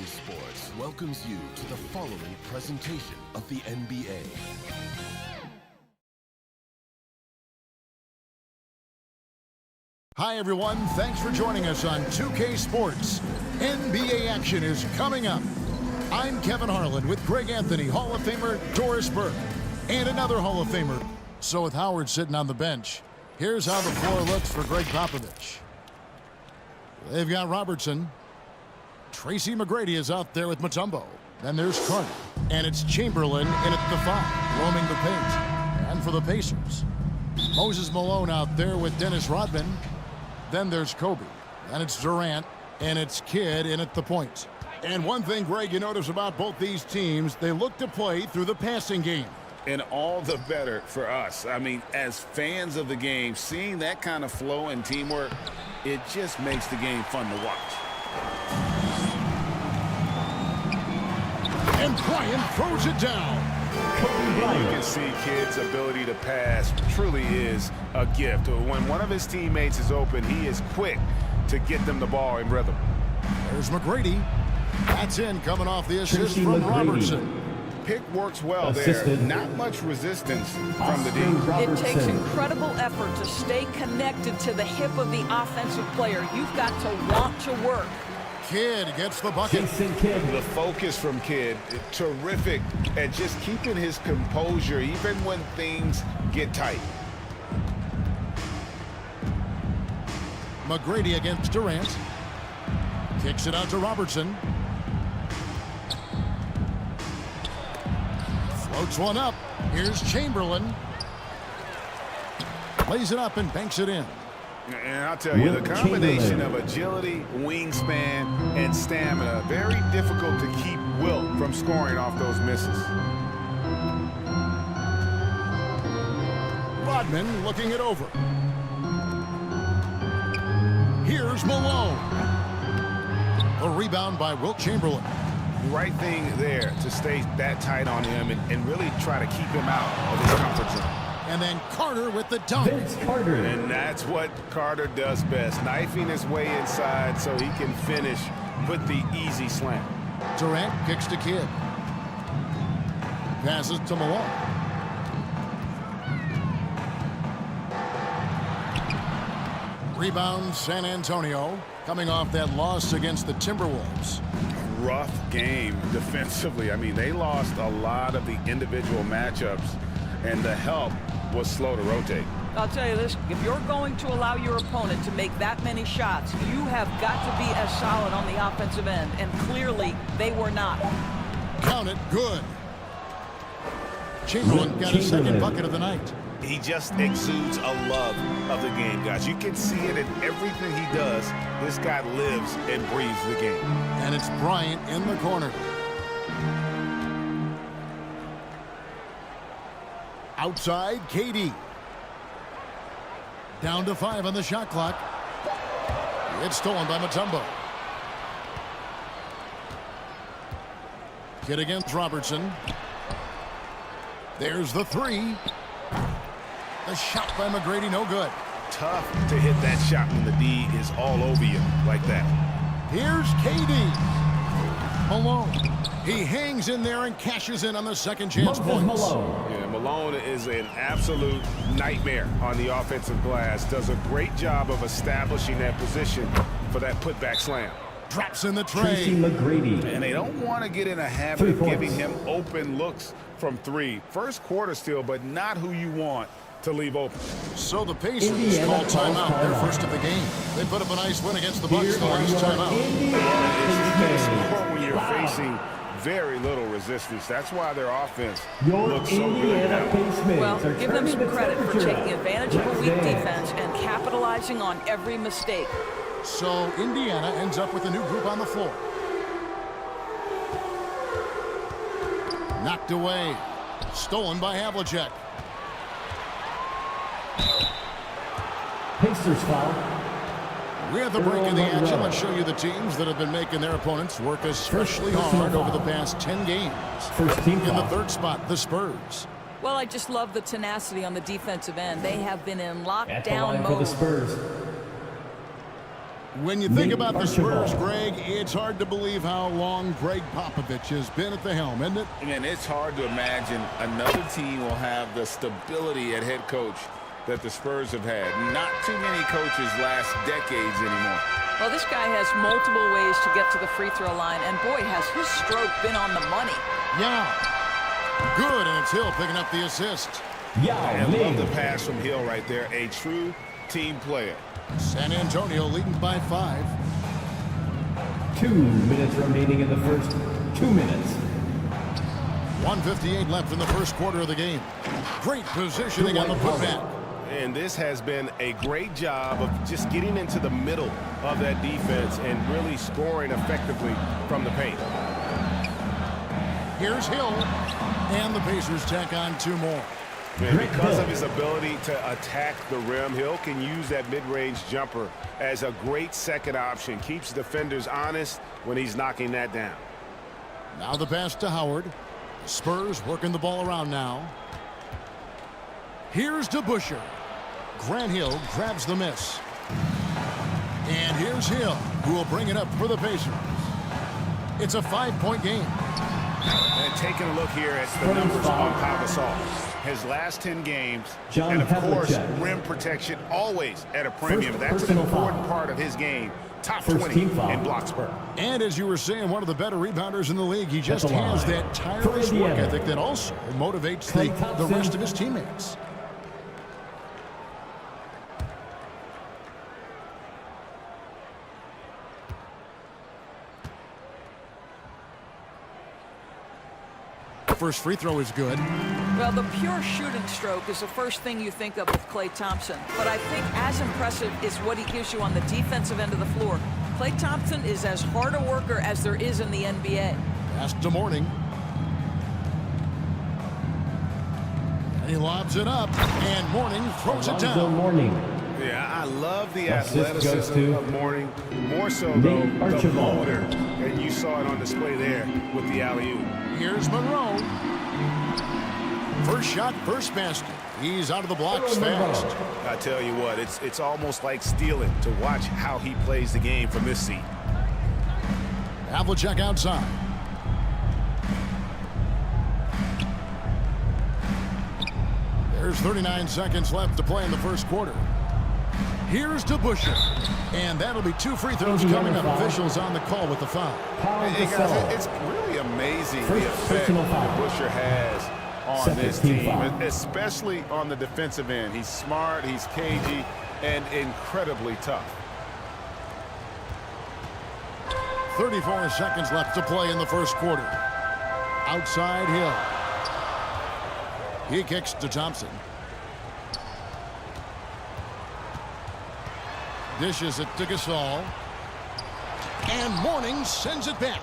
Sports welcomes you to the following presentation of the NBA. Hi, everyone. Thanks for joining us on 2K Sports. NBA action is coming up. I'm Kevin Harlan with Greg Anthony, Hall of Famer Doris Burke, and another Hall of Famer. So with Howard sitting on the bench, here's how the floor looks for Greg Popovich. They've got Robertson. Tracy McGrady is out there with Mutombo. Then there's Carter. And it's Chamberlain in at the 5, roaming the paint. And for the Pacers, Moses Malone out there with Dennis Rodman. Then there's Kobe. And it's Durant. And it's Kidd in at the point. And one thing, Greg, you notice about both these teams, they look to play through the passing game. And all the better for us. I mean, as fans of the game, seeing that kind of flow and teamwork, it just makes the game fun to watch. And Bryant throws it down. You can see Kidd's ability to pass truly is a gift. When one of his teammates is open, he is quick to get them the ball in rhythm. There's McGrady. That's in, coming off the assist from Robertson. Pick works well there. Not much resistance from the D. It takes incredible effort to stay connected to the hip of the offensive player. You've got to want to work. Kidd gets the bucket. The focus from Kidd, terrific at just keeping his composure even when things get tight. McGrady against Durant. Kicks it out to Robertson. Floats one up. Here's Chamberlain. Plays it up and banks it in. And I'll tell you, the combination of agility, wingspan, and stamina, very difficult to keep Wilt from scoring off those misses. Rodman looking it over. Here's Malone. A rebound by Wilt Chamberlain. Right thing there to stay that tight on him and really try to keep him out of his comfort zone. And then Carter with the dunk. And that's what Carter does best, knifing his way inside so he can finish with the easy slam. Durant kicks to Kidd. Passes to Malone. Rebound San Antonio, coming off that loss against the Timberwolves. Rough game defensively. I mean, they lost a lot of the individual matchups, and the help was slow to rotate. I'll tell you this, if you're going to allow your opponent to make that many shots, you have got to be as solid on the offensive end, and clearly they were not. Count it, good. Chamberlain got his second bucket of the night. He just exudes a love of the game, guys. You can see it in everything he does. This guy lives and breathes the game. And it's Bryant in the corner. Outside, KD. Down to 5 on the shot clock. It's stolen by Mutombo. Kidd against Robertson. There's the 3. The shot by McGrady, no good. Tough to hit that shot when the D is all over you like that. Here's KD. Malone. He hangs in there and cashes in on the second chance points. Yeah, Malone is an absolute nightmare on the offensive glass. Does a great job of establishing that position for that putback slam. Drops in the tray. And they don't want to get in a habit of giving him open looks from 3. First quarter still, but not who you want to leave open. So the Pacers call timeout, their first of the game. They put up a nice win against the Bucks the last timeout. It's score when you're facing very little resistance. That's why their offense Your looks so good now. Well, give them some credit for taking advantage of a weak defense and capitalizing on every mistake. So Indiana ends up with a new group on the floor. Knocked away. Stolen by Havlicek. Pacers foul. We have the break in the action. Let's show you the teams that have been making their opponents work especially hard over the past 10 games. First team in foul. the third spot, the Spurs. Well, I just love the tenacity on the defensive end. They have been in At the lockdown line for mode. the Spurs. When you think Nate about the Spurs, Archibald. Greg, it's hard to believe how long Greg Popovich has been at the helm, isn't it? And it's hard to imagine another team will have the stability at head coach that the Spurs have had. Not too many coaches last decades anymore. Well, this guy has multiple ways to get to the free throw line, and boy, has his stroke been on the money. Yeah. Good, and it's Hill picking up the assist. I love the pass from Hill right there. A true team player. San Antonio leading by 5. 2 minutes remaining in the first 2 minutes. 1:58 left in the first quarter of the game. Great positioning on the putback. And this has been a great job of just getting into the middle of that defense and really scoring effectively from the paint. Here's Hill, and the Pacers tack on 2 more. And because of his ability to attack the rim, Hill can use that mid-range jumper as a great second option. Keeps defenders honest when he's knocking that down. Now the pass to Howard. Spurs working the ball around now. Here's to Busher. Grant Hill grabs the miss. And here's Hill, who will bring it up for the Pacers. It's a 5-point game. And taking a look here at the numbers on Pau Gasol. His last 10 games, John and of course, Havlicek. rim protection always at a premium. First That's an personal important foul. part of his game. Top First 20 team foul. in blocks per. And as you were saying, one of the better rebounders in the league. He just the line. has that tireless For work Indiana. ethic that also motivates Klay the Thompson. rest of his teammates. First free throw is good. Well, the pure shooting stroke is the first thing you think of with Klay Thompson. But I think as impressive is what he gives you on the defensive end of the floor. Klay Thompson is as hard a worker as there is in the NBA. Pass to Morning. And he lobs it up, and Morning throws it Alonzo down. Morning. Yeah, I love the Assist goes athleticism to of Morning. More so, Nate though, the Archibald. motor. And you saw it on display there with the alley-oop. Here's Monroe. First shot, first basket. He's out of the blocks fast. I tell you what, it's almost like stealing to watch how he plays the game from this seat. Havlicek outside. There's 39 seconds left to play in the first quarter. Here's to Busher. And that'll be 2 free throws coming up. Officials on the call with the foul. Hey, guys, it's really amazing the effect that Busher has on this team, especially on the defensive end. He's smart, he's cagey, and incredibly tough. 34 seconds left to play in the first quarter. Outside Hill. He kicks to Thompson. Dishes it to Gasol. And Morning sends it back.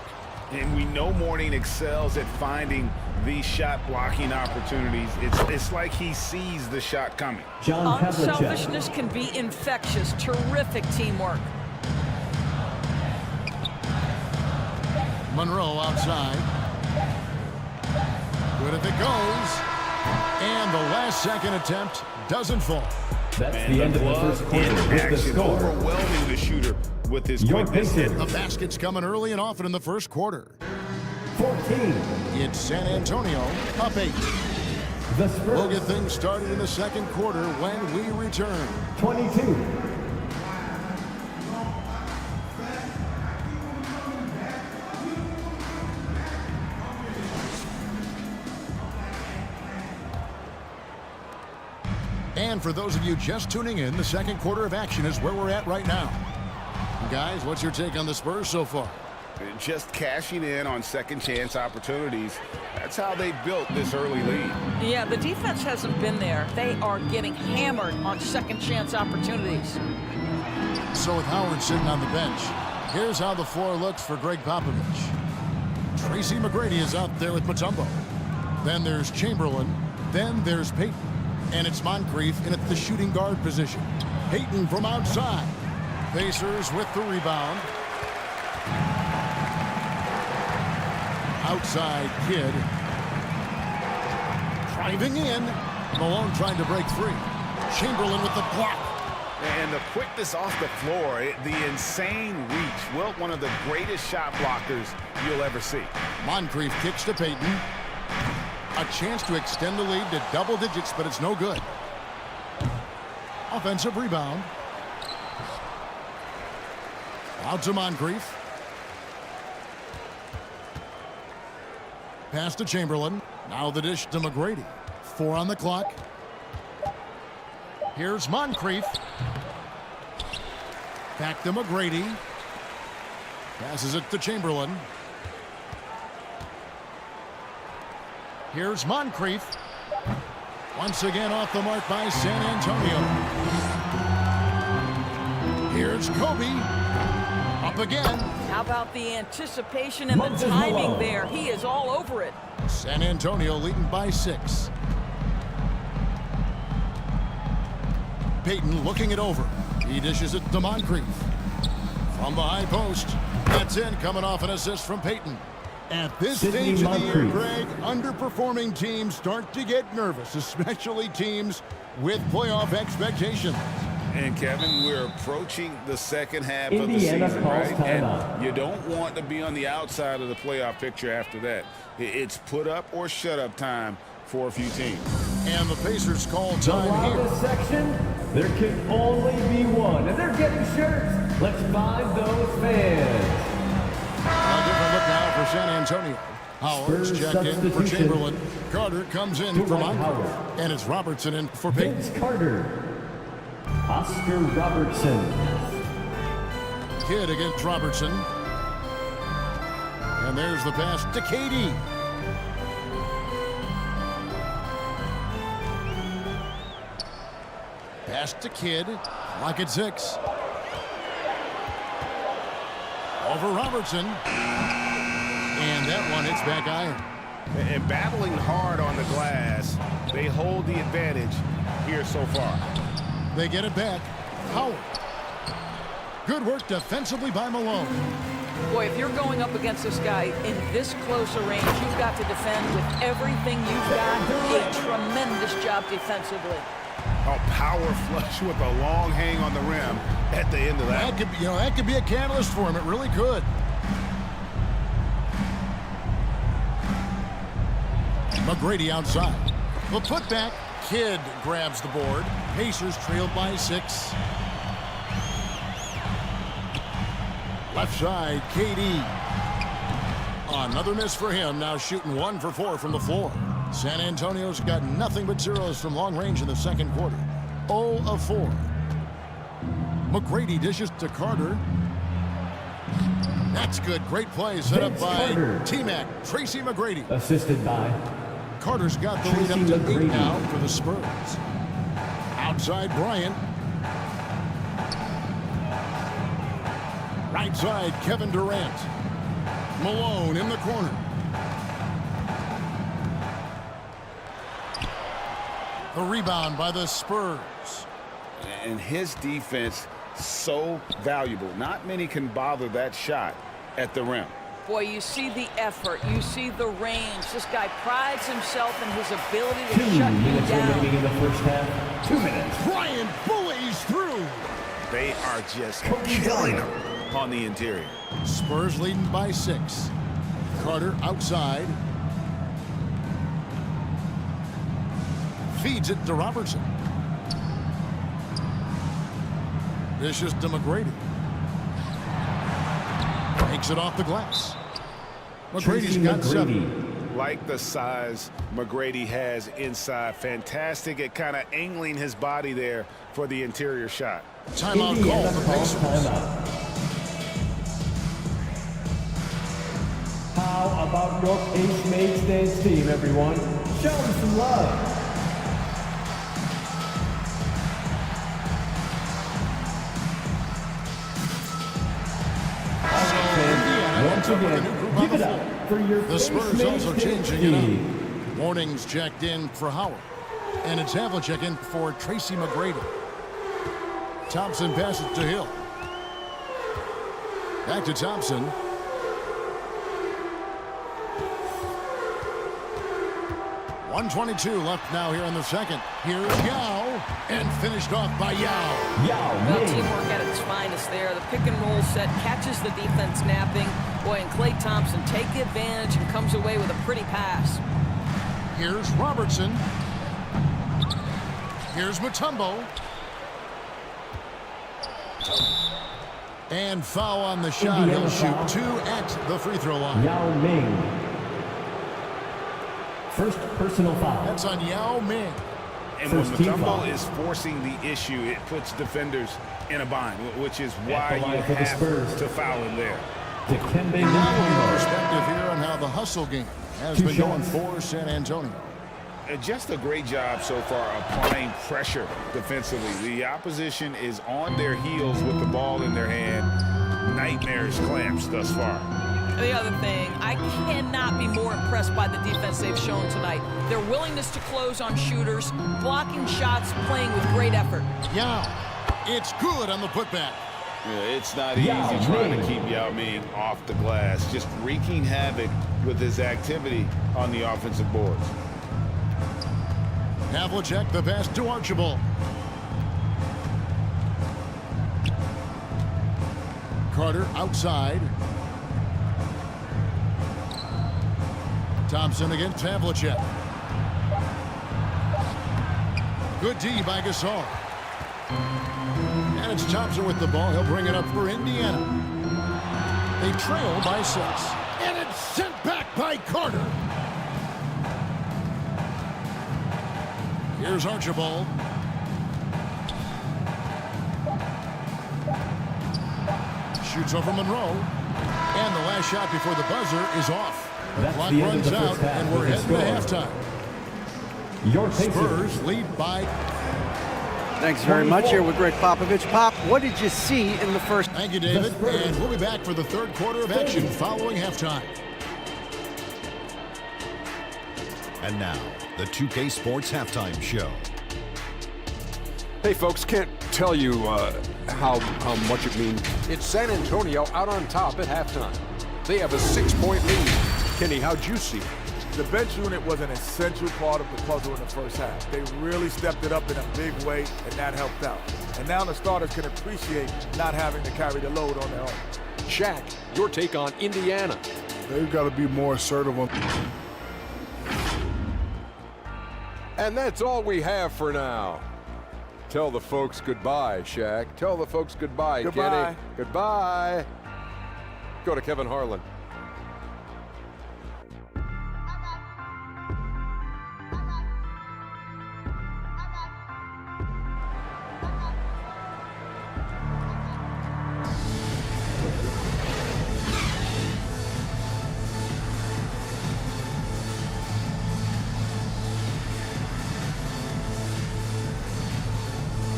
And we know Morning excels at finding these shot blocking opportunities. It's like he sees the shot coming. Unselfishness can be infectious. Terrific teamwork. Monroe outside. Good if it goes. And the last second attempt doesn't fall. That's the end of the first quarter with the score. Overwhelming the shooter with his Your quickness. Pacers. The basket's coming early and often in the first quarter. 14. It's San Antonio up 8. The Spurs. We'll get things started in the second quarter when we return. 22. And for those of you just tuning in, the second quarter of action is where we're at right now. Guys, what's your take on the Spurs so far? Just cashing in on second chance opportunities. That's how they built this early lead. Yeah, the defense hasn't been there. They are getting hammered on second chance opportunities. So with Howard sitting on the bench, here's how the floor looks for Greg Popovich. Tracy McGrady is out there with Mutombo. Then there's Chamberlain. Then there's Payton. And it's Moncrief in at the shooting guard position. Payton from outside. Pacers with the rebound. Outside Kidd. Driving in. Malone trying to break free. Chamberlain with the block. And the quickness off the floor, the insane reach. Well, one of the greatest shot blockers you'll ever see. Moncrief kicks to Payton. A chance to extend the lead to double digits, but it's no good. Offensive rebound. Out to Moncrief. Pass to Chamberlain. Now the dish to McGrady. 4 on the clock. Here's Moncrief. Back to McGrady. Passes it to Chamberlain. Here's Moncrief. Once again off the mark by San Antonio. Here's Kobe. Up again. How about the anticipation and the timing there? He is all over it. San Antonio leading by 6. Payton looking it over. He dishes it to Moncrief. From the high post. That's in, coming off an assist from Payton. At this stage of the year, Greg, underperforming teams start to get nervous, especially teams with playoff expectations. And Kevin, we're approaching the second half of the season, right? And you don't want to be on the outside of the playoff picture after that. It's put up or shut up time for a few teams. And the Pacers call time here. This section, there can only be one, and they're getting shirts. Let's find those fans. A different look now for San Antonio. Howard's checked in for Chamberlain. Carter comes in for Moncrief. And it's Robertson in for Payton. Vince Carter. Oscar Robertson. Kidd against Robertson. And there's the pass to KD. Pass to Kidd. Clock at 6. Over Robertson. And that one hits back iron. And battling hard on the glass, they hold the advantage here so far. They get it back. Howard. Good work defensively by Malone. Boy, if you're going up against this guy in this close a range, you've got to defend with everything you've got. A tremendous job defensively. A power flush with a long hang on the rim at the end of that. That could be a catalyst for him. It really could. McGrady outside. The putback. Kidd grabs the board. Pacers trailed by 6. Left side, KD. Another miss for him. Now shooting 1 for 4 from the floor. San Antonio's got nothing but zeros from long range in the second quarter. 0 of 4. McGrady dishes to Carter. That's good. Great play set up by T-Mac. Tracy McGrady. Assisted by Carter's got the lead up to 8 now for the Spurs. Outside Bryant. Right side Kevin Durant. Malone in the corner. The rebound by the Spurs. And his defense so valuable. Not many can bother that shot at the rim. Boy, you see the effort. You see the range. This guy prides himself in his ability to 2 shut you minutes down. remaining in the first half. 2 minutes. Bryant bullies through. They are just killing them on the interior. Spurs leading by 6. Carter outside. Feeds it to Robertson. Dishes to McGrady. Takes it off the glass. McGrady's got 7. Like the size McGrady has inside. Fantastic at kind of angling his body there for the interior shot. Timeout call for the Pacers. How about your Ace Mates Dance team, everyone? Show them some love. Once again, give it up for your The Spurs also changing it up. Warnings checked in for Howard. And it's Havlicek in for Tracy McGrady. Thompson passes to Hill. Back to Thompson. .122 left now here in the second. Here's Yao, and finished off by Yao. Well, teamwork at its finest there. The pick and roll set catches the defense napping. Boy, and Klay Thompson take the advantage and comes away with a pretty pass. Here's Robertson. Here's Mutombo. And foul on the shot. He'll shoot 2 at the free throw line. Yao Ming. First personal foul. That's on Yao Ming. And when Mutombo is forcing the issue, it puts defenders in a bind, which is why you have to foul him there. Perspective here on how the hustle game has been going for San Antonio. Just a great job so far applying pressure defensively. The opposition is on their heels with the ball in their hand. Nightmarish clamps thus far. The other thing, I cannot be more impressed by the defense they've shown tonight. Their willingness to close on shooters, blocking shots, playing with great effort. Yao, it's good on the putback. Yeah, it's not easy trying to keep Yao Ming off the glass, just wreaking havoc with his activity on the offensive boards. Havlicek, the pass to Archibald. Carter outside. Thompson against Havlicek. Good D by Gasol. And it's Thompson with the ball. He'll bring it up for Indiana. They trail by 6. And it's sent back by Carter. Here's Archibald. Shoots over Monroe. And the last shot before the buzzer is off. The clock runs out, and we're heading to halftime. Spurs lead by... Thanks very much. Here with Greg Popovich. Pop, what did you see in the first? Thank you, David. And we'll be back for the third quarter of action following halftime. And now, the 2K Sports Halftime Show. Hey, folks, can't tell you how much it means. It's San Antonio out on top at halftime. They have a 6-point lead. Kenny, how'd you see it? The bench unit was an essential part of the puzzle in the first half. They really stepped it up in a big way, and that helped out. And now the starters can appreciate not having to carry the load on their own. Shaq, your take on Indiana. They've got to be more assertive on... And that's all we have for now. Tell the folks goodbye, Shaq. Tell the folks goodbye, Goodbye. Kenny. Goodbye. Go to Kevin Harlan.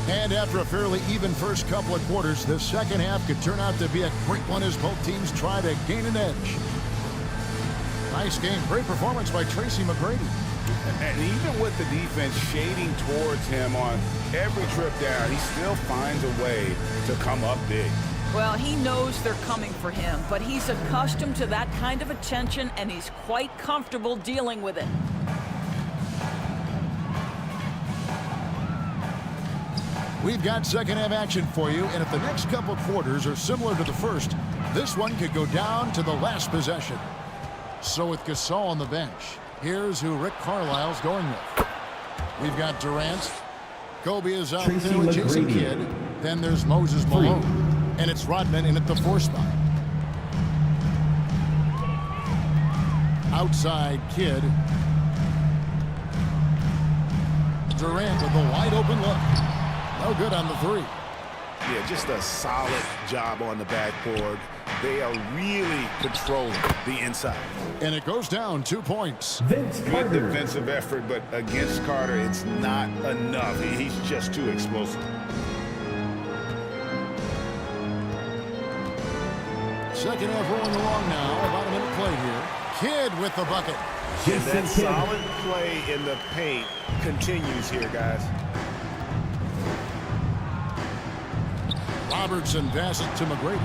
And after a fairly even first couple of quarters, the second half could turn out to be a great one as both teams try to gain an edge. Nice game. Great performance by Tracy McGrady. And even with the defense shading towards him on every trip down, he still finds a way to come up big. Well, he knows they're coming for him, but he's accustomed to that kind of attention, and he's quite comfortable dealing with it. We've got second half action for you, and if the next couple quarters are similar to the first, this one could go down to the last possession. So with Gasol on the bench, here's who Rick Carlisle's going with. We've got Durant. Kobe is out there with Jason Kidd. Then there's Moses Malone. And it's Rodman in at the 4 spot. Outside Kidd. Durant with a wide open look. No good on the 3. Yeah, just a solid job on the backboard. They are really controlling the inside. And it goes down 2 points. Good defensive effort, but against Carter, it's not enough. He's just too explosive. Second half rolling along now. About a minute play here. Kidd with the bucket. And that solid play in the paint continues here, guys. Robertson passes to McGrady.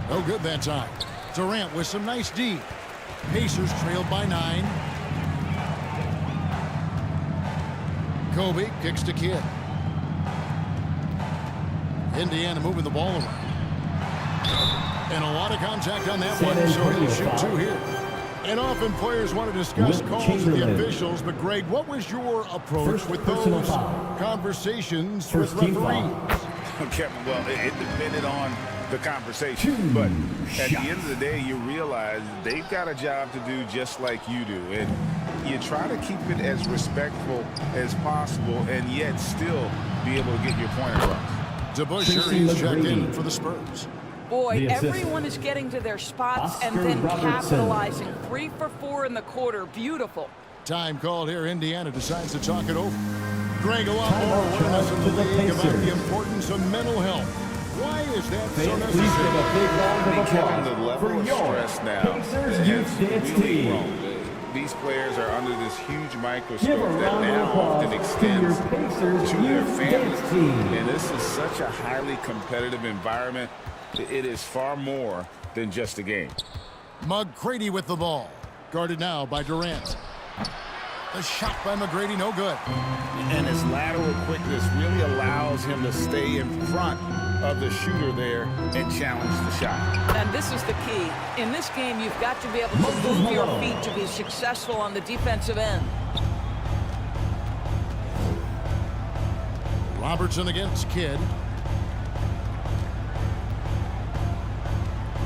No good that time. Durant with some nice D. Pacers trailed by 9. Kobe kicks to Kidd. Indiana moving the ball around. And a lot of contact on that one, so he'll shoot 2 here. And often players want to discuss calls with the officials, but Greg, what was your approach with those conversations with referees? Kevin, well, it depended on the conversation, but at the end of the day, you realize they've got a job to do just like you do, and you try to keep it as respectful as possible and yet still be able to get your point across. DeBusschere is checked in for the Spurs. Boy, everyone is getting to their spots and then capitalizing. 3 for 4 in the quarter. Beautiful. Time called here. Indiana decides to talk it over. Greg, a lot more awareness in the league about the importance of mental health. Why is that so necessary? Kevin, the level of stress now has really grown. These players are under this huge microscope that now often extends to their families. And this is such a highly competitive environment. It is far more than just a game. McGrady with the ball. Guarded now by Durant. The shot by McGrady, no good. And his lateral quickness really allows him to stay in front of the shooter there and challenge the shot. And this is the key. In this game, you've got to be able to move your feet to be successful on the defensive end. Robertson against Kidd.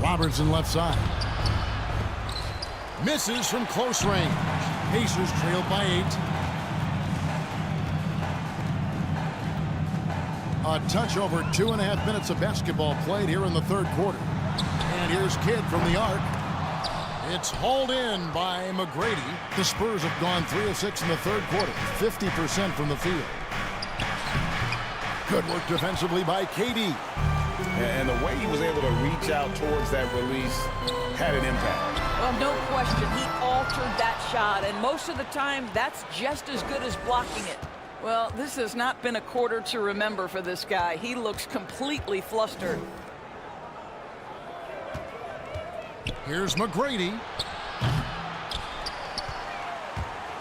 Robertson left side. Misses from close range. Pacers trailed by 8. A touch over 2.5 minutes of basketball played here in the third quarter. And here's Kidd from the arc. It's hauled in by McGrady. The Spurs have gone 3 of 6 in the third quarter, 50% from the field. Good work defensively by KD. And the way he was able to reach out towards that release had an impact. Well, no question, he altered that shot, and most of the time, that's just as good as blocking it. Well, this has not been a quarter to remember for this guy. He looks completely flustered. Here's McGrady.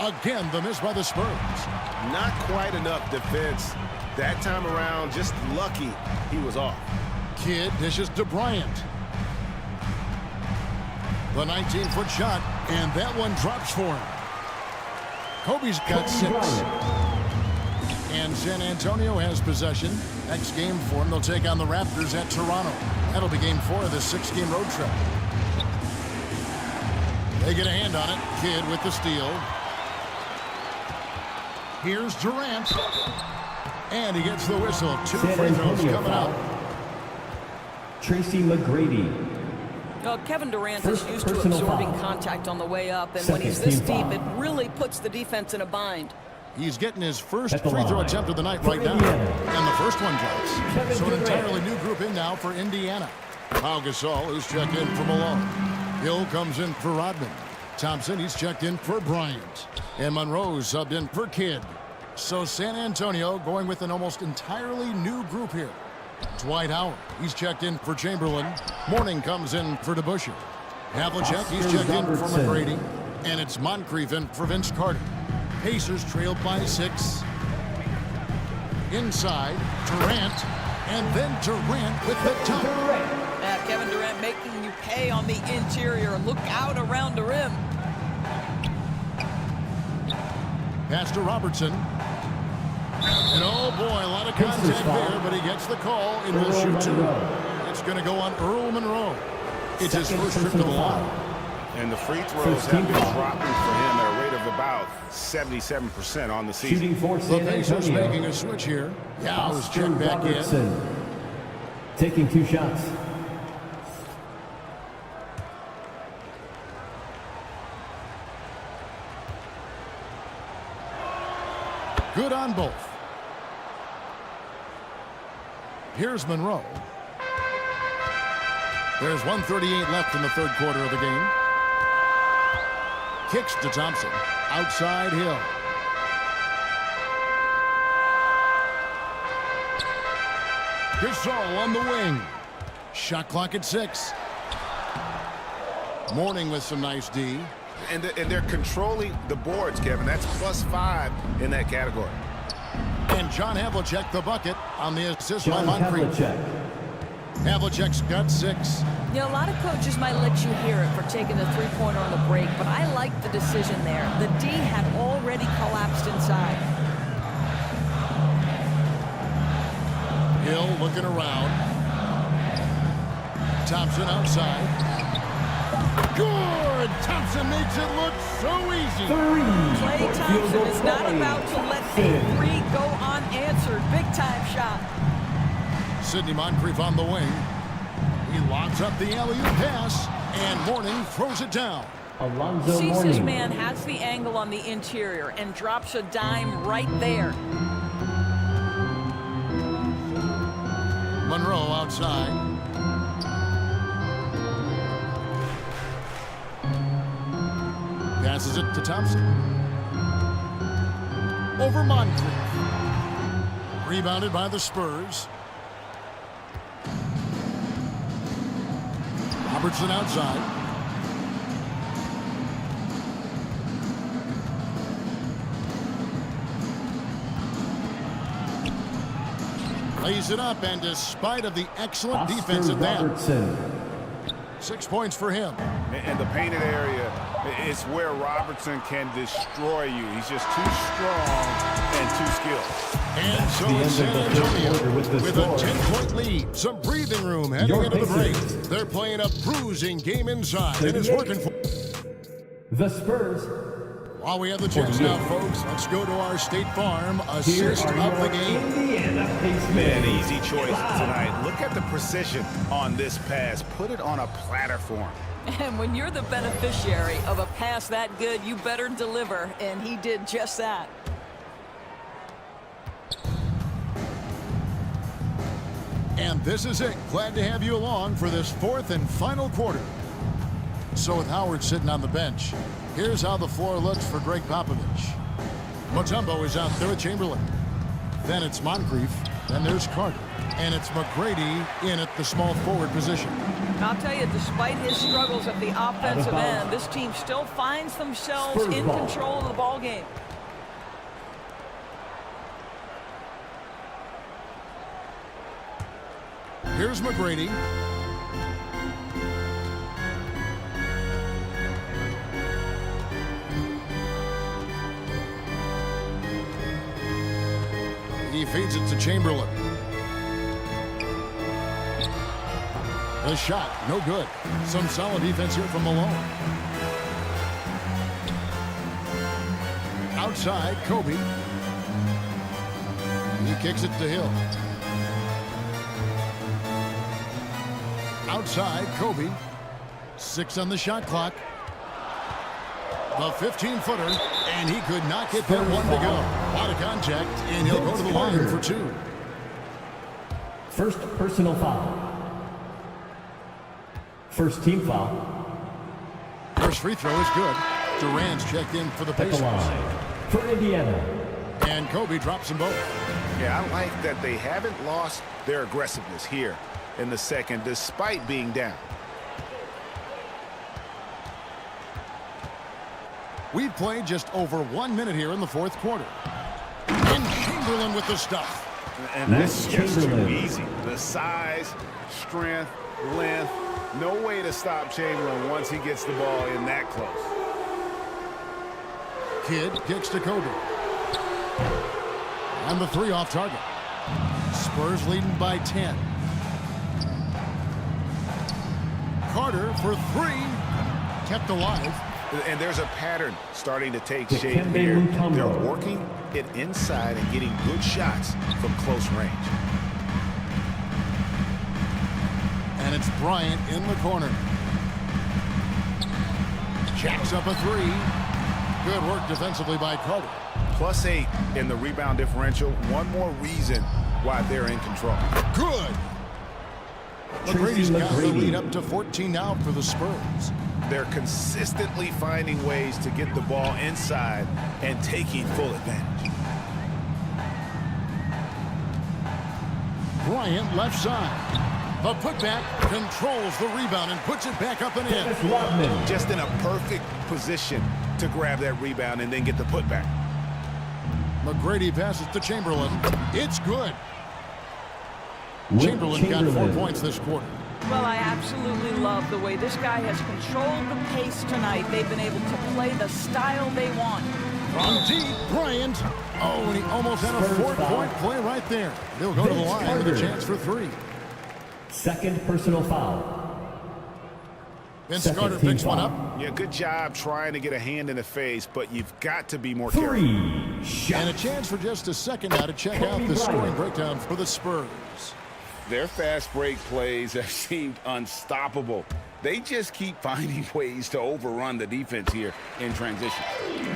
Again, the miss by the Spurs. Not quite enough defense. That time around, just lucky he was off. Kidd dishes to Bryant. The 19-foot shot, and that one drops for him. Kobe's got 6. And San Antonio has possession. Next game for them, they'll take on the Raptors at Toronto. That'll be game 4 of this 6-game road trip. They get a hand on it. Kidd with the steal. Here's Durant. And he gets the whistle. 2 free throws coming up. Tracy McGrady. Well, Kevin Durant is used to absorbing contact on the way up, and when he's this deep, it really puts the defense in a bind. He's getting his first free throw attempt of the night right now. And the first one drops. So an entirely new group in now for Indiana. Pau Gasol is checked in for Malone. Hill comes in for Rodman. Thompson, he's checked in for Bryant. And Monroe's subbed in for Kidd. So San Antonio going with an almost entirely new group here. Dwight Howard, he's checked in for Chamberlain. Morning comes in for DeBusschere. Havlicek, he's checked in for McGrady. And it's Moncrief in for Vince Carter. Pacers trailed by 6. Inside, Durant. And then Durant with the top. Kevin Durant making you pay on the interior. Look out around the rim. Pass to Robertson. And oh boy, a lot of contact there, but he gets the call and will shoot 2. It's going to go on Earl Monroe. It's his first trip to the line. And the free throws have been dropping for him at a rate of about 77% on the season. Shooting for The San Pacers Antonio. making a switch here. Yow's checked back Robertson. Taking 2 shots. Good on both. Here's Monroe. There's 1:38 left in the third quarter of the game. Kicks to Thompson. Outside Hill. Gasol on the wing. Shot clock at 6. Mourning with some nice D. And they're controlling the boards, Kevin. That's +5 in that category. And John Havlicek the bucket on the assist by John Moncrief. Havlicek. Havlicek's got 6. You know, a lot of coaches might let you hear it for taking the three-pointer on the break, but I like the decision there. The D had already collapsed inside. Hill looking around. Thompson outside. Good! Thompson makes it look so easy. Klay Thompson is not about to let a three go unanswered. Big-time shot. Sidney Moncrief on the wing. He locks up the alley-oop pass, and Mourning throws it down. Alonzo Sees Mourning. his man, has the angle on the interior, and drops a dime right there. Monroe outside. Passes it to Thompson. Over Moncrief. Rebounded by the Spurs. Robertson outside. Lays it up, and despite of the excellent defensive man, 6 points for him. And the painted area is where Robertson can destroy you. He's just too strong and too skilled. And so it's San Antonio with a 10-point lead. Some breathing room heading into the break. They're playing a bruising game inside, and it's working for the Spurs. While we have the chance now, folks, let's go to our State Farm assist of the game. An easy choice tonight. Look at the precision on this pass. Put it on a platter for him. And when you're the beneficiary of a pass that good, you better deliver, and he did just that. And this is it. Glad to have you along for this fourth and final quarter. So with Howard sitting on the bench, here's how the floor looks for Greg Popovich. Mutombo is out there with Chamberlain. Then it's Moncrief. Then there's Carter. And it's McGrady in at the small forward position. I'll tell you, despite his struggles at the offensive end, this team still finds themselves in control of the ball game. Here's McGrady. He feeds it to Chamberlain. The shot, no good. Some solid defense here from Malone. Outside, Kobe. He kicks it to Hill. Outside, Kobe. 6 on the shot clock. The 15-footer, and he could not get that one to go. Out of contact, and he'll go to the line for 2. First personal foul. First team foul. First free throw is good. Durant's checked in for the At the Pacers. line for Indiana. And Kobe drops them both. Yeah, I like that they haven't lost their aggressiveness here in the second, despite being down. We've played just over 1 minute here in the fourth quarter. And Chamberlain with the stuff. And that's just too easy. The size, strength, length, no way to stop Chamberlain once he gets the ball in that close. Kidd kicks to Kobe. And the 3 off target. Spurs leading by 10. Carter for 3. Kept alive. And there's a pattern starting to take shape here. They're working it inside and getting good shots from close range. And it's Bryant in the corner. Jacks up a three. Good work defensively by Carter. +8 in the rebound differential. One more reason why they're in control. Good. McGrady's got the lead up to 14 now for the Spurs. They're consistently finding ways to get the ball inside and taking full advantage. Bryant left side. The putback controls the rebound and puts it back up and in. Just in a perfect position to grab that rebound and then get the putback. McGrady passes to Chamberlain. It's good. Chamberlain got 4 points this quarter. Well, I absolutely love the way this guy has controlled the pace tonight. They've been able to play the style they want. From deep, Bryant. Oh, and he almost had a 4-point play right there. He'll go to the line with a chance for 3. Second personal foul. Vince Carter picks one up. Yeah, good job trying to get a hand in the face, but you've got to be more careful. And a chance for just a second now to check out the scoring breakdown for the Spurs. Their fast break plays have seemed unstoppable. They just keep finding ways to overrun the defense here in transition.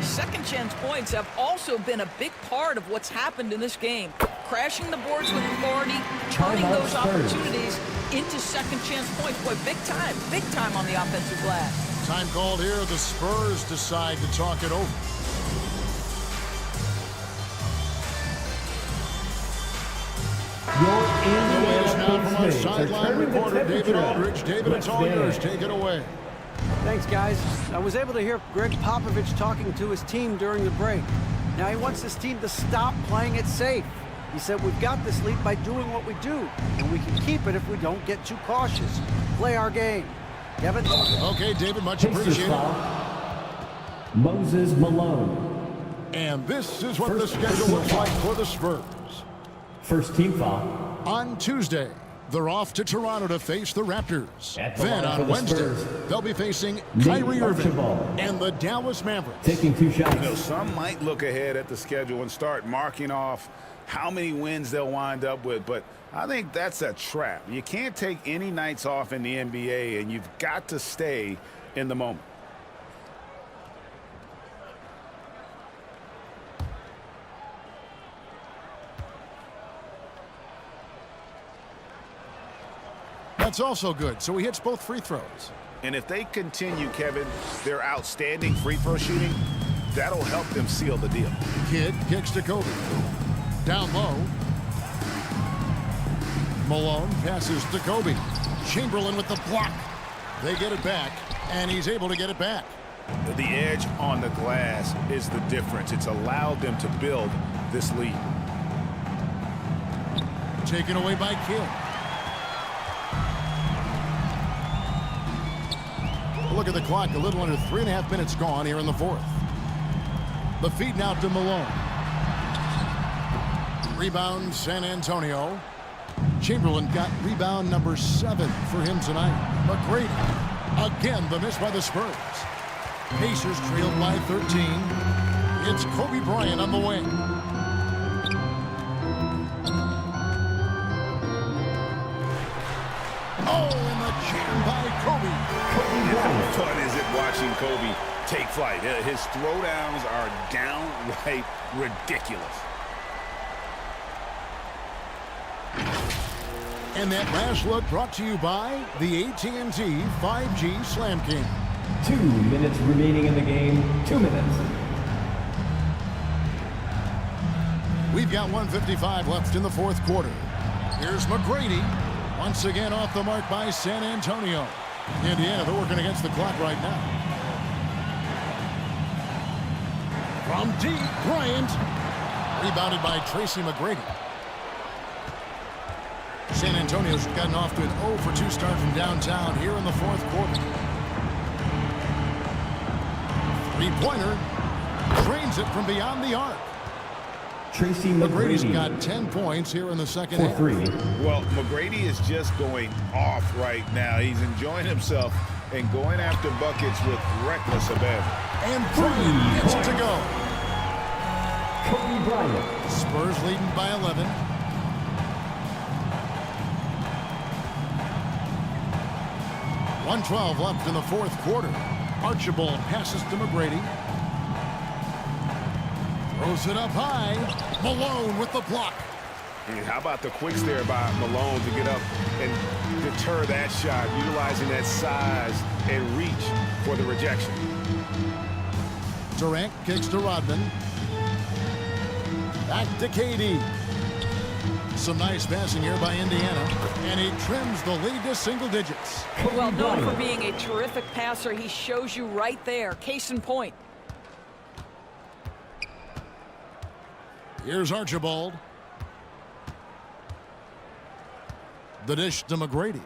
Second chance points have also been a big part of what's happened in this game. Crashing the boards with authority, turning those opportunities into second chance points. Boy, big time on the offensive glass. Time called here. The Spurs decide to talk it over. Now from our sideline reporter, David Aldridge. David, it's all yours. Take it away. Thanks, guys. I was able to hear Greg Popovich talking to his team during the break. Now he wants his team to stop playing it safe. He said, we've got this lead by doing what we do, and we can keep it if we don't get too cautious. Play our game. Kevin? Okay, David, much appreciated. Moses Malone. And this is what the schedule looks like for the Spurs. First team foul. On Tuesday, they're off to Toronto to face the Raptors. Then on Wednesday, they'll be facing Kyrie Irving and the Dallas Mavericks. Taking 2 shots. You know, some might look ahead at the schedule and start marking off how many wins they'll wind up with, but I think that's a trap. You can't take any nights off in the NBA, and you've got to stay in the moment. That's also good, so he hits both free throws. And if they continue, Kevin, their outstanding free throw shooting, that'll help them seal the deal. Kidd kicks to Kobe. Down low. Malone passes to Kobe. Chamberlain with the block. They get it back, and he's able to get it back. The edge on the glass is the difference. It's allowed them to build this lead. Taken away by Kidd. Look at the clock. A little under 3.5 minutes gone here in the fourth. The feed now to Malone. Rebound, San Antonio. Chamberlain got rebound number 7 for him tonight. McGrady. Again, the miss by the Spurs. Pacers trailed by 13. It's Kobe Bryant on the wing. Oh, and the jam by Kobe. How fun is it watching Kobe take flight? His throwdowns are downright ridiculous. And that last look brought to you by the AT&T 5G Slam King. 2 minutes remaining in the game. 2 minutes. We've got 1:55 left in the fourth quarter. Here's McGrady. Once again off the mark by San Antonio. Indiana, they're working against the clock right now. From deep, Bryant. Rebounded by Tracy McGrady. San Antonio's gotten off to an 0-for-2 start from downtown here in the fourth quarter. Three-pointer. Drains it from beyond the arc. Tracy McGrady's got 10 points here in the second half. Well, McGrady is just going off right now. He's enjoying himself and going after buckets with reckless abandon. And Bryant gets it to go. Kobe Bryant. Spurs leading by 11. .112 left in the fourth quarter. Archibald passes to McGrady. Throws it up high. Malone with the block. And how about the quicks there by Malone to get up and deter that shot, utilizing that size and reach for the rejection. Durant kicks to Rodman. Back to KD. Some nice passing here by Indiana, and he trims the lead to single digits. Well, known for being a terrific passer, he shows you right there. Case in point. Here's Archibald. The dish to McGrady.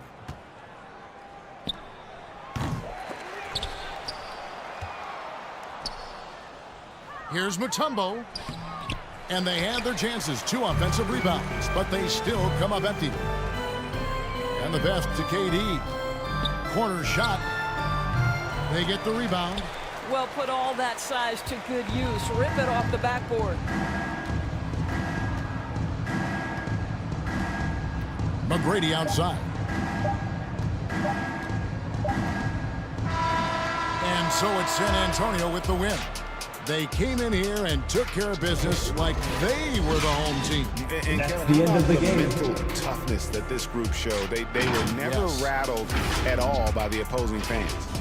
Here's Mutombo. And they had their chances. 2 offensive rebounds, but they still come up empty. And the pass to KD. Corner shot. They get the rebound. Well, put all that size to good use. Rip it off the backboard. McGrady outside. And so it's San Antonio with the win. They came in here and took care of business like they were the home team. And that's Kevin, the end of the game. mental toughness that this group showed. They were never rattled at all by the opposing fans.